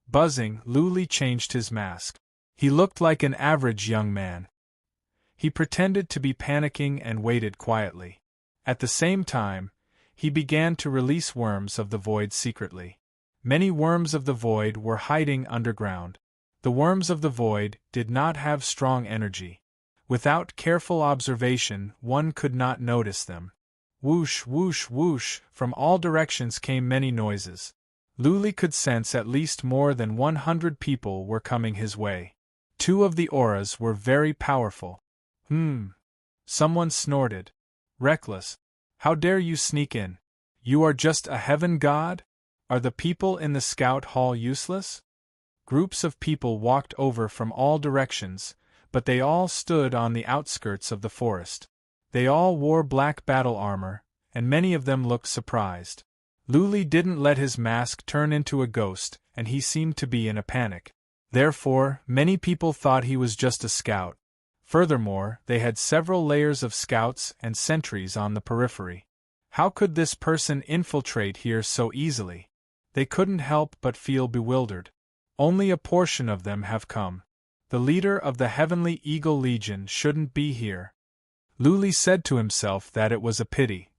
Buzzing, Luli changed his mask. He looked like an average young man. He pretended to be panicking and waited quietly. At the same time, he began to release worms of the void secretly. Many worms of the void were hiding underground. The worms of the void did not have strong energy. Without careful observation, one could not notice them. Whoosh, whoosh, whoosh, from all directions came many noises. Luli could sense at least more than 100 people were coming his way. 2 of the auras were very powerful. Someone snorted. "Reckless. How dare you sneak in? You are just a heaven god? Are the people in the scout hall useless?" Groups of people walked over from all directions, but they all stood on the outskirts of the forest. They all wore black battle armor, and many of them looked surprised. Luli didn't let his mask turn into a ghost, and he seemed to be in a panic. Therefore, many people thought he was just a scout. Furthermore, they had several layers of scouts and sentries on the periphery. How could this person infiltrate here so easily? They couldn't help but feel bewildered. Only a portion of them have come. The leader of the Heavenly Eagle Legion shouldn't be here. Luli said to himself that it was a pity.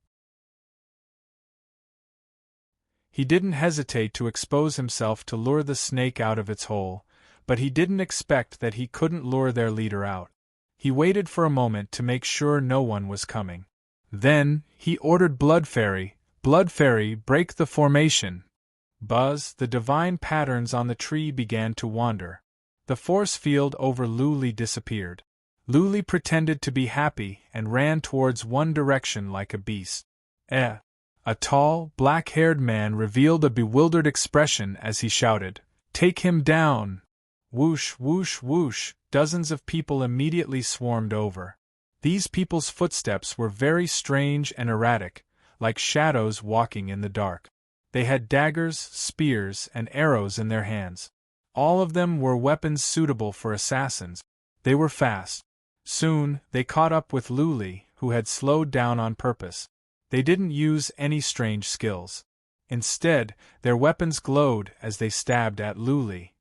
He didn't hesitate to expose himself to lure the snake out of its hole, but he didn't expect that he couldn't lure their leader out. He waited for a moment to make sure no one was coming. Then, he ordered Blood Fairy, break the formation. Buzz, the divine patterns on the tree began to wander. The force field over Luli disappeared. Luli pretended to be happy and ran towards one direction like a beast. A tall, black-haired man revealed a bewildered expression as he shouted, "Take him down!" Whoosh, whoosh, whoosh, dozens of people immediately swarmed over. These people's footsteps were very strange and erratic, like shadows walking in the dark. They had daggers, spears, and arrows in their hands. All of them were weapons suitable for assassins. They were fast. Soon, they caught up with Luli, who had slowed down on purpose. They didn't use any strange skills. Instead, their weapons glowed as they stabbed at Luli.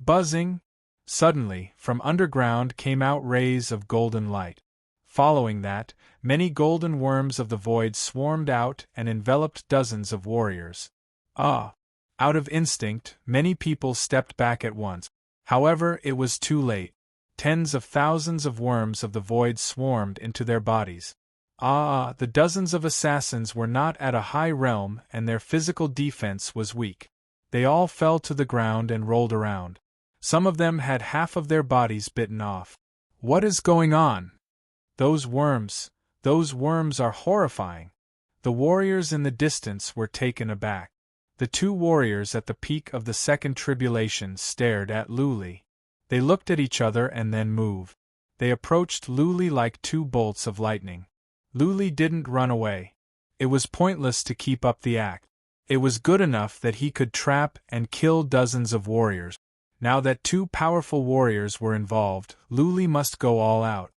Buzzing! Suddenly, from underground came out rays of golden light. Following that, many golden worms of the void swarmed out and enveloped dozens of warriors. Ah! Out of instinct, many people stepped back at once. However, it was too late. Tens of thousands of worms of the void swarmed into their bodies. The dozens of assassins were not at a high realm and their physical defense was weak. They all fell to the ground and rolled around. Some of them had half of their bodies bitten off. What is going on? Those worms are horrifying. The warriors in the distance were taken aback. The two warriors at the peak of the second tribulation stared at Luli. They looked at each other and then moved. They approached Luli like two bolts of lightning. Luli didn't run away. It was pointless to keep up the act. It was good enough that he could trap and kill dozens of warriors. Now that two powerful warriors were involved, Luli must go all out.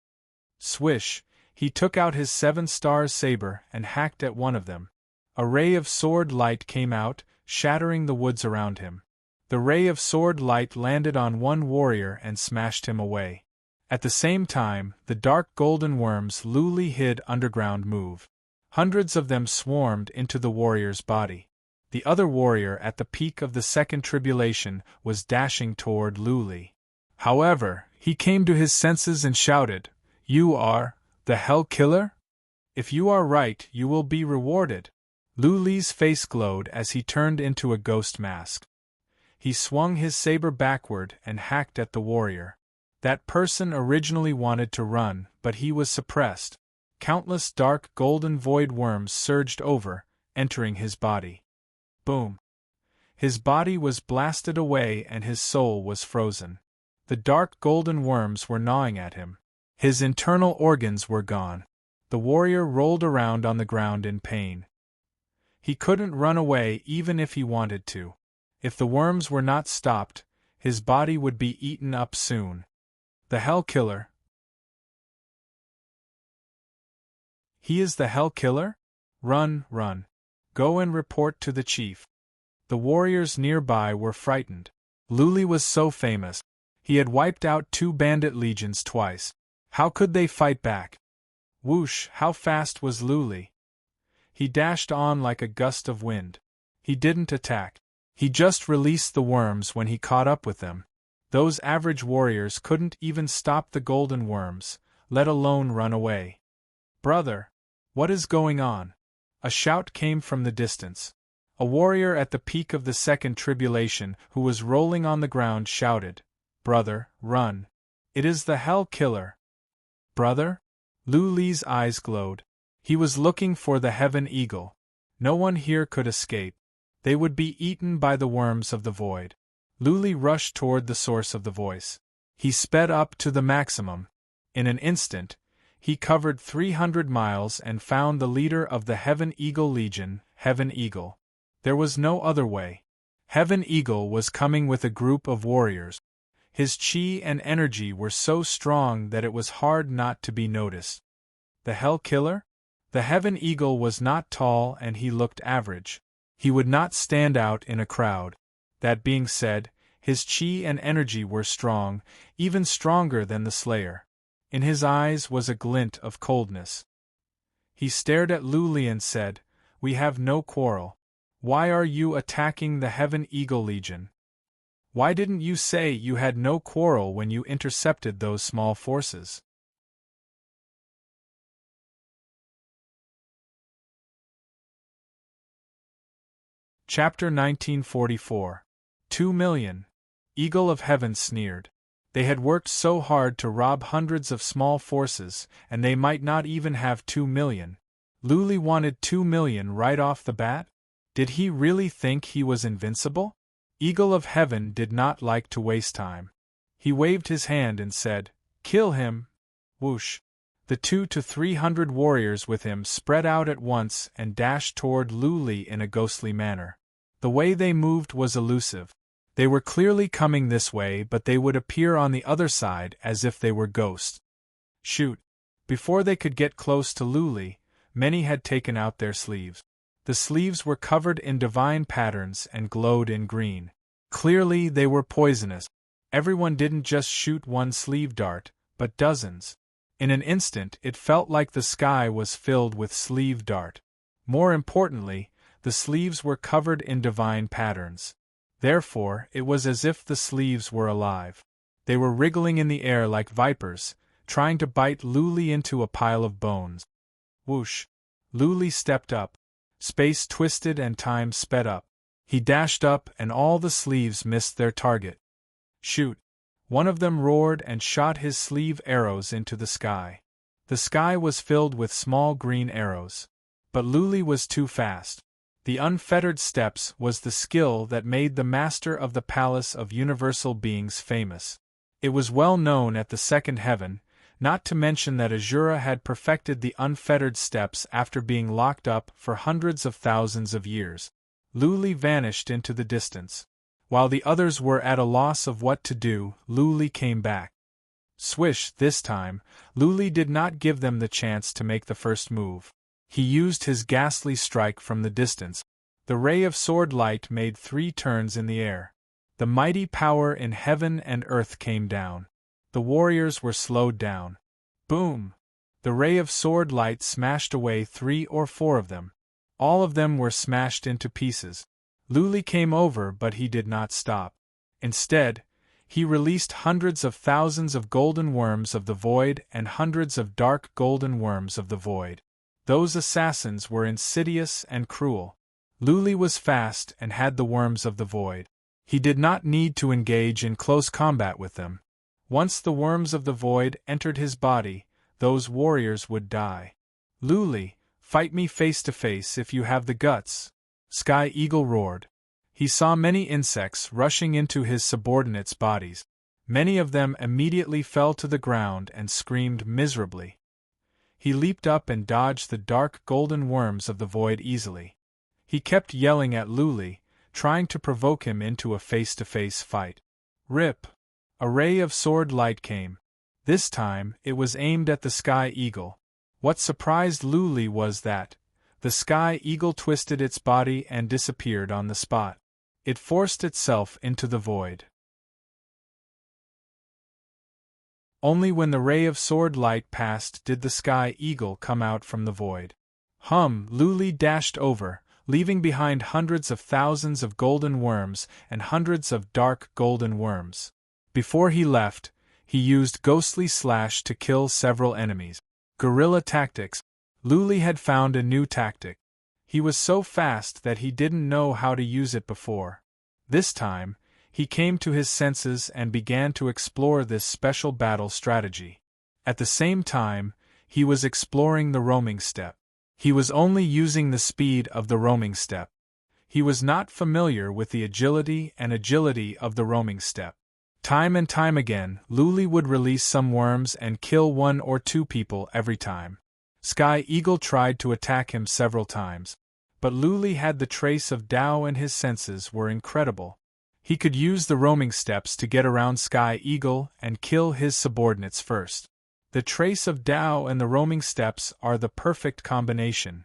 Swish! He took out his 7-star saber and hacked at one of them. A ray of sword light came out, shattering the woods around him. The ray of sword light landed on one warrior and smashed him away. At the same time, the dark golden worms Luli hid underground moved. Hundreds of them swarmed into the warrior's body. The other warrior at the peak of the second tribulation was dashing toward Luli. However, he came to his senses and shouted, "You are the Hell Killer? If you are right, you will be rewarded." Luli's face glowed as he turned into a ghost mask. He swung his saber backward and hacked at the warrior. That person originally wanted to run, but he was suppressed. Countless dark golden void worms surged over, entering his body. Boom! His body was blasted away and his soul was frozen. The dark golden worms were gnawing at him. His internal organs were gone. The warrior rolled around on the ground in pain. He couldn't run away even if he wanted to. If the worms were not stopped, his body would be eaten up soon. The Hell Killer? He is the Hell Killer? Run, run. Go and report to the chief. The warriors nearby were frightened. Luli was so famous. He had wiped out 2 bandit legions twice. How could they fight back? Whoosh! How fast was Luli? He dashed on like a gust of wind. He didn't attack. He just released the worms when he caught up with them. Those average warriors couldn't even stop the golden worms, let alone run away. "Brother! What is going on?" A shout came from the distance. A warrior at the peak of the second tribulation, who was rolling on the ground, shouted, "Brother, run! It is the Hell Killer!" "Brother?" Luli's eyes glowed. He was looking for the Heaven Eagle. No one here could escape. They would be eaten by the worms of the void. Luli rushed toward the source of the voice. He sped up to the maximum. In an instant, he covered 300 miles and found the leader of the Heaven Eagle Legion, Heaven Eagle. There was no other way. Heaven Eagle was coming with a group of warriors. His chi and energy were so strong that it was hard not to be noticed. The Hell Killer? The Heaven Eagle was not tall and he looked average. He would not stand out in a crowd. That being said, his chi and energy were strong, even stronger than the Slayer. In his eyes was a glint of coldness. He stared at Luli and said, "We have no quarrel. Why are you attacking the Heaven Eagle Legion? Why didn't you say you had no quarrel when you intercepted those small forces?" Chapter 1944. 2 million. Eagle of Heaven sneered. They had worked so hard to rob hundreds of small forces, and they might not even have 2 million. Luli wanted 2 million right off the bat? Did he really think he was invincible? Eagle of Heaven did not like to waste time. He waved his hand and said, "Kill him!" Whoosh! The 200 to 300 warriors with him spread out at once and dashed toward Luli in a ghostly manner. The way they moved was elusive. They were clearly coming this way, but they would appear on the other side as if they were ghosts. Shoot! Before they could get close to Luli, many had taken out their sleeves. The sleeves were covered in divine patterns and glowed in green. Clearly they were poisonous. Everyone didn't just shoot one sleeve dart, but dozens. In an instant it felt like the sky was filled with sleeve dart. More importantly, the sleeves were covered in divine patterns. Therefore, it was as if the sleeves were alive. They were wriggling in the air like vipers, trying to bite Luli into a pile of bones. Whoosh! Luli stepped up. Space twisted and time sped up. He dashed up and all the sleeves missed their target. Shoot! One of them roared and shot his sleeve arrows into the sky. The sky was filled with small green arrows. But Luli was too fast. The unfettered steps was the skill that made the master of the palace of universal beings famous. It was well known at the second heaven, not to mention that Azura had perfected the unfettered steps after being locked up for hundreds of thousands of years. Luli vanished into the distance. While the others were at a loss of what to do, Luli came back. Swish, this time, Luli did not give them the chance to make the first move. He used his ghastly strike from the distance. The ray of sword light made 3 turns in the air. The mighty power in heaven and earth came down. The warriors were slowed down. Boom! The ray of sword light smashed away 3 or 4 of them. All of them were smashed into pieces. Luli came over, but he did not stop. Instead, he released hundreds of thousands of golden worms of the void and hundreds of dark golden worms of the void. Those assassins were insidious and cruel. Luli was fast and had the worms of the void. He did not need to engage in close combat with them. Once the worms of the void entered his body, those warriors would die. Luli, fight me face to face if you have the guts. Sky Eagle roared. He saw many insects rushing into his subordinates' bodies. Many of them immediately fell to the ground and screamed miserably. He leaped up and dodged the dark golden worms of the void easily. He kept yelling at Luli, trying to provoke him into a face-to-face fight. Rip! A ray of sword light came. This time, it was aimed at the Sky Eagle. What surprised Luli was that the Sky Eagle twisted its body and disappeared on the spot. It forced itself into the void. Only when the ray of sword light passed did the Sky Eagle come out from the void. Luli dashed over, leaving behind hundreds of thousands of golden worms and hundreds of dark golden worms. Before he left, he used Ghostly Slash to kill several enemies. Guerrilla tactics. Luli had found a new tactic. He was so fast that he didn't know how to use it before. This time, he came to his senses and began to explore this special battle strategy. At the same time, he was exploring the roaming step. He was only using the speed of the roaming step. He was not familiar with the agility of the roaming step. Time and time again, Luli would release some worms and kill 1 or 2 people every time. Sky Eagle tried to attack him several times. But Luli had the trace of Tao and his senses were incredible. He could use the roaming steps to get around Sky Eagle and kill his subordinates first. The trace of Tao and the roaming steps are the perfect combination.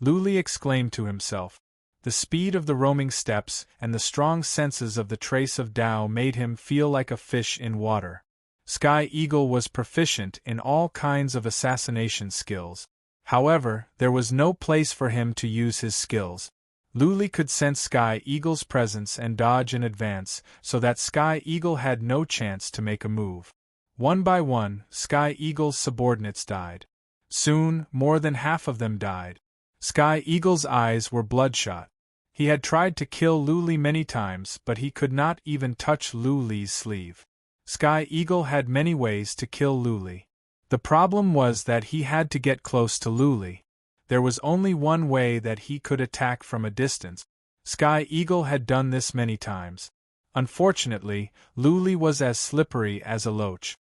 Luli exclaimed to himself. The speed of the roaming steps and the strong senses of the trace of Tao made him feel like a fish in water. Sky Eagle was proficient in all kinds of assassination skills. However, there was no place for him to use his skills. Luli could sense Sky Eagle's presence and dodge in advance, so that Sky Eagle had no chance to make a move. One by one, Sky Eagle's subordinates died. Soon, more than half of them died. Sky Eagle's eyes were bloodshot. He had tried to kill Luli many times, but he could not even touch Luli's sleeve. Sky Eagle had many ways to kill Luli. The problem was that he had to get close to Luli. There was only one way that he could attack from a distance. Sky Eagle had done this many times. Unfortunately, Luli was as slippery as a loach.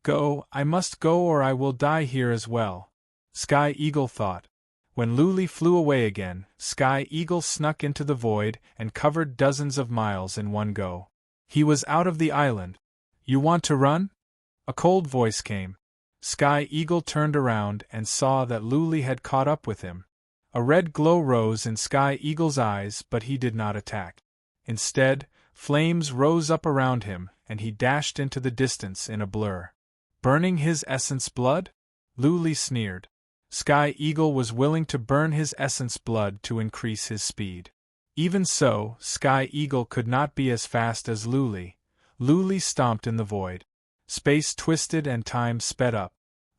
I must go or I will die here as well, Sky Eagle thought. When Luli flew away again, Sky Eagle snuck into the void and covered dozens of miles in one go. He was out of the island. You want to run? A cold voice came. Sky Eagle turned around and saw that Luli had caught up with him. A red glow rose in Sky Eagle's eyes, but he did not attack. Instead, flames rose up around him, and he dashed into the distance in a blur. Burning his essence blood? Luli sneered. Sky Eagle was willing to burn his essence blood to increase his speed. Even so, Sky Eagle could not be as fast as Luli. Luli stomped in the void. Space twisted and time sped up.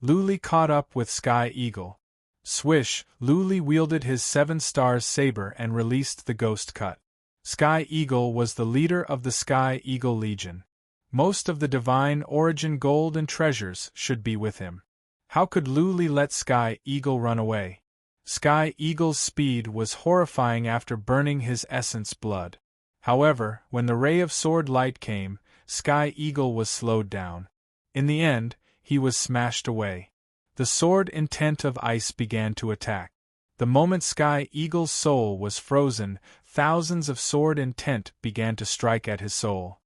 Luli caught up with Sky Eagle. Swish, Luli wielded his 7 stars saber and released the ghost cut. Sky Eagle was the leader of the Sky Eagle Legion. Most of the divine origin gold and treasures should be with him. How could Luli let Sky Eagle run away? Sky Eagle's speed was horrifying after burning his essence blood. However, when the ray of sword light came, Sky Eagle was slowed down. In the end, he was smashed away. The sword intent of ice began to attack. The moment Sky Eagle's soul was frozen, thousands of sword intent began to strike at his soul.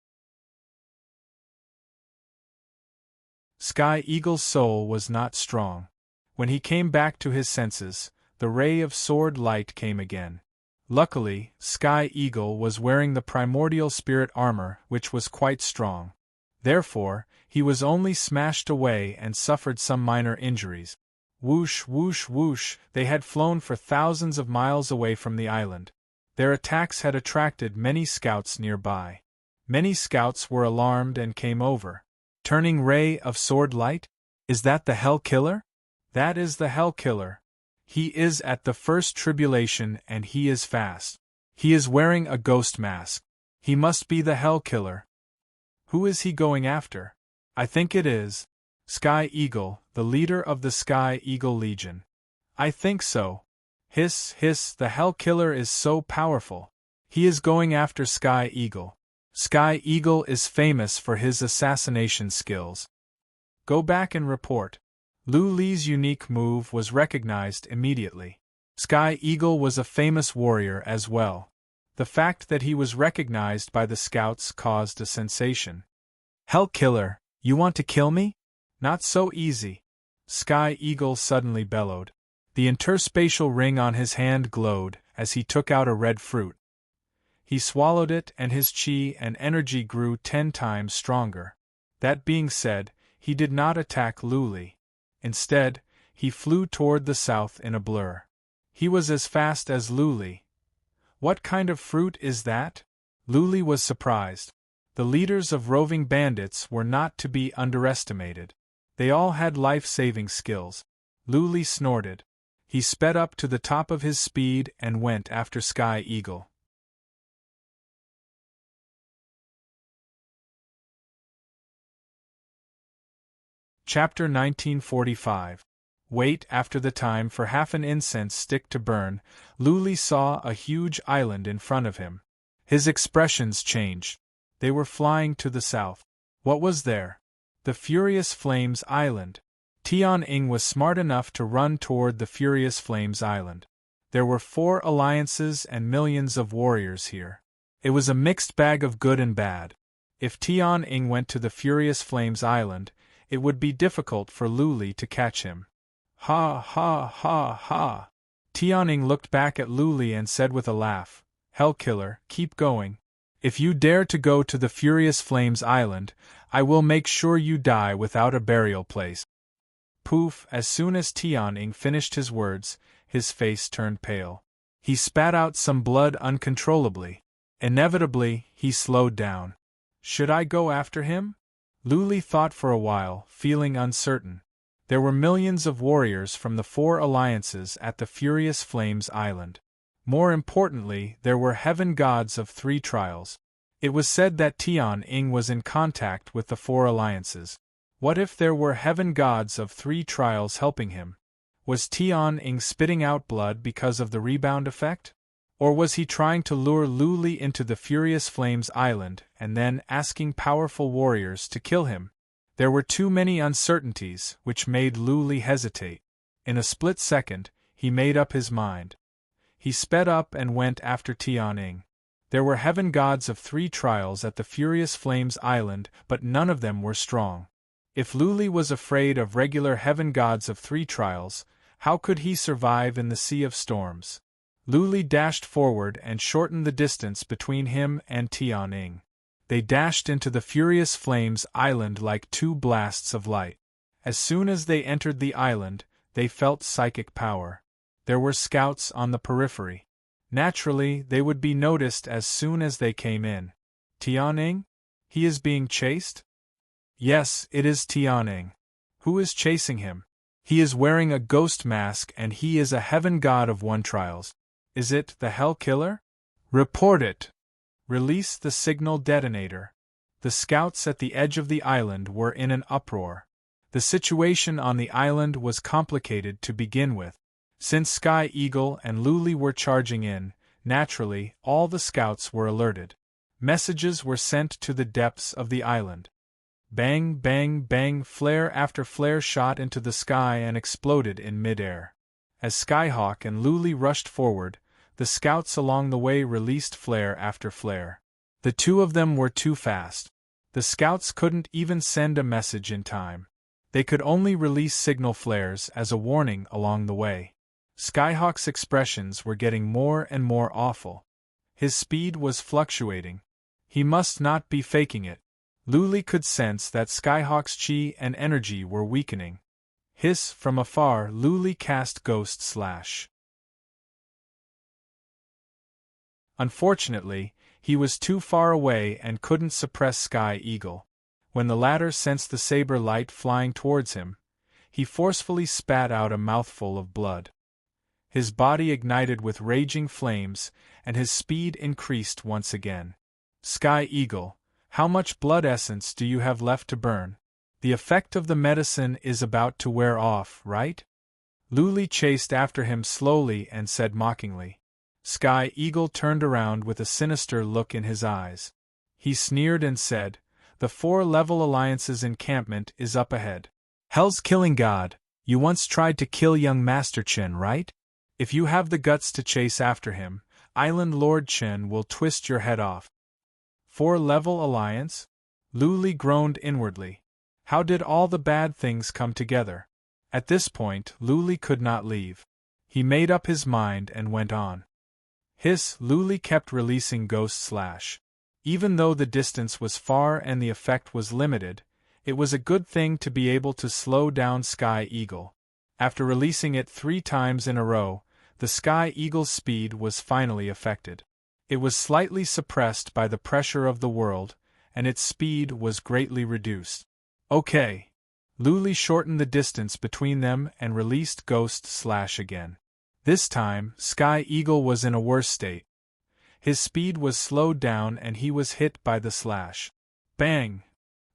Sky Eagle's soul was not strong. When he came back to his senses, the ray of sword light came again. Luckily, Sky Eagle was wearing the primordial spirit armor, which was quite strong. Therefore, he was only smashed away and suffered some minor injuries. Whoosh, whoosh, whoosh, they had flown for thousands of miles away from the island. Their attacks had attracted many scouts nearby. Many scouts were alarmed and came over. Turning ray of sword light? Is that the Hell Killer? That is the Hell Killer. He is at the first tribulation and he is fast. He is wearing a ghost mask. He must be the Hell Killer. Who is he going after? I think it is Sky Eagle, the leader of the Sky Eagle Legion. I think so. Hiss, hiss, the Hell Killer is so powerful. He is going after Sky Eagle. Sky Eagle is famous for his assassination skills. Go back and report. Luli's unique move was recognized immediately. Sky Eagle was a famous warrior as well. The fact that he was recognized by the scouts caused a sensation. Hell Killer, you want to kill me? Not so easy. Sky Eagle suddenly bellowed. The interspatial ring on his hand glowed as he took out a red fruit. He swallowed it and his chi and energy grew 10 times stronger. That being said, he did not attack Luli. Instead, he flew toward the south in a blur. He was as fast as Luli. What kind of fruit is that? Luli was surprised. The leaders of roving bandits were not to be underestimated. They all had life-saving skills. Luli snorted. He sped up to the top of his speed and went after Sky Eagle. Chapter 1945. Wait after the time for half an incense stick to burn, Luli saw a huge island in front of him. His expressions changed. They were flying to the south. What was there? The Furious Flames Island. Tian-Ing was smart enough to run toward the Furious Flames Island. There were 4 alliances and millions of warriors here. It was a mixed bag of good and bad. If Tian-Ing went to the Furious Flames Island, it would be difficult for Luli to catch him. Ha ha ha ha. Tian-Ing looked back at Luli and said with a laugh, Hell Killer, keep going. If you dare to go to the Furious Flames Island, I will make sure you die without a burial place. Poof, as soon as Tian-Ing finished his words, his face turned pale. He spat out some blood uncontrollably. Inevitably, he slowed down. Should I go after him? Luli thought for a while, feeling uncertain. There were millions of warriors from the 4 alliances at the Furious Flames Island. More importantly, there were heaven gods of 3 trials. It was said that Tian-Ing was in contact with the 4 alliances. What if there were heaven gods of 3 trials helping him? Was Tian-Ing spitting out blood because of the rebound effect? Or was he trying to lure Luli into the Furious Flames Island and then asking powerful warriors to kill him? There were too many uncertainties, which made Luli hesitate. In a split second, he made up his mind. He sped up and went after Tian. There were heaven gods of 3 trials at the Furious Flames Island, but none of them were strong. If Luli was afraid of regular heaven gods of 3 trials, how could he survive in the Sea of Storms? Luli dashed forward and shortened the distance between him and Tian. They dashed into the Furious Flames Island like 2 blasts of light. As soon as they entered the island, they felt psychic power. There were scouts on the periphery. Naturally, they would be noticed as soon as they came in. Tian? He is being chased? Yes, it is Tian. Who is chasing him? He is wearing a ghost mask and he is a heaven god of 1 trials. Is it the Hell Killer? Report it! Release the signal detonator. The scouts at the edge of the island were in an uproar. The situation on the island was complicated to begin with. Since Sky Eagle and Luli were charging in, naturally, all the scouts were alerted. Messages were sent to the depths of the island. Bang, bang, bang, flare after flare shot into the sky and exploded in midair. As Skyhawk and Luli rushed forward, the scouts along the way released flare after flare. The 2 of them were too fast. The scouts couldn't even send a message in time. They could only release signal flares as a warning along the way. Skyhawk's expressions were getting more and more awful. His speed was fluctuating. He must not be faking it. Luli could sense that Skyhawk's chi and energy were weakening. Hiss from afar, Luli cast Ghost Slash. Unfortunately, he was too far away and couldn't suppress Sky Eagle. When the latter sensed the saber light flying towards him, he forcefully spat out a mouthful of blood. His body ignited with raging flames, and his speed increased once again. Sky Eagle, how much blood essence do you have left to burn? The effect of the medicine is about to wear off, right? Luli chased after him slowly and said mockingly. Sky Eagle turned around with a sinister look in his eyes. He sneered and said, "The 4-level Alliance's encampment is up ahead. Hell's killing god, you once tried to kill young Master Chen, right? If you have the guts to chase after him, Island Lord Chen will twist your head off." 4-level Alliance? Luli groaned inwardly. How did all the bad things come together? At this point, Luli could not leave. He made up his mind and went on. Hiss, Luli kept releasing Ghost Slash. Even though the distance was far and the effect was limited, it was a good thing to be able to slow down Sky Eagle. After releasing it 3 times in a row, the Sky Eagle's speed was finally affected. It was slightly suppressed by the pressure of the world, and its speed was greatly reduced. Okay. Luli shortened the distance between them and released Ghost Slash again. This time, Sky Eagle was in a worse state. His speed was slowed down and he was hit by the slash. Bang!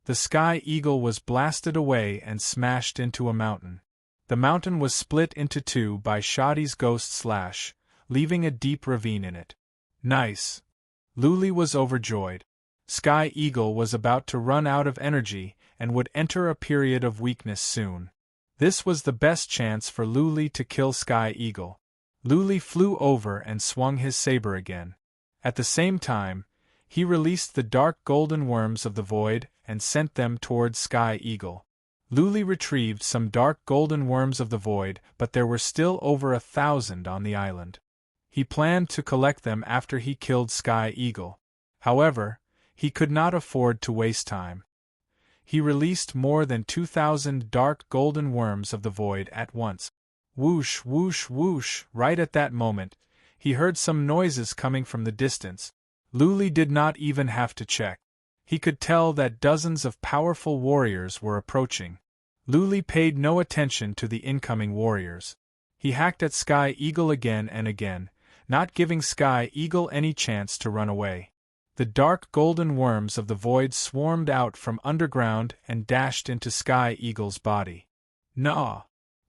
The Sky Eagle was blasted away and smashed into a mountain. The mountain was split into 2 by Shoddy's Ghost Slash, leaving a deep ravine in it. Nice! Luli was overjoyed. Sky Eagle was about to run out of energy and would enter a period of weakness soon. This was the best chance for Luli to kill Sky Eagle. Luli flew over and swung his saber again. At the same time, he released the dark golden worms of the void and sent them towards Sky Eagle. Luli retrieved some dark golden worms of the void, but there were still over 1,000 on the island. He planned to collect them after he killed Sky Eagle. However, he could not afford to waste time. He released more than 2,000 dark golden worms of the void at once. Whoosh, whoosh, whoosh! Right at that moment, he heard some noises coming from the distance. Luli did not even have to check. He could tell that dozens of powerful warriors were approaching. Luli paid no attention to the incoming warriors. He hacked at Sky Eagle again and again, not giving Sky Eagle any chance to run away. The dark golden worms of the void swarmed out from underground and dashed into Sky Eagle's body. "Nah!"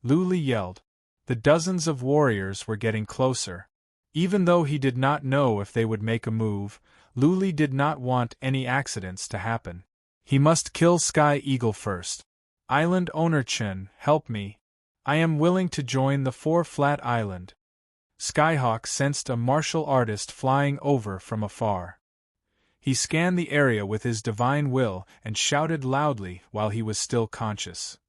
Luli yelled. The dozens of warriors were getting closer. Even though he did not know if they would make a move, Luli did not want any accidents to happen. He must kill Sky Eagle first. Island owner Chen, help me. I am willing to join the Four-Flat Island. Skyhawk sensed a martial artist flying over from afar. He scanned the area with his divine will and shouted loudly while he was still conscious.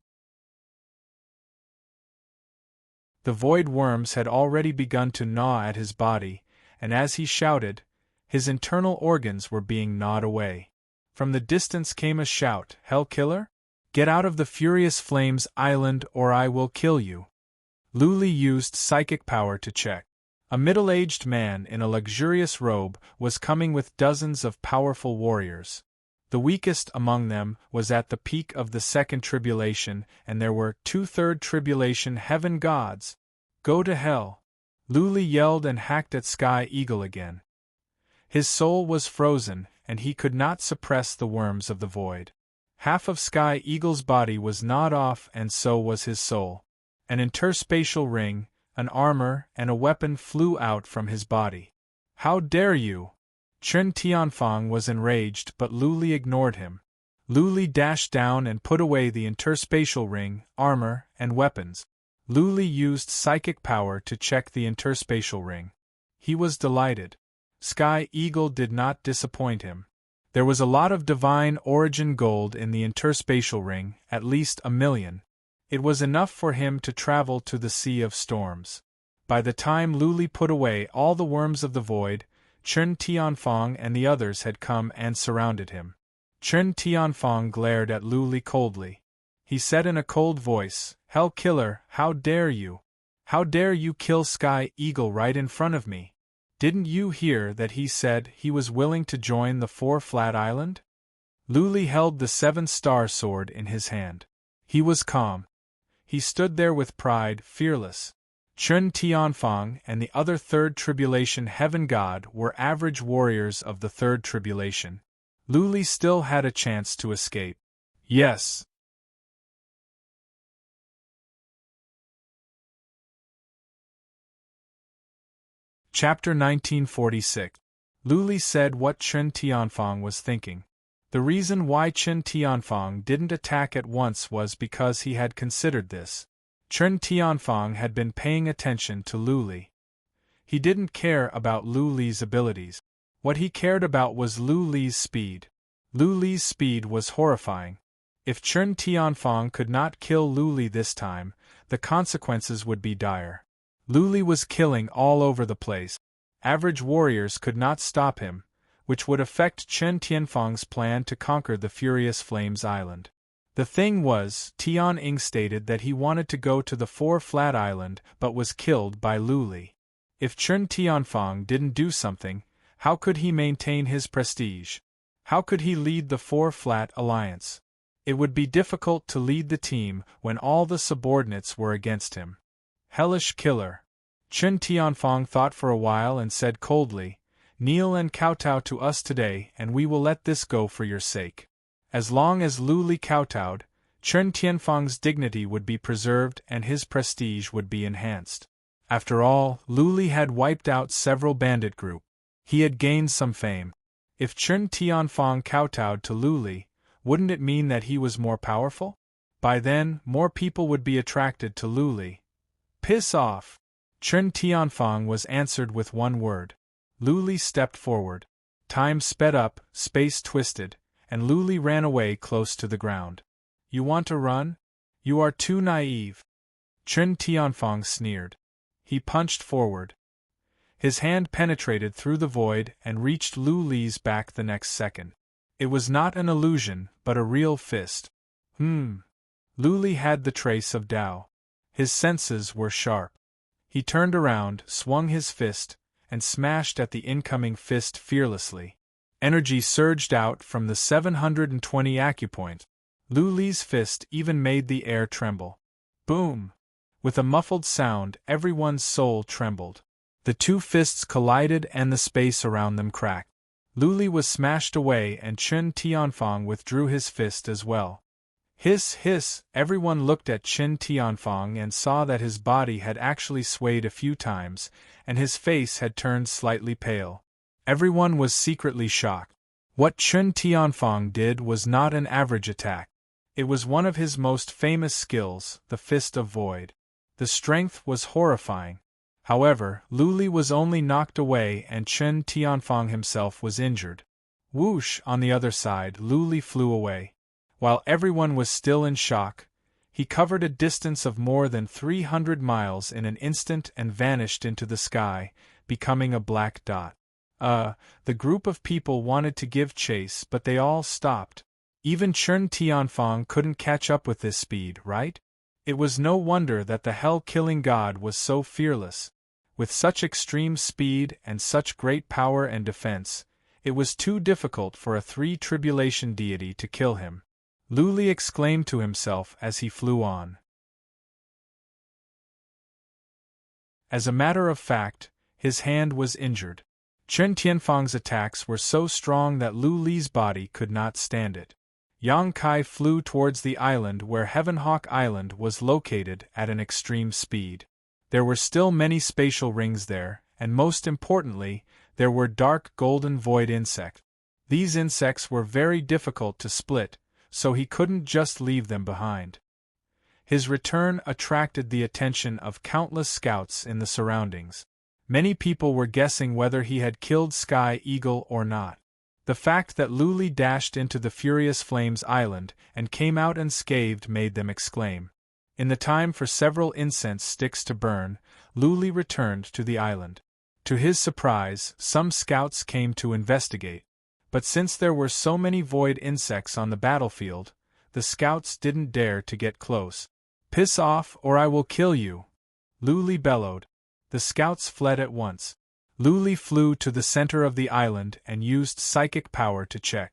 The void worms had already begun to gnaw at his body, and as he shouted, his internal organs were being gnawed away. From the distance came a shout, "Hell Killer? Get out of the Furious Flames Island or I will kill you." Luli used psychic power to check. A middle-aged man in a luxurious robe was coming with dozens of powerful warriors. The weakest among them was at the peak of the second tribulation, and there were two-third tribulation heaven gods. Go to hell! Luli yelled and hacked at Sky Eagle again. His soul was frozen, and he could not suppress the worms of the void. Half of Sky Eagle's body was gnawed off, and so was his soul. An interspatial ring, an armor, and a weapon flew out from his body. How dare you! Chen Tianfang was enraged, but Luli ignored him. Luli dashed down and put away the interspatial ring, armor, and weapons. Luli used psychic power to check the interspatial ring. He was delighted. Sky Eagle did not disappoint him. There was a lot of divine origin gold in the interspatial ring, at least 1,000,000. It was enough for him to travel to the Sea of Storms. By the time Luli put away all the worms of the void, Chen Tianfang and the others had come and surrounded him. Chen Tianfang glared at Luli coldly. He said in a cold voice, "Hell Killer, how dare you? How dare you kill Sky Eagle right in front of me? Didn't you hear that he said he was willing to join the Four-Flat Island?" Luli held the 7-star sword in his hand. He was calm. He stood there with pride, fearless. Chen Tianfang and the other Third Tribulation Heaven God were average warriors of the Third Tribulation. Luli still had a chance to escape. Yes. Chapter 1946. Luli said what Chen Tianfang was thinking. The reason why Chen Tianfang didn't attack at once was because he had considered this. Chen Tianfang had been paying attention to Luli. He didn't care about Luli's abilities. What he cared about was Luli's speed. Luli's speed was horrifying. If Chen Tianfang could not kill Luli this time, the consequences would be dire. Luli was killing all over the place. Average warriors could not stop him, which would affect Chen Tianfang's plan to conquer the Furious Flames Island. The thing was, Tian Ying stated that he wanted to go to the Four-Flat Island but was killed by Luli. If Chen Tianfang didn't do something, how could he maintain his prestige? How could he lead the Four-Flat Alliance? It would be difficult to lead the team when all the subordinates were against him. Hellish killer. Chen Tianfang thought for a while and said coldly, "Kneel and kowtow to us today and we will let this go for your sake." As long as Luli kowtowed, Chen Tianfang's dignity would be preserved and his prestige would be enhanced. After all, Luli had wiped out several bandit groups. He had gained some fame. If Chen Tianfang kowtowed to Luli, wouldn't it mean that he was more powerful? By then, more people would be attracted to Luli. Piss off! Chen Tianfang was answered with one word. Luli stepped forward. Time sped up, space twisted, and Luli ran away close to the ground. You want to run? You are too naive. Chen Tianfang sneered. He punched forward. His hand penetrated through the void and reached Luli's back the next second. It was not an illusion, but a real fist. Luli had the trace of Tao. His senses were sharp. He turned around, swung his fist, and smashed at the incoming fist fearlessly. Energy surged out from the 720 acupoint. Luli's fist even made the air tremble. Boom! With a muffled sound, everyone's soul trembled. The two fists collided and the space around them cracked. Luli was smashed away and Chen Tianfang withdrew his fist as well. Hiss, hiss! Everyone looked at Chen Tianfang and saw that his body had actually swayed a few times, and his face had turned slightly pale. Everyone was secretly shocked. What Chun Tianfang did was not an average attack. It was one of his most famous skills, the Fist of Void. The strength was horrifying. However, Lu Li was only knocked away and Chun Tianfang himself was injured. Whoosh! On the other side, Lu Li flew away. While everyone was still in shock, he covered a distance of more than 300 miles in an instant and vanished into the sky, becoming a black dot. The group of people wanted to give chase, but they all stopped. Even Chun Tianfang couldn't catch up with this speed, right? It was no wonder that the hell-killing god was so fearless. With such extreme speed and such great power and defense, it was too difficult for a three-tribulation deity to kill him. Lu Li exclaimed to himself as he flew on. As a matter of fact, his hand was injured. Chun Tianfang's attacks were so strong that Lu Li's body could not stand it. Yang Kai flew towards the island where Heavenhawk Island was located at an extreme speed. There were still many spatial rings there, and most importantly, there were dark golden void insects. These insects were very difficult to split, so he couldn't just leave them behind. His return attracted the attention of countless scouts in the surroundings. Many people were guessing whether he had killed Sky Eagle or not. The fact that Lu Li dashed into the Furious Flames Island and came out unscathed made them exclaim. In the time for several incense sticks to burn, Lu Li returned to the island. To his surprise, some scouts came to investigate. But since there were so many void insects on the battlefield, the scouts didn't dare to get close. "Piss off or I will kill you!" Lu Li bellowed. The scouts fled at once. Lu Li flew to the center of the island and used psychic power to check.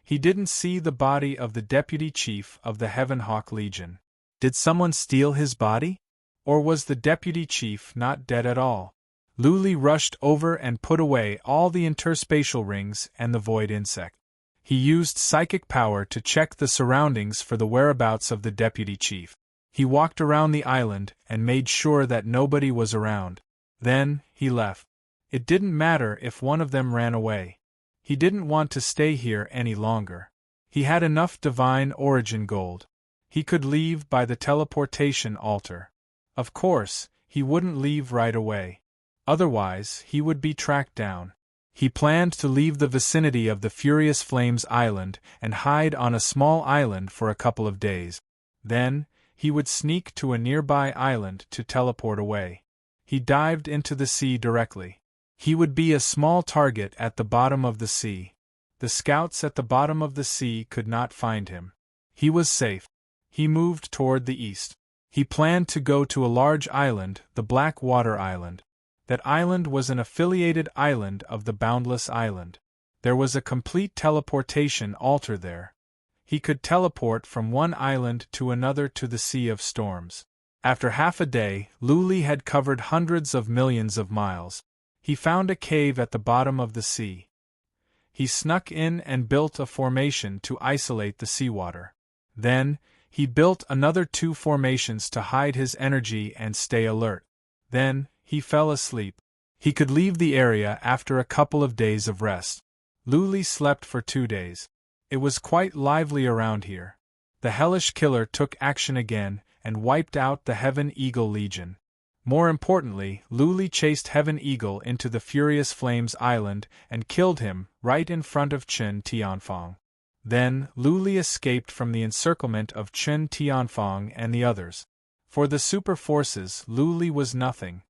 He didn't see the body of the deputy chief of the Heavenhawk Legion. Did someone steal his body? Or was the deputy chief not dead at all? Lu Li rushed over and put away all the interspatial rings and the void insect. He used psychic power to check the surroundings for the whereabouts of the deputy chief. He walked around the island and made sure that nobody was around. Then, he left. It didn't matter if one of them ran away. He didn't want to stay here any longer. He had enough divine origin gold. He could leave by the teleportation altar. Of course, he wouldn't leave right away. Otherwise, he would be tracked down. He planned to leave the vicinity of the Furious Flames Island and hide on a small island for a couple of days. Then, he would sneak to a nearby island to teleport away. He dived into the sea directly. He would be a small target at the bottom of the sea. The scouts at the bottom of the sea could not find him. He was safe. He moved toward the east. He planned to go to a large island, the Black Water Island. That island was an affiliated island of the Boundless Island. There was a complete teleportation altar there. He could teleport from one island to another to the Sea of Storms. After half a day, Lu Li had covered hundreds of millions of miles. He found a cave at the bottom of the sea. He snuck in and built a formation to isolate the seawater. Then, he built another 2 formations to hide his energy and stay alert. Then, he fell asleep. He could leave the area after a couple of days of rest. Lu Li slept for 2 days. It was quite lively around here. The hellish killer took action again and wiped out the Heaven Eagle Legion. More importantly, Lu Li chased Heaven Eagle into the Furious Flames Island and killed him right in front of Chun Tianfang. Then, Lu Li escaped from the encirclement of Chun Tianfang and the others. For the super forces, Lu Li was nothing.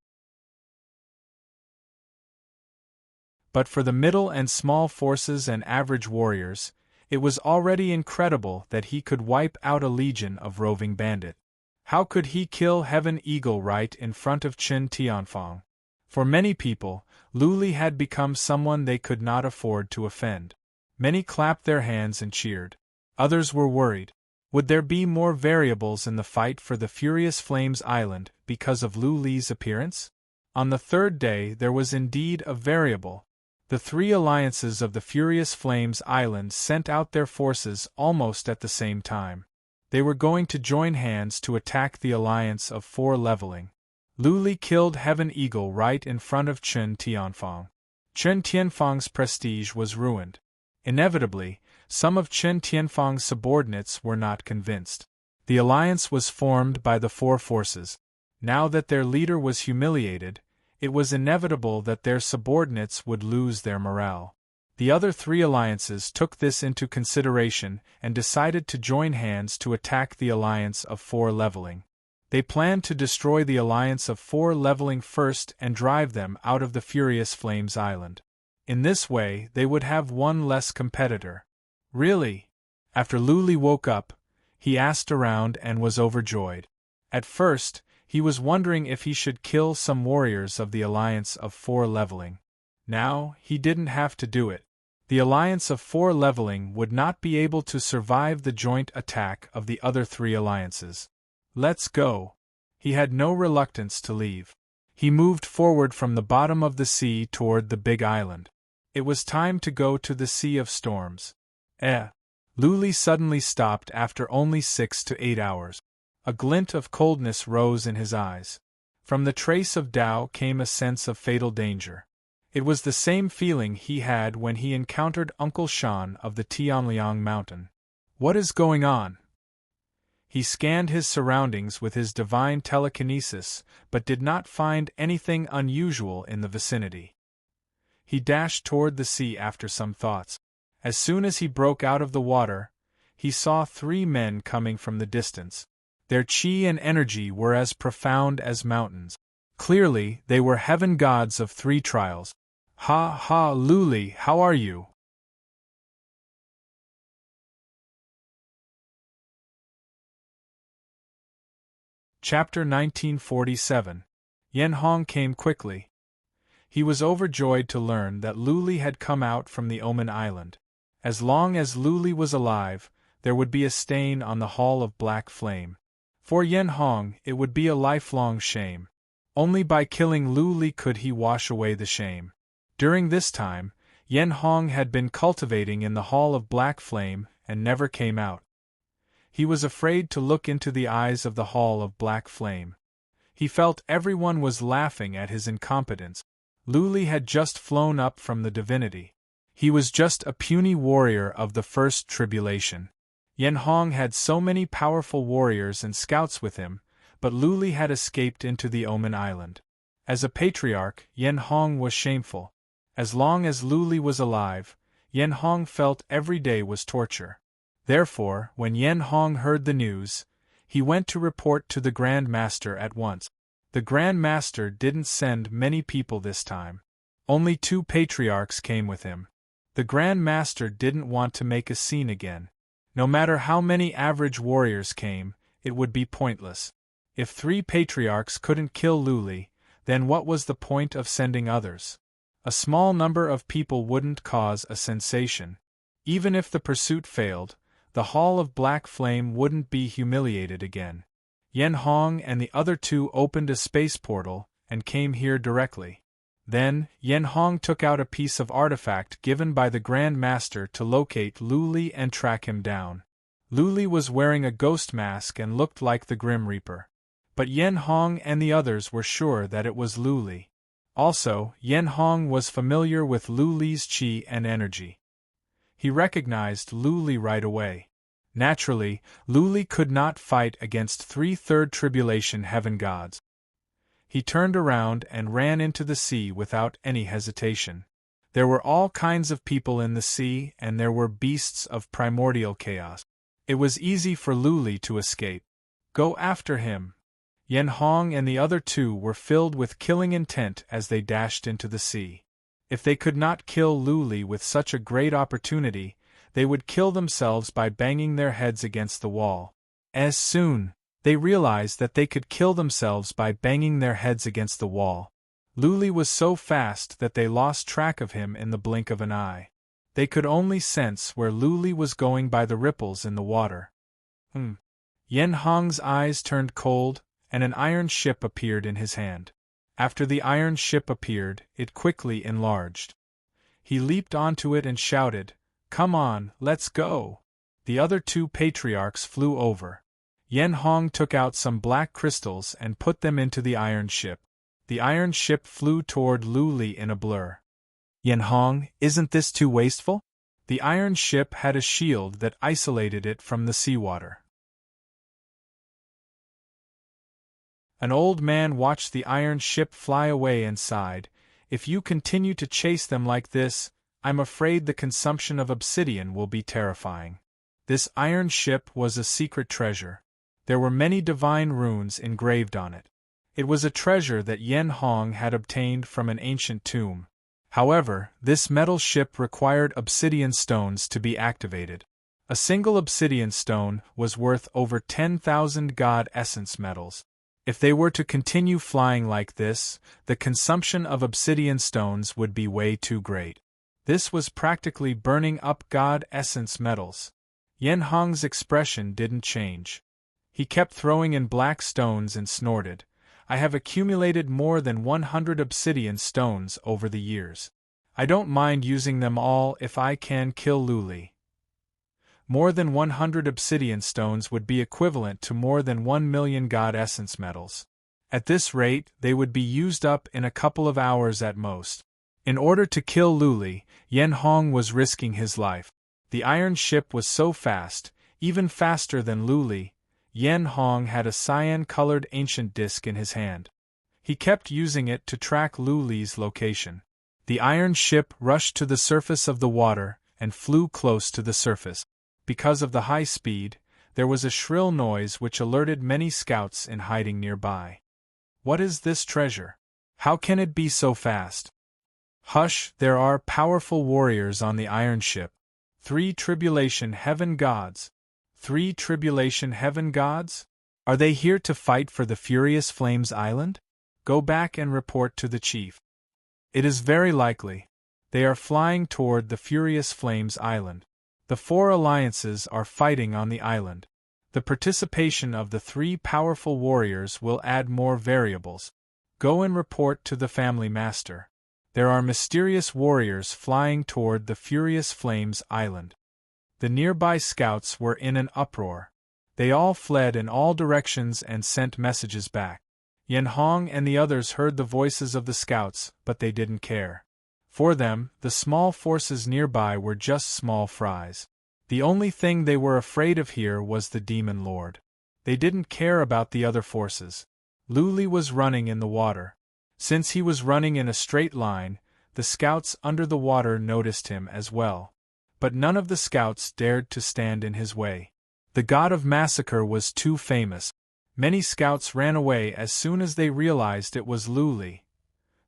But for the middle and small forces and average warriors, it was already incredible that he could wipe out a legion of roving bandits. How could he kill Heaven Eagle right in front of Chun Tianfang? For many people, Lu Li had become someone they could not afford to offend. Many clapped their hands and cheered. Others were worried. Would there be more variables in the fight for the Furious Flames Island because of Lu Li's appearance? On the 3rd day there was indeed a variable. The 3 alliances of the Furious Flames Island sent out their forces almost at the same time. They were going to join hands to attack the alliance of 4 leveling. Lu Li killed Heaven Eagle right in front of Chun Tianfang. Chun Tianfang's prestige was ruined. Inevitably, some of Chen Tianfang's subordinates were not convinced. The alliance was formed by the four forces. Now that their leader was humiliated, it was inevitable that their subordinates would lose their morale. The other three alliances took this into consideration and decided to join hands to attack the alliance of four leveling. They planned to destroy the alliance of four leveling first and drive them out of the Furious Flames Island. In this way, they would have one less competitor. Really? After Luli woke up, he asked around and was overjoyed. At first, he was wondering if he should kill some warriors of the alliance of four leveling. Now, he didn't have to do it. The alliance of four leveling would not be able to survive the joint attack of the other three alliances. Let's go. He had no reluctance to leave. He moved forward from the bottom of the sea toward the big island. It was time to go to the Sea of Storms. Luli suddenly stopped after only 6 to 8 hours. A glint of coldness rose in his eyes. From the trace of Tao came a sense of fatal danger. It was the same feeling he had when he encountered Uncle Shan of the Tianliang mountain. What is going on? He scanned his surroundings with his divine telekinesis, but did not find anything unusual in the vicinity. He dashed toward the sea after some thoughts. As soon as he broke out of the water, he saw 3 men coming from the distance. Their chi and energy were as profound as mountains. Clearly, they were heaven gods of 3 trials. Ha ha, Luli, how are you? Chapter 1947. Yen Hong came quickly. He was overjoyed to learn that Luli had come out from the Omen Island. As long as Luli was alive, there would be a stain on the Hall of Black Flame. For Yen Hong, it would be a lifelong shame. Only by killing Luli could he wash away the shame. During this time, Yen Hong had been cultivating in the Hall of Black Flame and never came out. He was afraid to look into the eyes of the Hall of Black Flame. He felt everyone was laughing at his incompetence. Luli had just flown up from the divinity. He was just a puny warrior of the first tribulation. Yen Hong had so many powerful warriors and scouts with him, but Luli had escaped into the Omen Island. As a patriarch, Yen Hong was shameful. As long as Luli was alive, Yen Hong felt every day was torture. Therefore, when Yen Hong heard the news, he went to report to the Grand Master at once. The Grand Master didn't send many people this time. Only 2 patriarchs came with him. The Grand Master didn't want to make a scene again. No matter how many average warriors came, it would be pointless. If 3 patriarchs couldn't kill Luli, then what was the point of sending others? A small number of people wouldn't cause a sensation. Even if the pursuit failed, the Hall of Black Flame wouldn't be humiliated again. Yen Hong and the other 2 opened a space portal and came here directly. Then, Yen Hong took out a piece of artifact given by the Grand Master to locate Luli and track him down. Luli was wearing a ghost mask and looked like the Grim Reaper. But Yen Hong and the others were sure that it was Luli. Also, Yen Hong was familiar with Luli's chi and energy. He recognized Luli right away. Naturally, Luli could not fight against 3 third tribulation heaven gods. He turned around and ran into the sea without any hesitation. There were all kinds of people in the sea, and there were beasts of primordial chaos. It was easy for Luli to escape. Go after him! Yen Hong and the other 2 were filled with killing intent as they dashed into the sea. If they could not kill Luli with such a great opportunity, they would kill themselves by banging their heads against the wall. As soon, they realized that they could kill themselves by banging their heads against the wall. Luli was so fast that they lost track of him in the blink of an eye. They could only sense where Luli was going by the ripples in the water. Yen Hong's eyes turned cold, and an iron ship appeared in his hand. After the iron ship appeared, it quickly enlarged. He leaped onto it and shouted, "Come on, let's go!" The other 2 patriarchs flew over. Yen Hong took out some black crystals and put them into the iron ship. The iron ship flew toward Luli in a blur. "Yen Hong, isn't this too wasteful?" The iron ship had a shield that isolated it from the seawater. An old man watched the iron ship fly away and sighed, "If you continue to chase them like this, I'm afraid the consumption of obsidian will be terrifying." This iron ship was a secret treasure. There were many divine runes engraved on it. It was a treasure that Yen Hong had obtained from an ancient tomb. However, this metal ship required obsidian stones to be activated. A single obsidian stone was worth over 10,000 god essence metals. If they were to continue flying like this, the consumption of obsidian stones would be way too great. This was practically burning up god essence metals. Yen Hong's expression didn't change. He kept throwing in black stones and snorted, "I have accumulated more than 100 obsidian stones over the years. I don't mind using them all if I can kill Luli." More than 100 obsidian stones would be equivalent to more than 1 million god essence metals. At this rate, they would be used up in a couple of hours at most. In order to kill Luli, Yen Hong was risking his life. The iron ship was so fast, even faster than Luli. Yen Hong had a cyan-colored ancient disc in his hand. He kept using it to track Luli's location. The iron ship rushed to the surface of the water and flew close to the surface. Because of the high speed, there was a shrill noise which alerted many scouts in hiding nearby. "What is this treasure? How can it be so fast?" "Hush, there are powerful warriors on the iron ship. 3 tribulation heaven gods. 3 tribulation heaven gods? Are they here to fight for the Furious Flames Island? Go back and report to the chief." "It is very likely. They are flying toward the Furious Flames Island. The 4 alliances are fighting on the island. The participation of the 3 powerful warriors will add more variables. Go and report to the family master. There are mysterious warriors flying toward the Furious Flames Island." The nearby scouts were in an uproar. They all fled in all directions and sent messages back. Yen Hong and the others heard the voices of the scouts, but they didn't care. For them, the small forces nearby were just small fries. The only thing they were afraid of here was the Demon Lord. They didn't care about the other forces. Luli was running in the water. Since he was running in a straight line, the scouts under the water noticed him as well. But none of the scouts dared to stand in his way. The god of massacre was too famous. Many scouts ran away as soon as they realized it was Luli.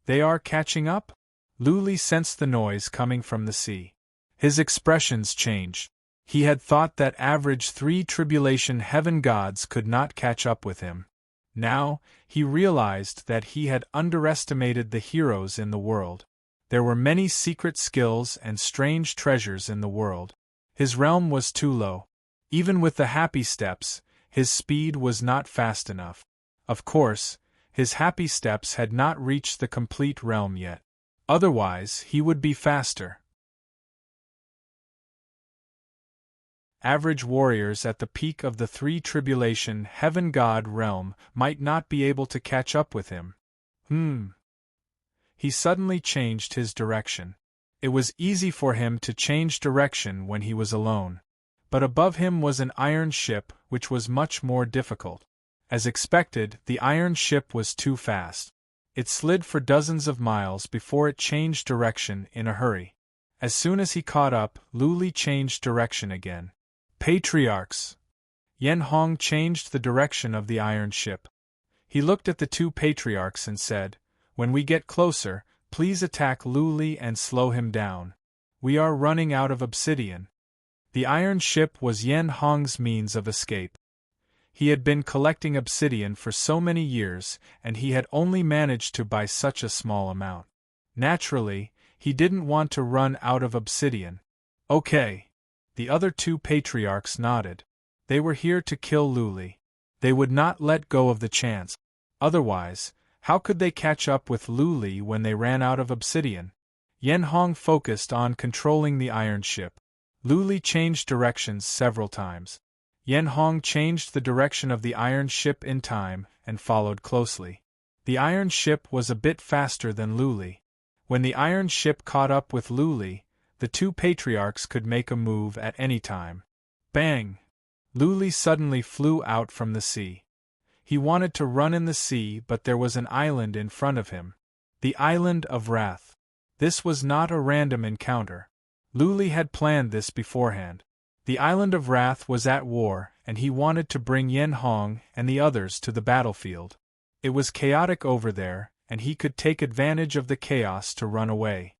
"They are catching up?" Luli sensed the noise coming from the sea. His expressions changed. He had thought that average 3 tribulation heaven gods could not catch up with him. Now, he realized that he had underestimated the heroes in the world. There were many secret skills and strange treasures in the world. His realm was too low. Even with the happy steps, his speed was not fast enough. Of course, his happy steps had not reached the complete realm yet. Otherwise, he would be faster. Average warriors at the peak of the 3 tribulation heaven god realm might not be able to catch up with him. He suddenly changed his direction. It was easy for him to change direction when he was alone. But above him was an iron ship, which was much more difficult. As expected, the iron ship was too fast. It slid for dozens of miles before it changed direction in a hurry. As soon as he caught up, Luli changed direction again. "Patriarchs!" Yen Hong changed the direction of the iron ship. He looked at the 2 patriarchs and said, "When we get closer, please attack Luli and slow him down. We are running out of obsidian." The iron ship was Yen Hong's means of escape. He had been collecting obsidian for so many years, and he had only managed to buy such a small amount. Naturally, he didn't want to run out of obsidian. "Okay." The other 2 patriarchs nodded. They were here to kill Luli. They would not let go of the chance. Otherwise, how could they catch up with Luli when they ran out of obsidian? Yen Hong focused on controlling the iron ship. Luli changed directions several times. Yen Hong changed the direction of the iron ship in time and followed closely. The iron ship was a bit faster than Luli. When the iron ship caught up with Luli, The two patriarchs could make a move at any time. Bang! Luli suddenly flew out from the sea. He wanted to run in the sea, but there was an island in front of him. The Island of Wrath. This was not a random encounter. Luli had planned this beforehand. The Island of Wrath was at war, and he wanted to bring Yen Hong and the others to the battlefield. It was chaotic over there, and he could take advantage of the chaos to run away.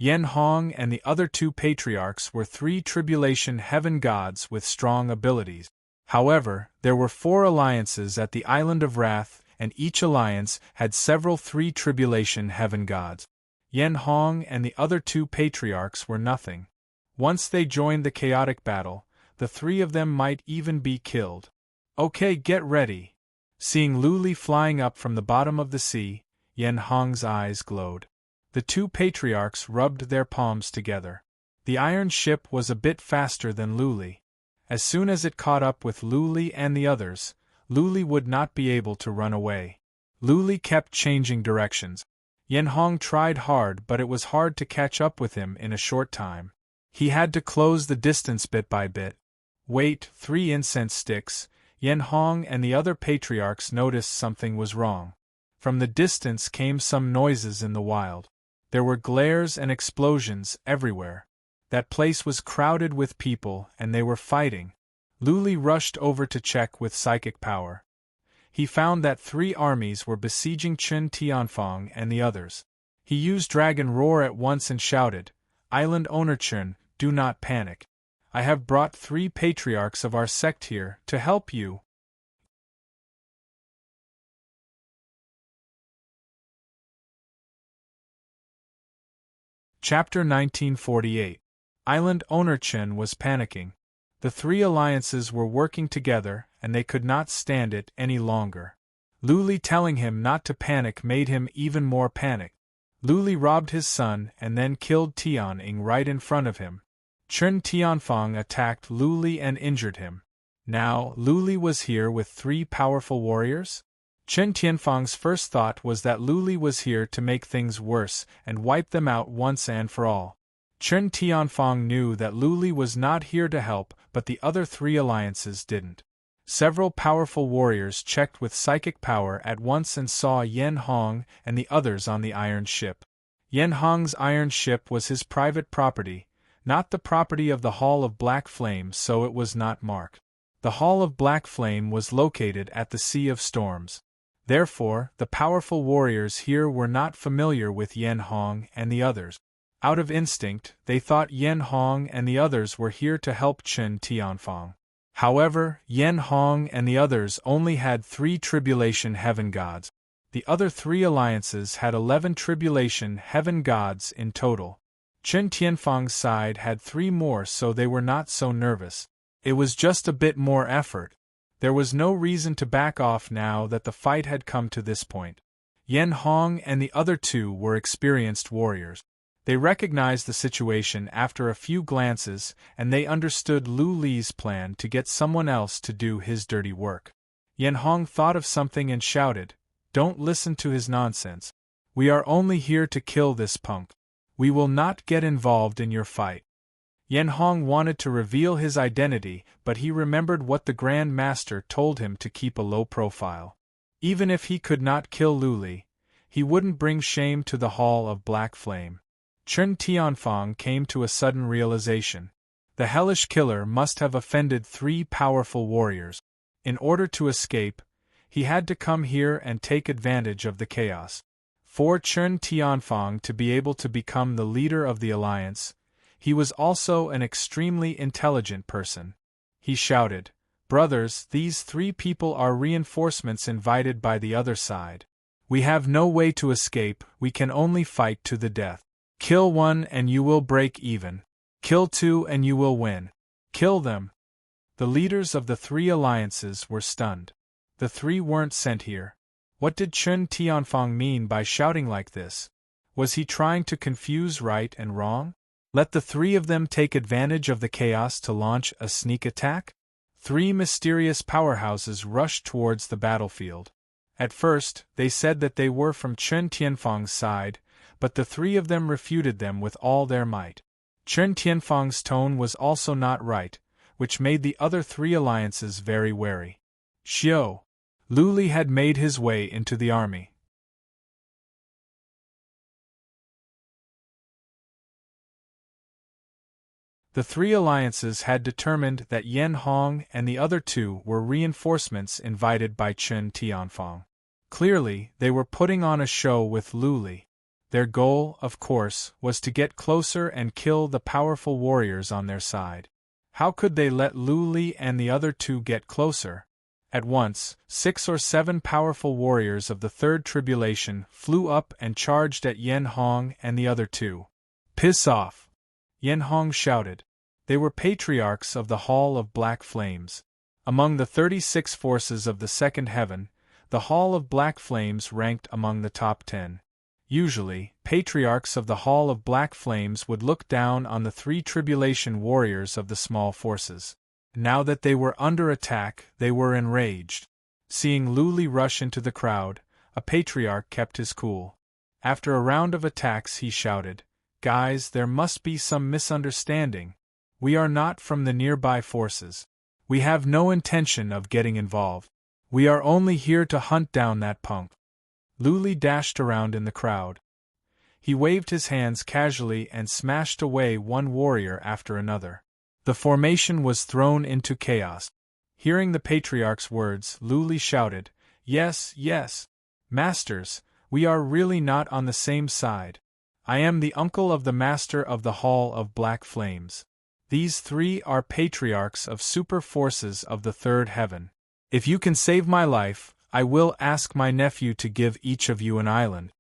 Yen Hong and the other two patriarchs were three tribulation heaven gods with strong abilities. However, there were 4 alliances at the Island of Wrath, and each alliance had several three tribulation heaven gods. Yen Hong and the other two patriarchs were nothing. Once they joined the chaotic battle, the 3 of them might even be killed. Okay, get ready. Seeing Luli flying up from the bottom of the sea, Yen Hong's eyes glowed. The 2 patriarchs rubbed their palms together. The iron ship was a bit faster than Luli. As soon as it caught up with Luli and the others, Luli would not be able to run away. Luli kept changing directions. Yen Hong tried hard, but it was hard to catch up with him in a short time. He had to close the distance bit by bit. Wait, 3 incense sticks. Yen Hong and the other patriarchs noticed something was wrong. From the distance came some noises in the wild. There were glares and explosions everywhere. That place was crowded with people, and they were fighting. Luli rushed over to check with psychic power. He found that 3 armies were besieging Chen Tianfang and the others. He used Dragon Roar at once and shouted, "Island owner Chen, do not panic. I have brought 3 patriarchs of our sect here to help you." Chapter 1948. Island owner Chen was panicking. The 3 alliances were working together, and they could not stand it any longer. Luli telling him not to panic made him even more panic. Luli robbed his son and then killed Tianying right in front of him. Chen Tianfang attacked Luli and injured him. Now, Luli was here with 3 powerful warriors? Chen Tianfang's first thought was that Luli was here to make things worse and wipe them out once and for all. Chen Tianfang knew that Luli was not here to help, but the other 3 alliances didn't. Several powerful warriors checked with psychic power at once and saw Yen Hong and the others on the iron ship. Yen Hong's iron ship was his private property, not the property of the Hall of Black Flame, so it was not marked. The Hall of Black Flame was located at the Sea of Storms. Therefore, the powerful warriors here were not familiar with Yen Hong and the others. Out of instinct, they thought Yen Hong and the others were here to help Chen Tianfang. However, Yen Hong and the others only had 3 tribulation heaven gods. The other 3 alliances had 11 tribulation heaven gods in total. Chen Tianfang's side had 3 more, so they were not so nervous. It was just a bit more effort. There was no reason to back off now that the fight had come to this point. Yen Hong and the other 2 were experienced warriors. They recognized the situation after a few glances, and they understood Lu Li's plan to get someone else to do his dirty work. Yen Hong thought of something and shouted, "Don't listen to his nonsense. We are only here to kill this punk. We will not get involved in your fight." Yen Hong wanted to reveal his identity, but he remembered what the Grand Master told him to keep a low profile. Even if he could not kill Lu Li, he wouldn't bring shame to the Hall of Black Flame. Chen Tianfang came to a sudden realization. The hellish killer must have offended 3 powerful warriors. In order to escape, he had to come here and take advantage of the chaos. For Chen Tianfang to be able to become the leader of the alliance, he was also an extremely intelligent person. He shouted, "Brothers, these 3 people are reinforcements invited by the other side. We have no way to escape, we can only fight to the death. Kill 1 and you will break even. Kill 2 and you will win. Kill them." The leaders of the 3 alliances were stunned. The 3 weren't sent here. What did Chen Tianfang mean by shouting like this? Was he trying to confuse right and wrong? Let the 3 of them take advantage of the chaos to launch a sneak attack? 3 mysterious powerhouses rushed towards the battlefield. At first, they said that they were from Chen Tianfang's side, but the 3 of them refuted them with all their might. Chen Tianfang's tone was also not right, which made the other three alliances very wary. Xiao. Lu Li had made his way into the army. The three alliances had determined that Yan Hong and the other two were reinforcements invited by Chen Tianfang. Clearly, they were putting on a show with Lu Li. Their goal, of course, was to get closer and kill the powerful warriors on their side. How could they let Lu Li and the other two get closer? At once, 6 or 7 powerful warriors of the Third Tribulation flew up and charged at Yan Hong and the other two. "Piss off!" Yan Hong shouted. They were patriarchs of the Hall of Black Flames. Among the 36 forces of the Second Heaven, the Hall of Black Flames ranked among the top 10. Usually, patriarchs of the Hall of Black Flames would look down on the 3 tribulation warriors of the small forces. Now that they were under attack, they were enraged. Seeing Lu Li rush into the crowd, a patriarch kept his cool. After a round of attacks, he shouted, "Guys, there must be some misunderstanding. We are not from the nearby forces. We have no intention of getting involved. We are only here to hunt down that punk." Lu Li dashed around in the crowd. He waved his hands casually and smashed away one warrior after another. The formation was thrown into chaos. Hearing the patriarch's words, Lu Li shouted, "Yes, yes. Masters, we are really not on the same side. I am the uncle of the master of the Hall of Black Flames. These 3 are patriarchs of super forces of the Third Heaven. If you can save my life, I will ask my nephew to give each of you an island."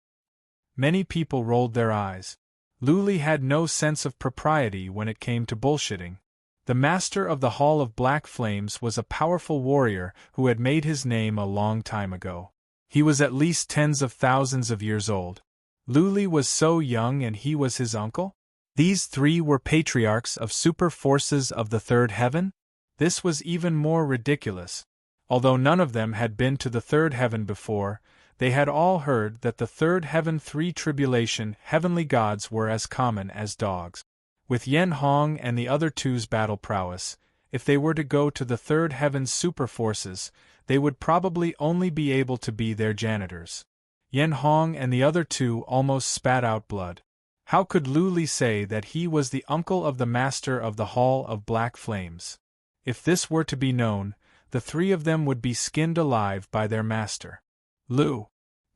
Many people rolled their eyes. Lu Li had no sense of propriety when it came to bullshitting. The master of the Hall of Black Flames was a powerful warrior who had made his name a long time ago. He was at least tens of thousands of years old. Lu Li was so young and he was his uncle? These 3 were patriarchs of super forces of the Third Heaven? This was even more ridiculous. Although none of them had been to the Third Heaven before, they had all heard that the Third Heaven 3 tribulation heavenly gods were as common as dogs. With Yan Hong and the other two's battle prowess, if they were to go to the Third Heaven's super forces, they would probably only be able to be their janitors. Yan Hong and the other two almost spat out blood. How could Lu Li say that he was the uncle of the master of the Hall of Black Flames? If this were to be known, the 3 of them would be skinned alive by their master. "Lu,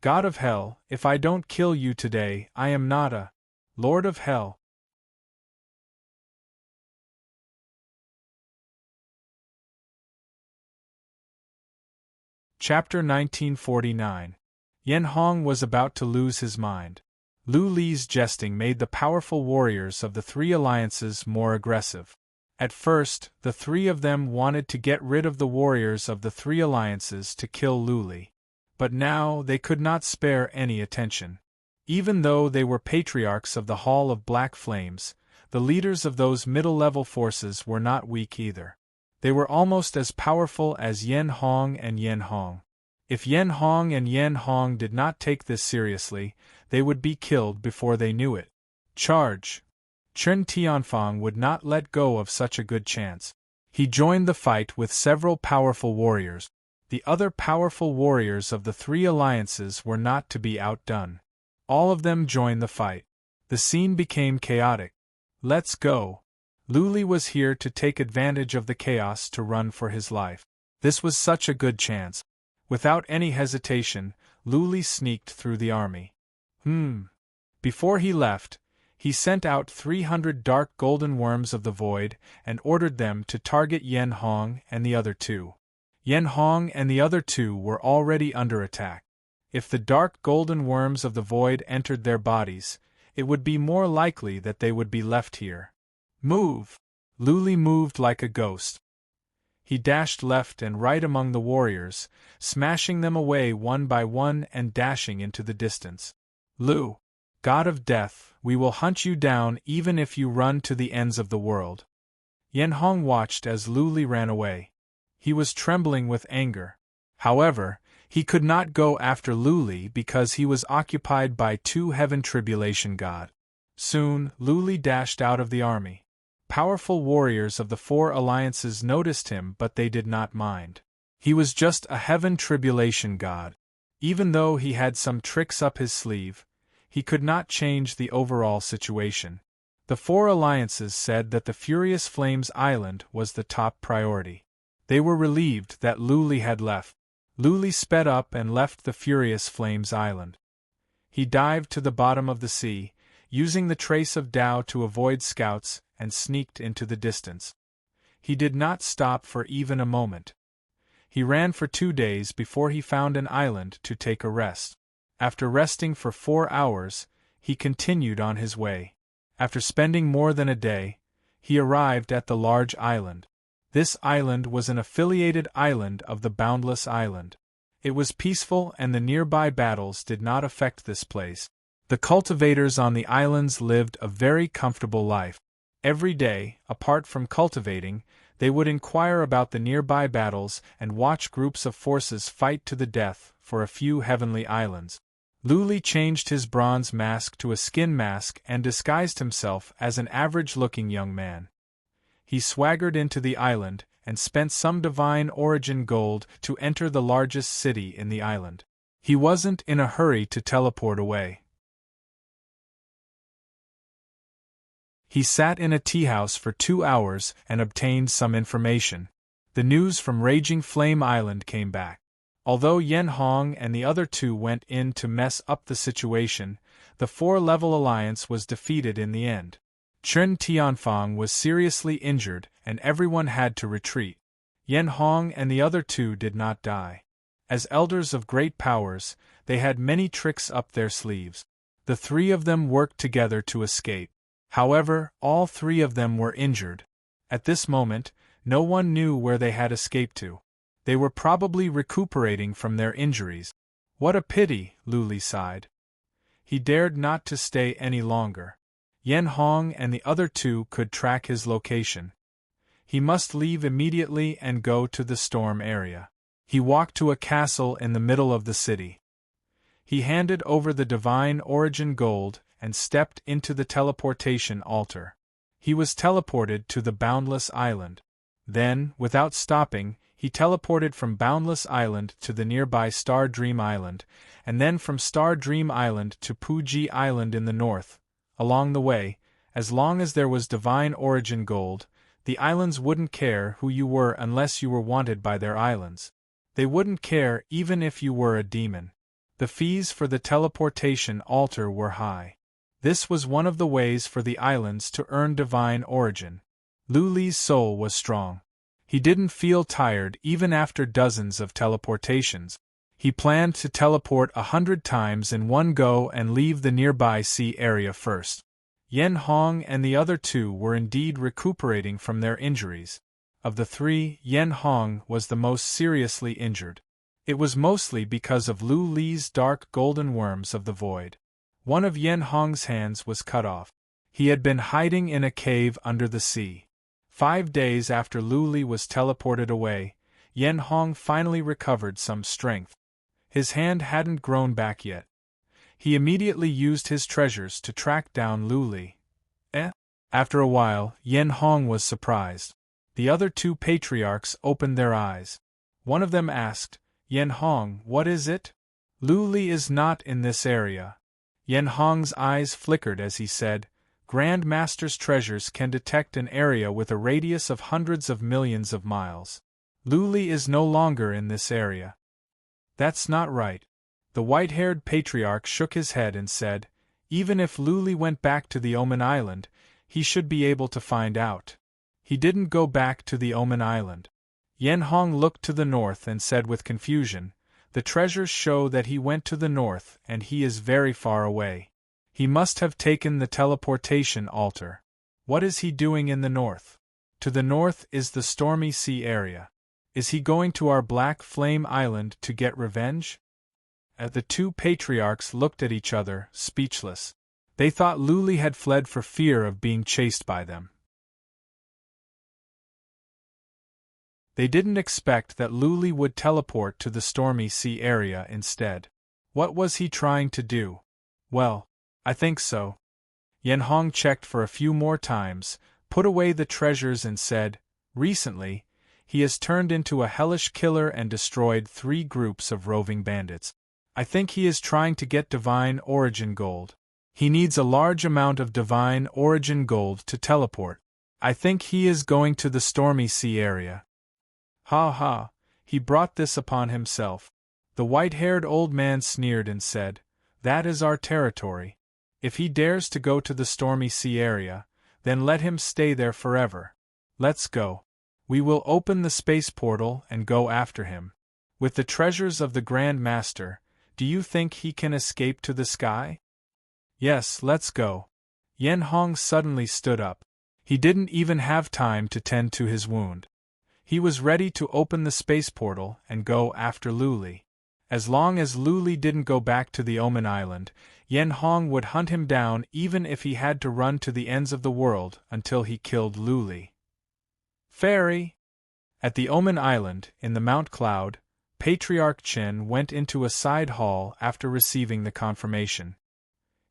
God of Hell, if I don't kill you today, I am not a Lord of Hell." Chapter 1949. Yan Hong was about to lose his mind. Lu Li's jesting made the powerful warriors of the 3 alliances more aggressive. At first, the 3 of them wanted to get rid of the warriors of the 3 alliances to kill Lu Li. But now they could not spare any attention. Even though they were patriarchs of the Hall of Black Flames, the leaders of those middle-level forces were not weak either. They were almost as powerful as Yan Hong and Yan Hong. If Yan Hong and Yan Hong did not take this seriously, they would be killed before they knew it. Charge! Chen Tianfang would not let go of such a good chance. He joined the fight with several powerful warriors. The other powerful warriors of the 3 alliances were not to be outdone. All of them joined the fight. The scene became chaotic. "Let's go!" Lu Li was here to take advantage of the chaos to run for his life. This was such a good chance. Without any hesitation, Lu Li sneaked through the army. Before he left, he sent out 300 dark golden worms of the void and ordered them to target Yan Hong and the other two. Yan Hong and the other two were already under attack. If the dark golden worms of the void entered their bodies, it would be more likely that they would be left here. "Move!" Lu Li moved like a ghost. He dashed left and right among the warriors, smashing them away one by one and dashing into the distance. "Lu, God of Death, we will hunt you down even if you run to the ends of the world." Yan Hong watched as Lu Li ran away. He was trembling with anger. However, he could not go after Lu Li because he was occupied by 2 heaven tribulation god. Soon, Luli dashed out of the army. Powerful warriors of the four alliances noticed him, but they did not mind. He was just a heaven tribulation god. Even though he had some tricks up his sleeve, he could not change the overall situation. The four alliances said that the Furious Flames Island was the top priority. They were relieved that Luli had left. Luli sped up and left the Furious Flames Island. He dived to the bottom of the sea, using the trace of Tao to avoid scouts, and sneaked into the distance. He did not stop for even a moment. He ran for 2 days before he found an island to take a rest. After resting for 4 hours, he continued on his way. After spending more than a day, he arrived at the large island. This island was an affiliated island of the Boundless Island. It was peaceful and the nearby battles did not affect this place. The cultivators on the islands lived a very comfortable life. Every day, apart from cultivating, they would inquire about the nearby battles and watch groups of forces fight to the death for a few heavenly islands. Luli changed his bronze mask to a skin mask and disguised himself as an average-looking young man. He swaggered into the island and spent some divine origin gold to enter the largest city in the island. He wasn't in a hurry to teleport away. He sat in a tea house for 2 hours and obtained some information. The news from Raging Flame Island came back. Although Yen Hong and the other two went in to mess up the situation, the 4-level alliance was defeated in the end. Chen Tianfang was seriously injured and everyone had to retreat. Yen Hong and the other two did not die. As elders of great powers, they had many tricks up their sleeves. The 3 of them worked together to escape. However, all 3 of them were injured. At this moment, no one knew where they had escaped to. They were probably recuperating from their injuries. What a pity, Luli sighed. He dared not to stay any longer. Yen Hong and the other 2 could track his location. He must leave immediately and go to the storm area. He walked to a castle in the middle of the city. He handed over the divine origin gold and stepped into the teleportation altar. He was teleported to the Boundless Island. Then, without stopping, he teleported from Boundless Island to the nearby Star Dream Island, and then from Star Dream Island to Puji Island in the north. Along the way, as long as there was divine origin gold, the islands wouldn't care who you were unless you were wanted by their islands. They wouldn't care even if you were a demon. The fees for the teleportation altar were high. This was one of the ways for the islands to earn divine origin. Luli's soul was strong. He didn't feel tired even after dozens of teleportations. He planned to teleport 100 times in one go and leave the nearby sea area first. Yen Hong and the other 2 were indeed recuperating from their injuries. Of the 3, Yen Hong was the most seriously injured. It was mostly because of Lu Li's dark golden worms of the void. One of Yen Hong's hands was cut off. He had been hiding in a cave under the sea. 5 days after Lu Li was teleported away, Yen Hong finally recovered some strength. His hand hadn't grown back yet. He immediately used his treasures to track down Lu Li. After a while, Yen Hong was surprised. The other 2 patriarchs opened their eyes. One of them asked, "Yen Hong, what is it?" "Lu Li is not in this area." Yen Hong's eyes flickered as he said, "Grand Master's treasures can detect an area with a radius of hundreds of millions of miles. Lu Li is no longer in this area." "That's not right." The white-haired patriarch shook his head and said, "Even if Lu Li went back to the Omen Island, he should be able to find out." "He didn't go back to the Omen Island." Yen Hong looked to the north and said with confusion, "The treasures show that he went to the north and he is very far away. He must have taken the teleportation altar. What is he doing in the north?" "To the north is the stormy sea area. Is he going to our Black Flame Island to get revenge?" The 2 patriarchs looked at each other, speechless. They thought Lu Li had fled for fear of being chased by them. They didn't expect that Lu Li would teleport to the stormy sea area instead. What was he trying to do? "Well, I think so. Yen Hong checked for a few more times, put away the treasures and said, "Recently, he has turned into a hellish killer and destroyed 3 groups of roving bandits. I think he is trying to get divine origin gold. He needs a large amount of divine origin gold to teleport. I think he is going to the Stormy Sea area." "Ha ha, he brought this upon himself." The white-haired old man sneered and said, "That is our territory. If he dares to go to the Stormy Sea area, then let him stay there forever. Let's go. We will open the space portal and go after him. With the treasures of the Grand Master, do you think he can escape to the sky?" "Yes, let's go." Yen Hong suddenly stood up. He didn't even have time to tend to his wound. He was ready to open the space portal and go after Luli. As long as Luli didn't go back to the Omen Island, Yen Hong would hunt him down even if he had to run to the ends of the world until he killed Luli. Fairy! At the Omen Island, in the Mount Cloud, Patriarch Chen went into a side hall after receiving the confirmation.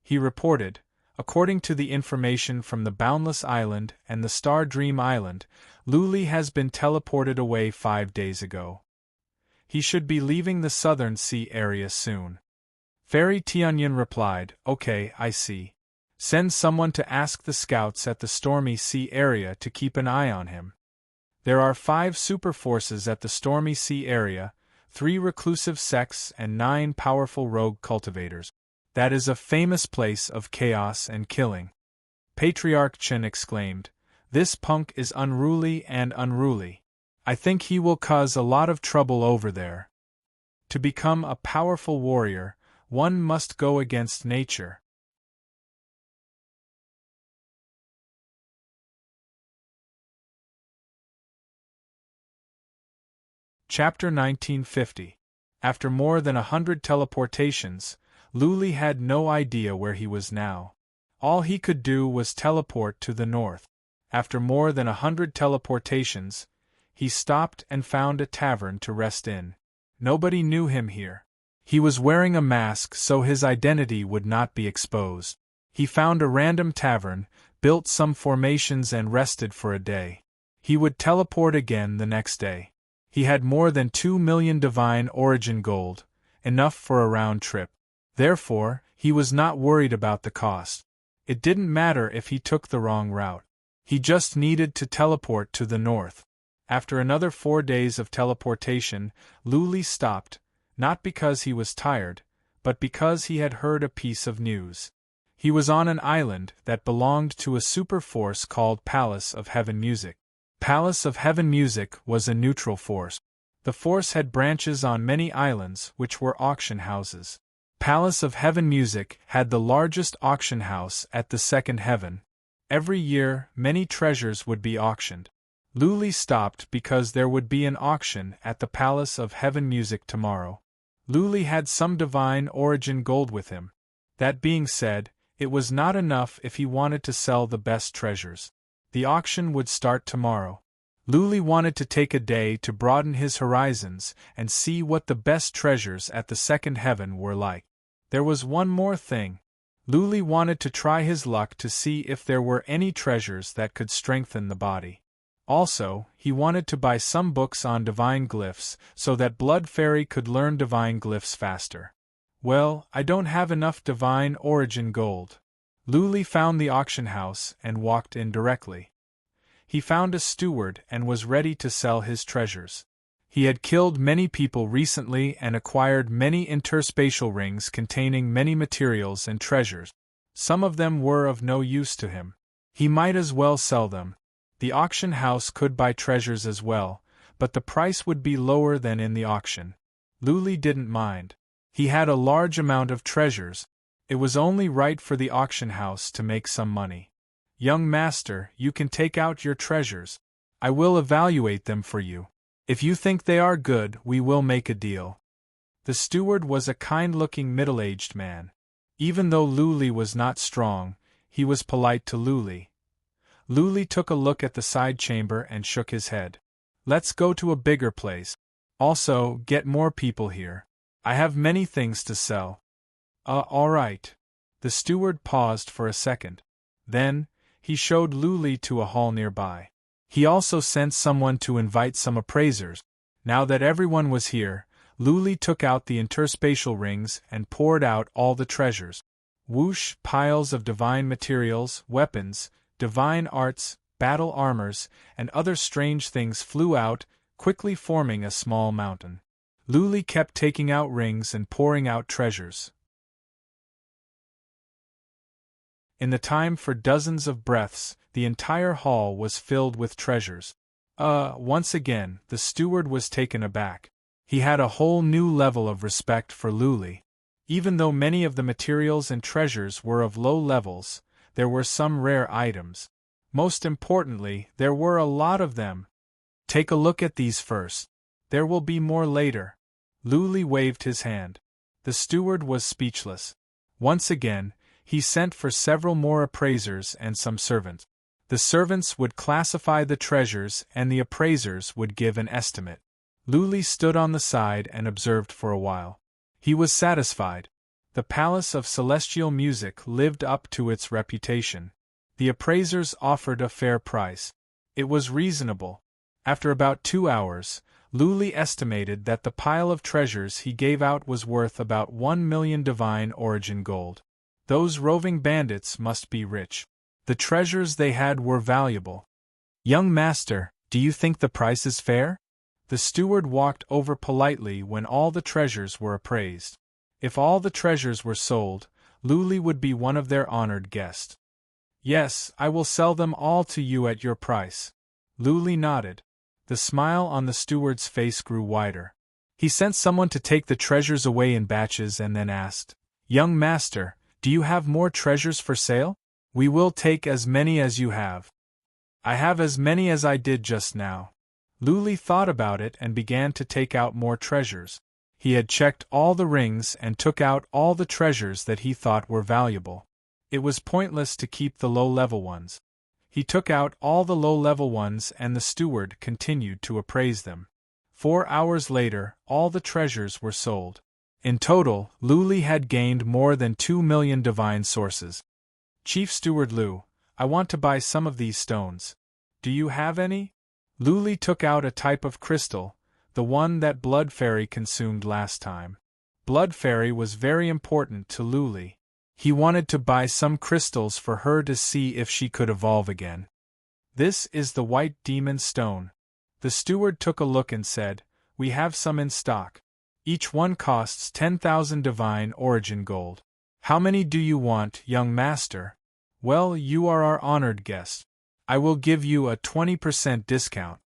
He reported, according to the information from the Boundless Island and the Star Dream Island, Luli has been teleported away 5 days ago. He should be leaving the Southern Sea area soon. Fairy Tianyin replied, "Okay, I see. Send someone to ask the scouts at the Stormy Sea area to keep an eye on him. There are 5 super forces at the Stormy Sea area, 3 reclusive sects and 9 powerful rogue cultivators. That is a famous place of chaos and killing." Patriarch Chen exclaimed, "This punk is unruly and unruly. I think he will cause a lot of trouble over there." To become a powerful warrior, one must go against nature. Chapter 1950. After more than 100 teleportations, Luli had no idea where he was now. All he could do was teleport to the north. After more than 100 teleportations, he stopped and found a tavern to rest in. Nobody knew him here. He was wearing a mask so his identity would not be exposed. He found a random tavern, built some formations and rested for a day. He would teleport again the next day. He had more than 2 million divine origin gold, enough for a round trip. Therefore, he was not worried about the cost. It didn't matter if he took the wrong route. He just needed to teleport to the north. After another 4 days of teleportation, Luli stopped, not because he was tired, but because he had heard a piece of news. He was on an island that belonged to a super force called Palace of Heaven Music. Palace of Heaven Music was a neutral force. The force had branches on many islands which were auction houses. Palace of Heaven Music had the largest auction house at the second heaven. Every year, many treasures would be auctioned. Luli stopped because there would be an auction at the Palace of Heaven Music tomorrow. Luli had some divine origin gold with him. That being said, it was not enough if he wanted to sell the best treasures. The auction would start tomorrow. Luli wanted to take a day to broaden his horizons and see what the best treasures at the second heaven were like. There was one more thing. Luli wanted to try his luck to see if there were any treasures that could strengthen the body. Also, he wanted to buy some books on divine glyphs so that Blood Fairy could learn divine glyphs faster. "Well, I don't have enough divine origin gold." Luli found the auction house and walked in directly. He found a steward and was ready to sell his treasures. He had killed many people recently and acquired many interspatial rings containing many materials and treasures. Some of them were of no use to him. He might as well sell them. The auction house could buy treasures as well, but the price would be lower than in the auction. Luli didn't mind. He had a large amount of treasures. It was only right for the auction house to make some money. "Young master, you can take out your treasures. I will evaluate them for you. If you think they are good, we will make a deal." The steward was a kind-looking middle-aged man. Even though Luli was not strong, he was polite to Luli. Luli took a look at the side chamber and shook his head. "Let's go to a bigger place. Also, get more people here. I have many things to sell." All right." The steward paused for a second. Then, he showed Luli to a hall nearby. He also sent someone to invite some appraisers. Now that everyone was here, Luli took out the interspatial rings and poured out all the treasures. Whoosh, piles of divine materials, weapons, divine arts, battle armors, and other strange things flew out, quickly forming a small mountain. Luli kept taking out rings and pouring out treasures. In the time for dozens of breaths, the entire hall was filled with treasures. Once again, the steward was taken aback. He had a whole new level of respect for Luli. Even though many of the materials and treasures were of low levels, there were some rare items. Most importantly, there were a lot of them. Take a look at these first. There will be more later. Luli waved his hand. The steward was speechless. Once again, he sent for several more appraisers and some servants. The servants would classify the treasures and the appraisers would give an estimate. Luli stood on the side and observed for a while. He was satisfied. The Palace of Celestial Music lived up to its reputation. The appraisers offered a fair price. It was reasonable. After about 2 hours, Luli estimated that the pile of treasures he gave out was worth about 1 million divine origin gold. Those roving bandits must be rich. The treasures they had were valuable. Young master, do you think the price is fair? The steward walked over politely when all the treasures were appraised. If all the treasures were sold, Luli would be one of their honored guests. Yes, I will sell them all to you at your price. Luli nodded. The smile on the steward's face grew wider. He sent someone to take the treasures away in batches and then asked, Young master, do you have more treasures for sale? We will take as many as you have. I have as many as I did just now. Luli thought about it and began to take out more treasures. He had checked all the rings and took out all the treasures that he thought were valuable. It was pointless to keep the low-level ones. He took out all the low-level ones and the steward continued to appraise them. 4 hours later, all the treasures were sold. In total, Luli had gained more than 2 million divine sources. Chief Steward Lu, I want to buy some of these stones. Do you have any? Luli took out a type of crystal, the one that Blood Fairy consumed last time. Blood Fairy was very important to Luli. He wanted to buy some crystals for her to see if she could evolve again. This is the White Demon Stone. The steward took a look and said, We have some in stock. Each one costs 10,000 divine origin gold. How many do you want, young master? Well, you are our honored guest. I will give you a 20% discount.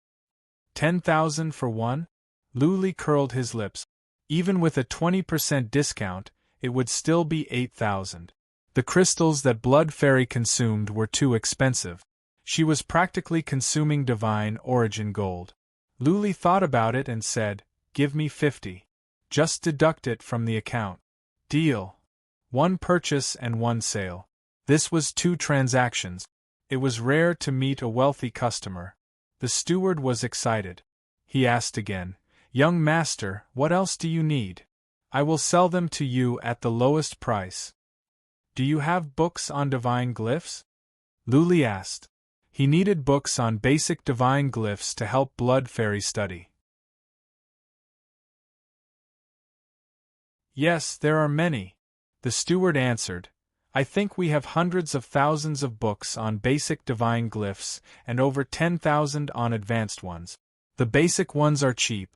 10,000 for one? Luli curled his lips. Even with a 20% discount, it would still be 8,000. The crystals that Blood Fairy consumed were too expensive. She was practically consuming divine origin gold. Luli thought about it and said, Give me 50. Just deduct it from the account. Deal. 1 purchase and 1 sale. This was 2 transactions. It was rare to meet a wealthy customer. The steward was excited. He asked again, Young master, what else do you need? I will sell them to you at the lowest price. Do you have books on divine glyphs? Luli asked. He needed books on basic divine glyphs to help Blood Fairy study. Yes, there are many. The steward answered. I think we have hundreds of thousands of books on basic divine glyphs and over 10,000 on advanced ones. The basic ones are cheap.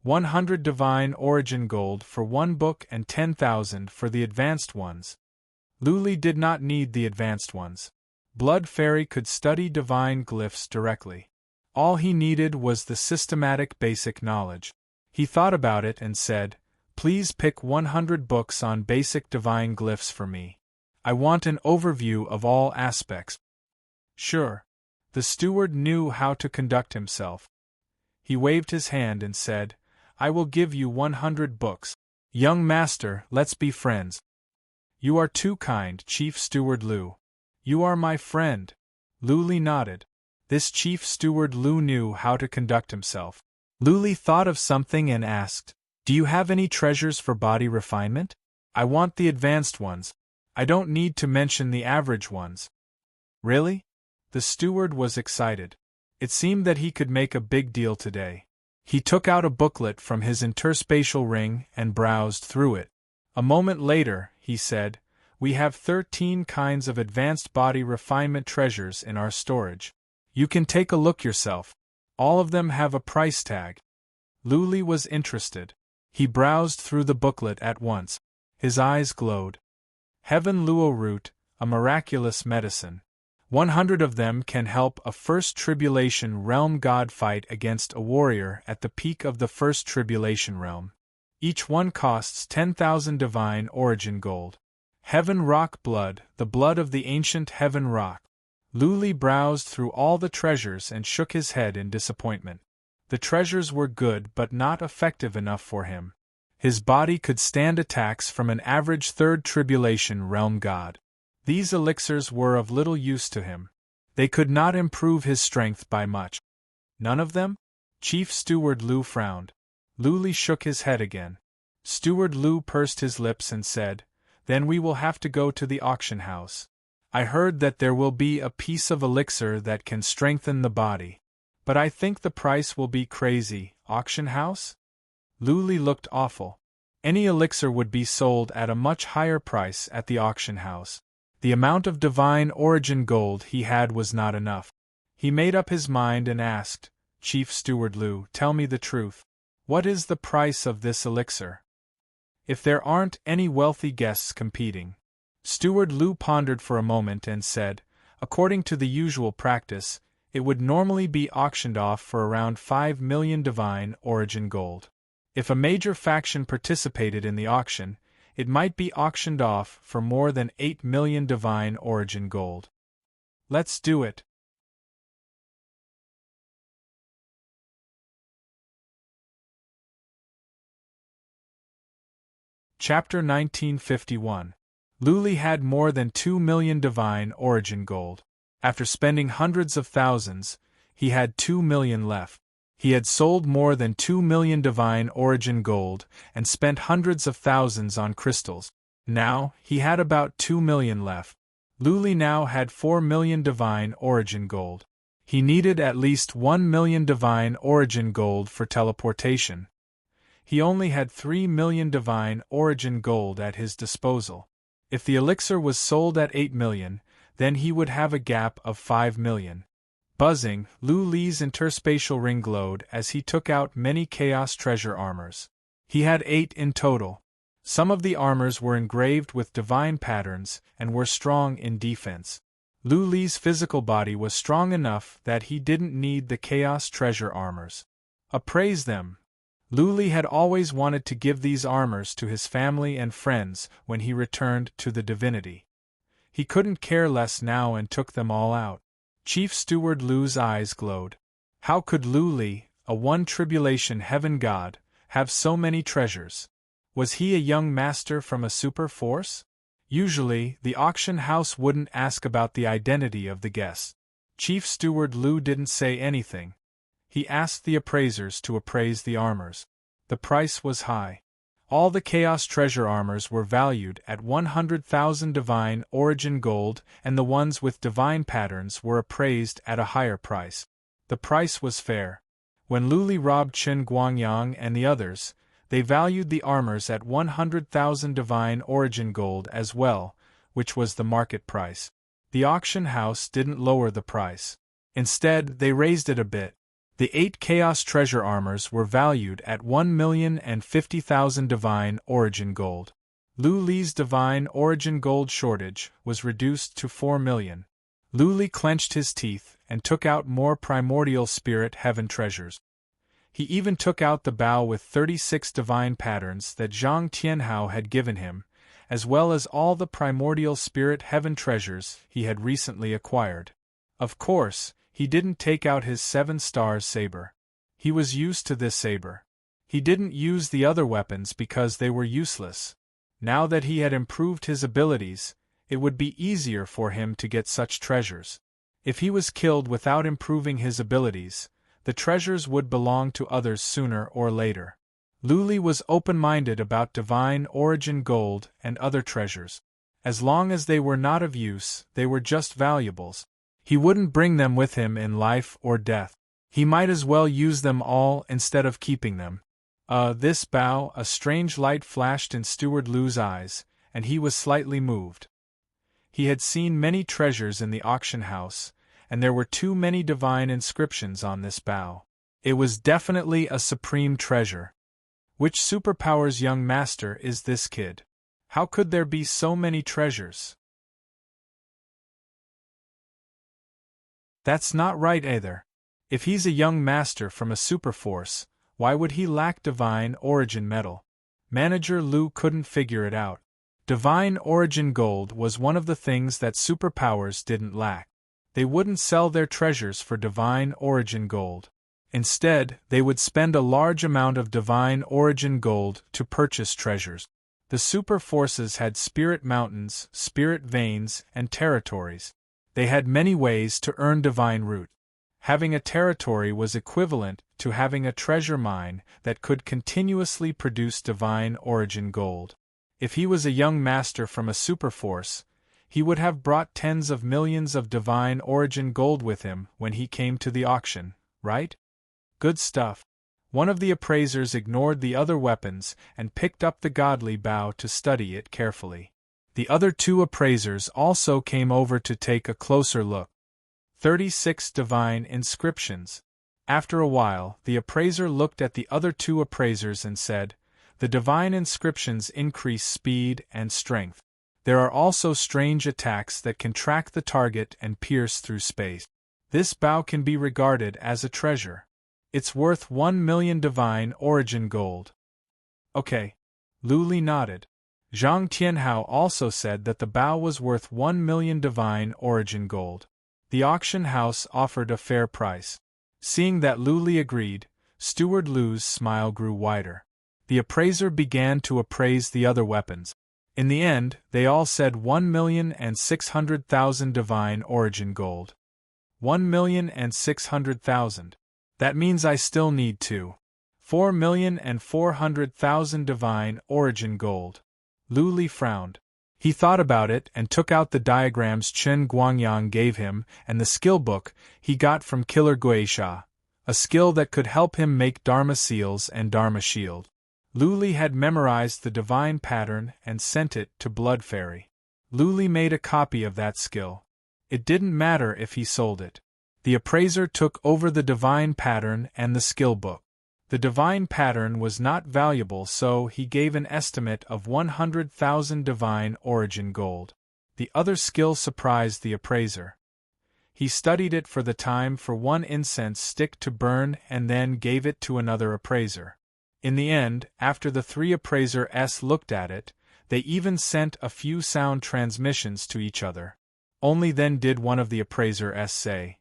100 divine origin gold for 1 book and 10,000 for the advanced ones. Luli did not need the advanced ones. Blood Fairy could study divine glyphs directly. All he needed was the systematic basic knowledge. He thought about it and said, Please pick 100 books on basic divine glyphs for me. I want an overview of all aspects. Sure. The steward knew how to conduct himself. He waved his hand and said, I will give you 100 books. Young master, let's be friends. You are too kind, Chief Steward Lu. You are my friend. Luli nodded. This Chief Steward Lu knew how to conduct himself. Luli thought of something and asked, Do you have any treasures for body refinement? I want the advanced ones. I don't need to mention the average ones. Really? The steward was excited. It seemed that he could make a big deal today. He took out a booklet from his interspatial ring and browsed through it. A moment later, he said, "We have 13 kinds of advanced body refinement treasures in our storage. You can take a look yourself. All of them have a price tag." Luli was interested. He browsed through the booklet at once. His eyes glowed. Heaven Luo root, a miraculous medicine. 100 of them can help a First Tribulation realm god fight against a warrior at the peak of the First Tribulation realm. Each one costs 10,000 divine origin gold. Heaven Rock blood, the blood of the ancient Heaven Rock. Luli browsed through all the treasures and shook his head in disappointment. The treasures were good but not effective enough for him. His body could stand attacks from an average Third Tribulation realm god. These elixirs were of little use to him. They could not improve his strength by much. None of them? Chief Steward Lu frowned. Luli shook his head again. Steward Lu pursed his lips and said, "Then we will have to go to the auction house. I heard that there will be a piece of elixir that can strengthen the body. But I think the price will be crazy." Auction house? Luli looked awful. Any elixir would be sold at a much higher price at the auction house. The amount of divine origin gold he had was not enough. He made up his mind and asked, "Chief Steward Lu, tell me the truth. What is the price of this elixir? If there aren't any wealthy guests competing." Steward Lu pondered for a moment and said, "According to the usual practice, it would normally be auctioned off for around 5 million divine origin gold. If a major faction participated in the auction, it might be auctioned off for more than 8 million divine origin gold. Let's do it." Chapter 1951. Luli had more than 2 million divine origin gold. After spending hundreds of thousands, he had 2 million left. He had sold more than 2 million divine origin gold and spent hundreds of thousands on crystals. Now, he had about 2 million left. Luli now had 4 million divine origin gold. He needed at least 1 million divine origin gold for teleportation. He only had 3 million divine origin gold at his disposal. If the elixir was sold at 8 million, then he would have a gap of 5 million. Buzzing, Luli's interspatial ring glowed as he took out many Chaos Treasure armors. He had 8 in total. Some of the armors were engraved with divine patterns and were strong in defense. Luli's physical body was strong enough that he didn't need the Chaos Treasure armors. Appraise them. Luli had always wanted to give these armors to his family and friends when he returned to the divinity. He couldn't care less now and took them all out. Chief Steward Lu's eyes glowed. How could Luli, a one tribulation heaven god, have so many treasures? Was he a young master from a super force? Usually, the auction house wouldn't ask about the identity of the guests. Chief Steward Lu didn't say anything. He asked the appraisers to appraise the armors. The price was high. All the Chaos Treasure armors were valued at 100,000 divine origin gold, and the ones with divine patterns were appraised at a higher price. The price was fair. When Luli robbed Chen Guangyang and the others, they valued the armors at 100,000 divine origin gold as well, which was the market price. The auction house didn't lower the price. Instead, they raised it a bit. The 8 Chaos Treasure armors were valued at 1,050,000 divine origin gold. Luli's divine origin gold shortage was reduced to 4 million. Luli clenched his teeth and took out more primordial spirit heaven treasures. He even took out the bow with 36 divine patterns that Zhang Tianhao had given him, as well as all the primordial spirit heaven treasures he had recently acquired. Of course, he didn't take out his 7-star saber. He was used to this saber. He didn't use the other weapons because they were useless. Now that he had improved his abilities, it would be easier for him to get such treasures. If he was killed without improving his abilities, the treasures would belong to others sooner or later. Luli was open-minded about divine origin gold and other treasures. As long as they were not of use, they were just valuables. He wouldn't bring them with him in life or death. He might as well use them all instead of keeping them. This bow, a strange light flashed in Steward Lu's eyes, and he was slightly moved. He had seen many treasures in the auction house, and there were too many divine inscriptions on this bow. It was definitely a supreme treasure. Which superpower's young master is this kid? How could there be so many treasures? That's not right either. If he's a young master from a superforce, why would he lack divine origin metal? Manager Lu couldn't figure it out. Divine origin gold was one of the things that superpowers didn't lack. They wouldn't sell their treasures for divine origin gold. Instead, they would spend a large amount of divine origin gold to purchase treasures. The super forces had spirit mountains, spirit veins, and territories. They had many ways to earn divine root. Having a territory was equivalent to having a treasure mine that could continuously produce divine origin gold. If he was a young master from a superforce, he would have brought tens of millions of divine origin gold with him when he came to the auction, right? Good stuff. One of the appraisers ignored the other weapons and picked up the godly bow to study it carefully. The other two appraisers also came over to take a closer look. 36 divine inscriptions. After a while, the appraiser looked at the other two appraisers and said, "The divine inscriptions increase speed and strength. There are also strange attacks that can track the target and pierce through space. This bow can be regarded as a treasure. It's worth 1 million divine origin gold." Okay. Lu Li nodded. Zhang Tianhao also said that the bow was worth 1 million divine origin gold. The auction house offered a fair price. Seeing that Lu Li agreed, Steward Lu's smile grew wider. The appraiser began to appraise the other weapons. In the end, they all said 1,600,000 divine origin gold. 1,600,000. That means I still need 4,400,000 divine origin gold. Lu Li frowned. He thought about it and took out the diagrams Chen Guangyang gave him and the skill book he got from Killer Guisha, a skill that could help him make Dharma seals and Dharma shield. Lu Li had memorized the divine pattern and sent it to Blood Fairy. Lu Li made a copy of that skill. It didn't matter if he sold it. The appraiser took over the divine pattern and the skill book. The divine pattern was not valuable, so he gave an estimate of 100,000 divine origin gold. The other skill surprised the appraiser. He studied it for the time for one incense stick to burn and then gave it to another appraiser. In the end, after the three appraisers looked at it, they even sent a few sound transmissions to each other. Only then did one of the appraisers say,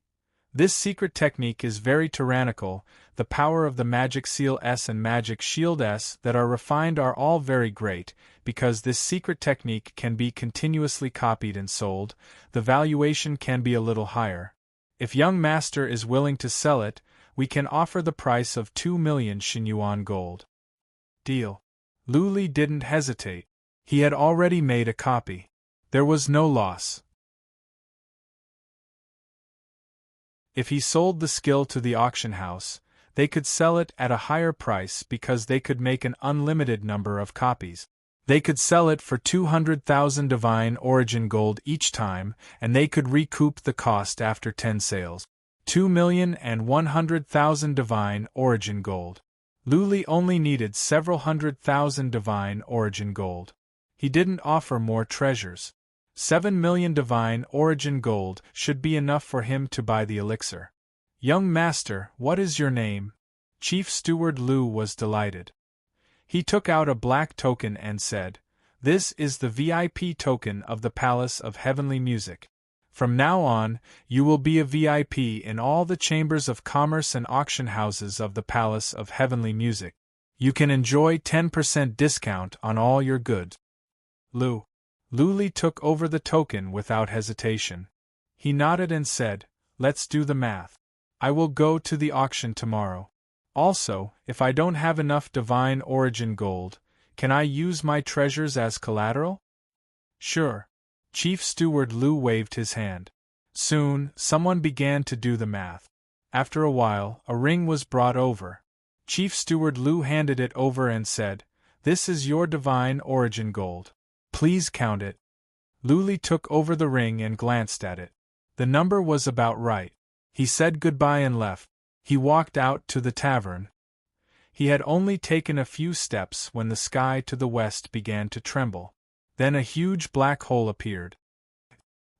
"This secret technique is very tyrannical. The power of the Magic Seal S and Magic Shield S that are refined are all very great, because this secret technique can be continuously copied and sold. The valuation can be a little higher. If young master is willing to sell it, we can offer the price of 2 million Xinyuan gold." Deal. Lu Li didn't hesitate. He had already made a copy. There was no loss. If he sold the skill to the auction house, they could sell it at a higher price because they could make an unlimited number of copies. They could sell it for 200,000 divine origin gold each time, and they could recoup the cost after 10 sales. 2,100,000 divine origin gold. Lu Li only needed several 100,000 divine origin gold. He didn't offer more treasures. 7 million divine origin gold should be enough for him to buy the elixir. "Young master, what is your name?" Chief Steward Lu was delighted. He took out a black token and said, "This is the VIP token of the Palace of Heavenly Music. From now on, you will be a VIP in all the chambers of commerce and auction houses of the Palace of Heavenly Music. You can enjoy 10% discount on all your goods." Lu Li took over the token without hesitation. He nodded and said, "Let's do the math. I will go to the auction tomorrow. Also, if I don't have enough divine origin gold, can I use my treasures as collateral?" "Sure." Chief Steward Lu waved his hand. Soon, someone began to do the math. After a while, a ring was brought over. Chief Steward Lu handed it over and said, "This is your divine origin gold. Please count it." Luli took over the ring and glanced at it. The number was about right. He said goodbye and left. He walked out to the tavern. He had only taken a few steps when the sky to the west began to tremble. Then a huge black hole appeared.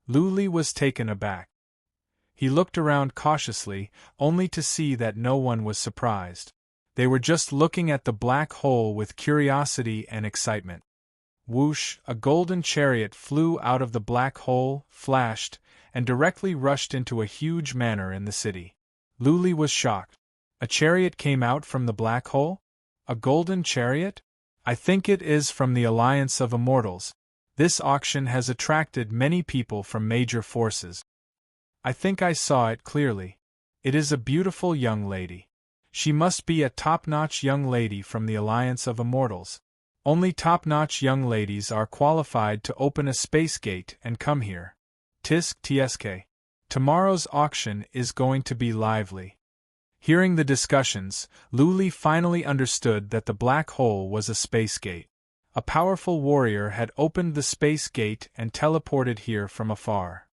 Luli was taken aback. He looked around cautiously, only to see that no one was surprised. They were just looking at the black hole with curiosity and excitement. Whoosh! A golden chariot flew out of the black hole, flashed, and directly rushed into a huge manor in the city. Luli was shocked. A chariot came out from the black hole? A golden chariot? I think it is from the Alliance of Immortals. This auction has attracted many people from major forces. I think I saw it clearly. It is a beautiful young lady. She must be a top-notch young lady from the Alliance of Immortals. Only top-notch young ladies are qualified to open a space gate and come here. Tisk tsk. Tomorrow's auction is going to be lively. Hearing the discussions, Luli finally understood that the black hole was a space gate. A powerful warrior had opened the space gate and teleported here from afar.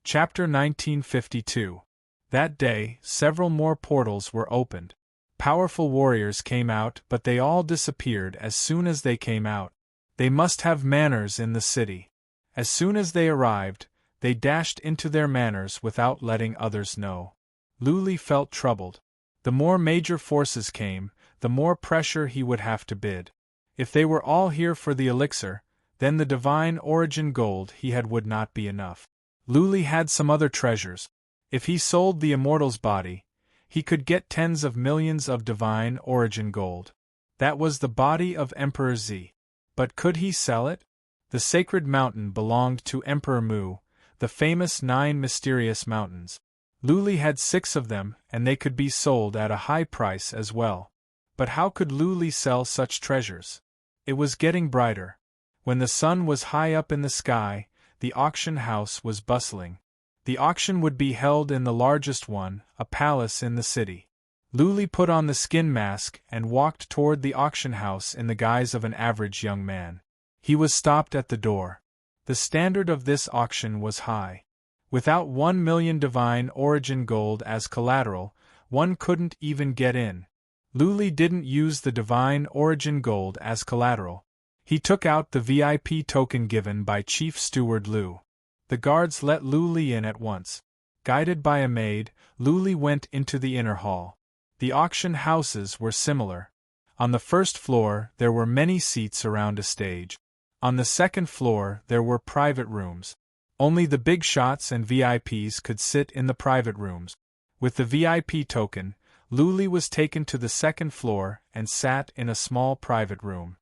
Chapter 1952. That day, several more portals were opened. Powerful warriors came out, but they all disappeared as soon as they came out. They must have manors in the city. As soon as they arrived, they dashed into their manors without letting others know. Luli felt troubled. The more major forces came, the more pressure he would have to bid. If they were all here for the elixir, then the divine origin gold he had would not be enough. Luli had some other treasures. If he sold the immortal's body, he could get tens of millions of divine origin gold. That was the body of Emperor Z. But could he sell it? The sacred mountain belonged to Emperor Mu, the famous 9 mysterious mountains. Luli had 6 of them, and they could be sold at a high price as well. But how could Luli sell such treasures? It was getting brighter. When the sun was high up in the sky, the auction house was bustling. The auction would be held in the largest one, a palace in the city. Luli put on the skin mask and walked toward the auction house in the guise of an average young man. He was stopped at the door. The standard of this auction was high. Without 1 million divine origin gold as collateral, one couldn't even get in. Luli didn't use the divine origin gold as collateral. He took out the VIP token given by Chief Steward Lu. The guards let Luli in at once. Guided by a maid, Luli went into the inner hall. The auction houses were similar. On the first floor there were many seats around a stage. On the second floor there were private rooms. Only the big shots and VIPs could sit in the private rooms. With the VIP token, Luli was taken to the second floor and sat in a small private room.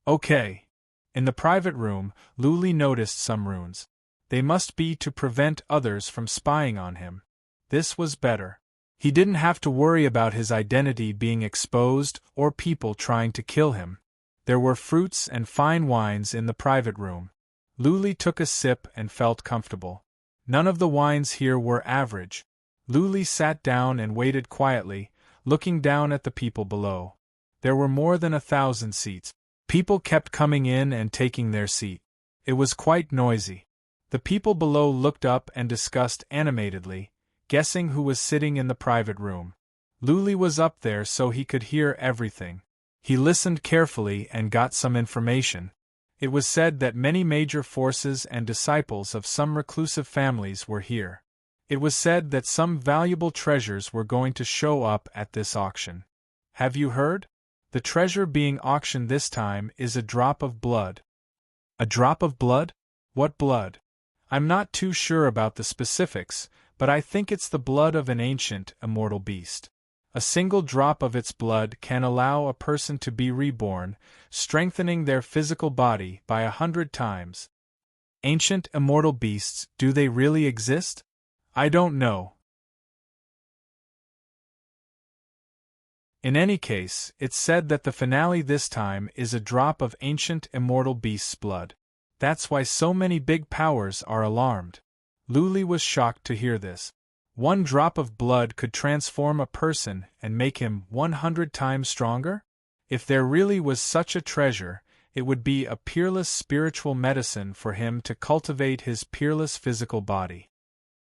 Okay. In the private room, Luli noticed some runes. They must be to prevent others from spying on him. This was better. He didn't have to worry about his identity being exposed or people trying to kill him. There were fruits and fine wines in the private room. Luli took a sip and felt comfortable. None of the wines here were average. Luli sat down and waited quietly, looking down at the people below. There were more than 1,000 seats. People kept coming in and taking their seat. It was quite noisy. The people below looked up and discussed animatedly, guessing who was sitting in the private room. Luli was up there so he could hear everything. He listened carefully and got some information. It was said that many major forces and disciples of some reclusive families were here. It was said that some valuable treasures were going to show up at this auction. Have you heard? The treasure being auctioned this time is a drop of blood. A drop of blood? What blood? I'm not too sure about the specifics, but I think it's the blood of an ancient, immortal beast. A single drop of its blood can allow a person to be reborn, strengthening their physical body by 100 times. Ancient, immortal beasts, do they really exist? I don't know. In any case, it's said that the finale this time is a drop of ancient immortal beast's blood. That's why so many big powers are alarmed. Luli was shocked to hear this. One drop of blood could transform a person and make him 100 times stronger? If there really was such a treasure, it would be a peerless spiritual medicine for him to cultivate his peerless physical body.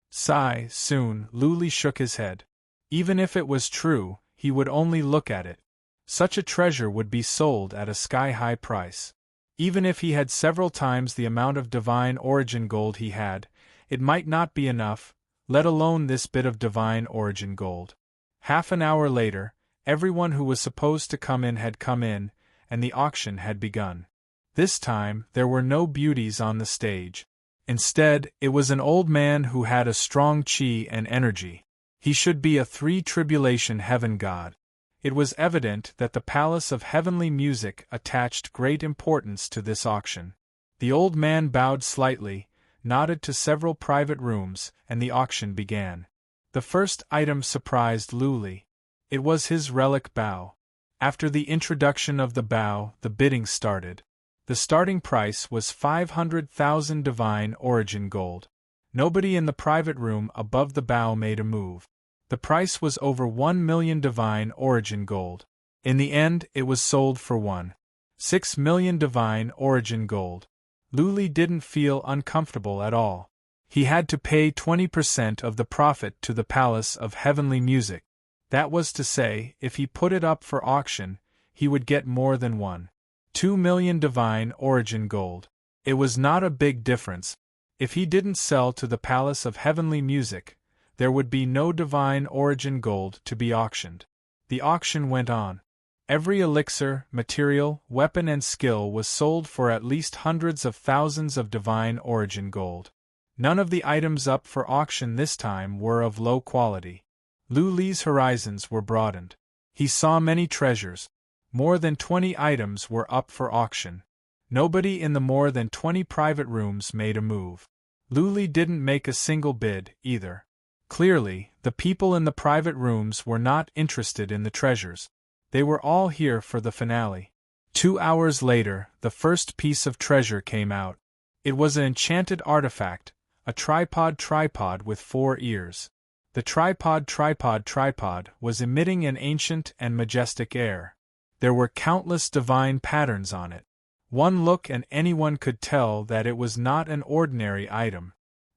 Sigh, soon, Luli shook his head. Even if it was true, he would only look at it. Such a treasure would be sold at a sky-high price. Even if he had several times the amount of divine origin gold he had, it might not be enough, let alone this bit of divine origin gold. Half an hour later, everyone who was supposed to come in had come in, and the auction had begun. This time, there were no beauties on the stage. Instead, it was an old man who had a strong chi and energy. He should be a three-tribulation heaven god. It was evident that the Palace of Heavenly Music attached great importance to this auction. The old man bowed slightly, nodded to several private rooms, and the auction began. The first item surprised Luli. It was his relic bow. After the introduction of the bow, the bidding started. The starting price was 500,000 divine origin gold. Nobody in the private room above the bow made a move. The price was over 1 million divine origin gold. In the end, it was sold for 1.6 million divine origin gold. Luli didn't feel uncomfortable at all. He had to pay 20% of the profit to the Palace of Heavenly Music. That was to say, if he put it up for auction, he would get more than 1.2 million divine origin gold. It was not a big difference. If he didn't sell to the Palace of Heavenly Music, there would be no divine origin gold to be auctioned. The auction went on. Every elixir, material, weapon and skill was sold for at least hundreds of thousands of divine origin gold. None of the items up for auction this time were of low quality. Luli's horizons were broadened. He saw many treasures. More than 20 items were up for auction. Nobody in the more than 20 private rooms made a move. Luli didn't make a single bid, either. Clearly, the people in the private rooms were not interested in the treasures. They were all here for the finale. 2 hours later, the first piece of treasure came out. It was an enchanted artifact, a tripod with 4 ears. The tripod was emitting an ancient and majestic air. There were countless divine patterns on it. One look and anyone could tell that it was not an ordinary item.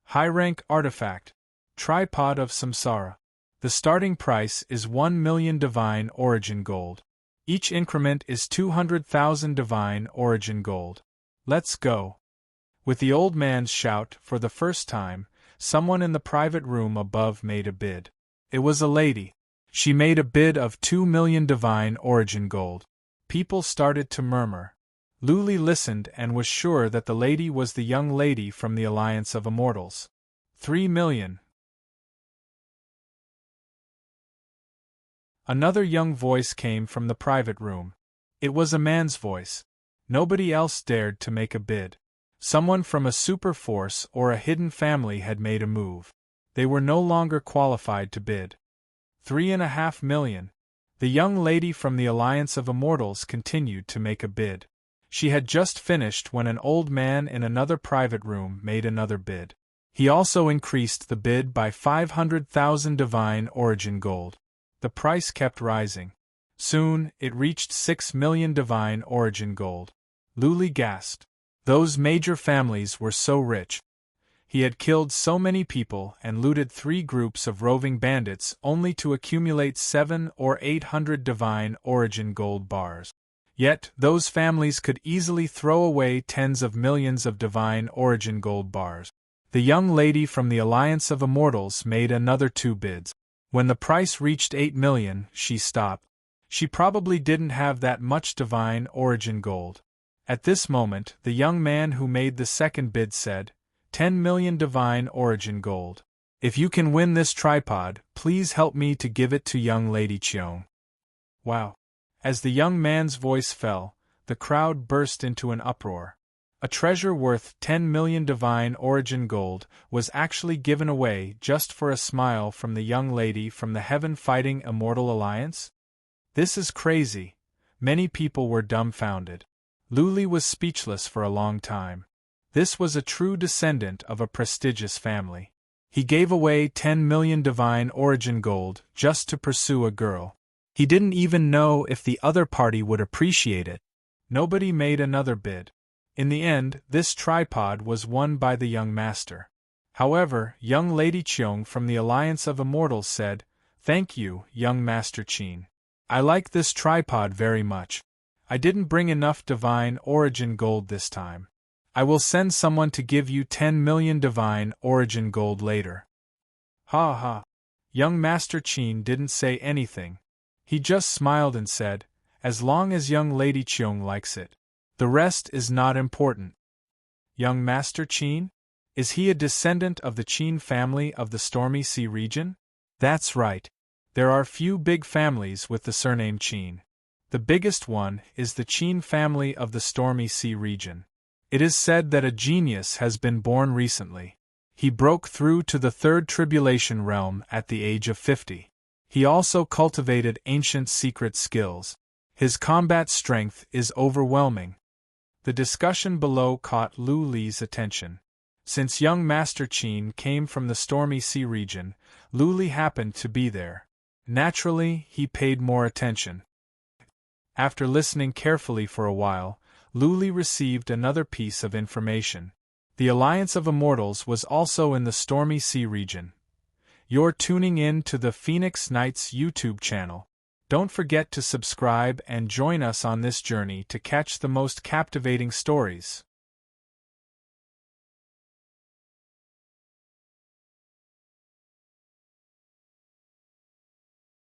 High-rank artifact. Tripod of Samsara. The starting price is 1 million divine origin gold. Each increment is 200,000 divine origin gold. Let's go. With the old man's shout, for the first time, someone in the private room above made a bid. It was a lady. She made a bid of 2 million divine origin gold. People started to murmur. Luli listened and was sure that the lady was the young lady from the Alliance of Immortals. 3 million. Another young voice came from the private room. It was a man's voice. Nobody else dared to make a bid. Someone from a super force or a hidden family had made a move. They were no longer qualified to bid. 3.5 million. The young lady from the Alliance of Immortals continued to make a bid. She had just finished when an old man in another private room made another bid. He also increased the bid by 500,000 divine origin gold. The price kept rising. Soon, it reached 6 million divine origin gold. Luli gasped. Those major families were so rich. He had killed so many people and looted 3 groups of roving bandits only to accumulate 700 or 800 divine origin gold bars. Yet, those families could easily throw away tens of millions of divine origin gold bars. The young lady from the Alliance of Immortals made another 2 bids. When the price reached 8 million, she stopped. She probably didn't have that much divine origin gold. At this moment, the young man who made the second bid said, 10 million divine origin gold. If you can win this tripod, please help me to give it to young Lady Cheong. Wow. As the young man's voice fell, the crowd burst into an uproar. A treasure worth 10 million divine origin gold was actually given away just for a smile from the young lady from the heaven-fighting Immortal Alliance? This is crazy. Many people were dumbfounded. Luli was speechless for a long time. This was a true descendant of a prestigious family. He gave away 10 million divine origin gold just to pursue a girl. He didn't even know if the other party would appreciate it. Nobody made another bid. In the end, this tripod was won by the young master. However, young Lady Cheong from the Alliance of Immortals said, "Thank you, young Master Qin. I like this tripod very much. I didn't bring enough divine origin gold this time. I will send someone to give you 10 million divine origin gold later." Ha ha. Young Master Qin didn't say anything. He just smiled and said, "As long as young Lady Cheong likes it. The rest is not important." Young Master Qin? Is he a descendant of the Qin family of the Stormy Sea region? That's right. There are few big families with the surname Qin. The biggest one is the Qin family of the Stormy Sea region. It is said that a genius has been born recently. He broke through to the third tribulation realm at the age of 50. He also cultivated ancient secret skills. His combat strength is overwhelming. The discussion below caught Lu Li's attention. Since young Master Qin came from the Stormy Sea region, Lu Li happened to be there. Naturally, he paid more attention. After listening carefully for a while, Lu Li received another piece of information. The Alliance of Immortals was also in the Stormy Sea region. You're tuning in to the Phoenix Knights YouTube channel. Don't forget to subscribe and join us on this journey to catch the most captivating stories.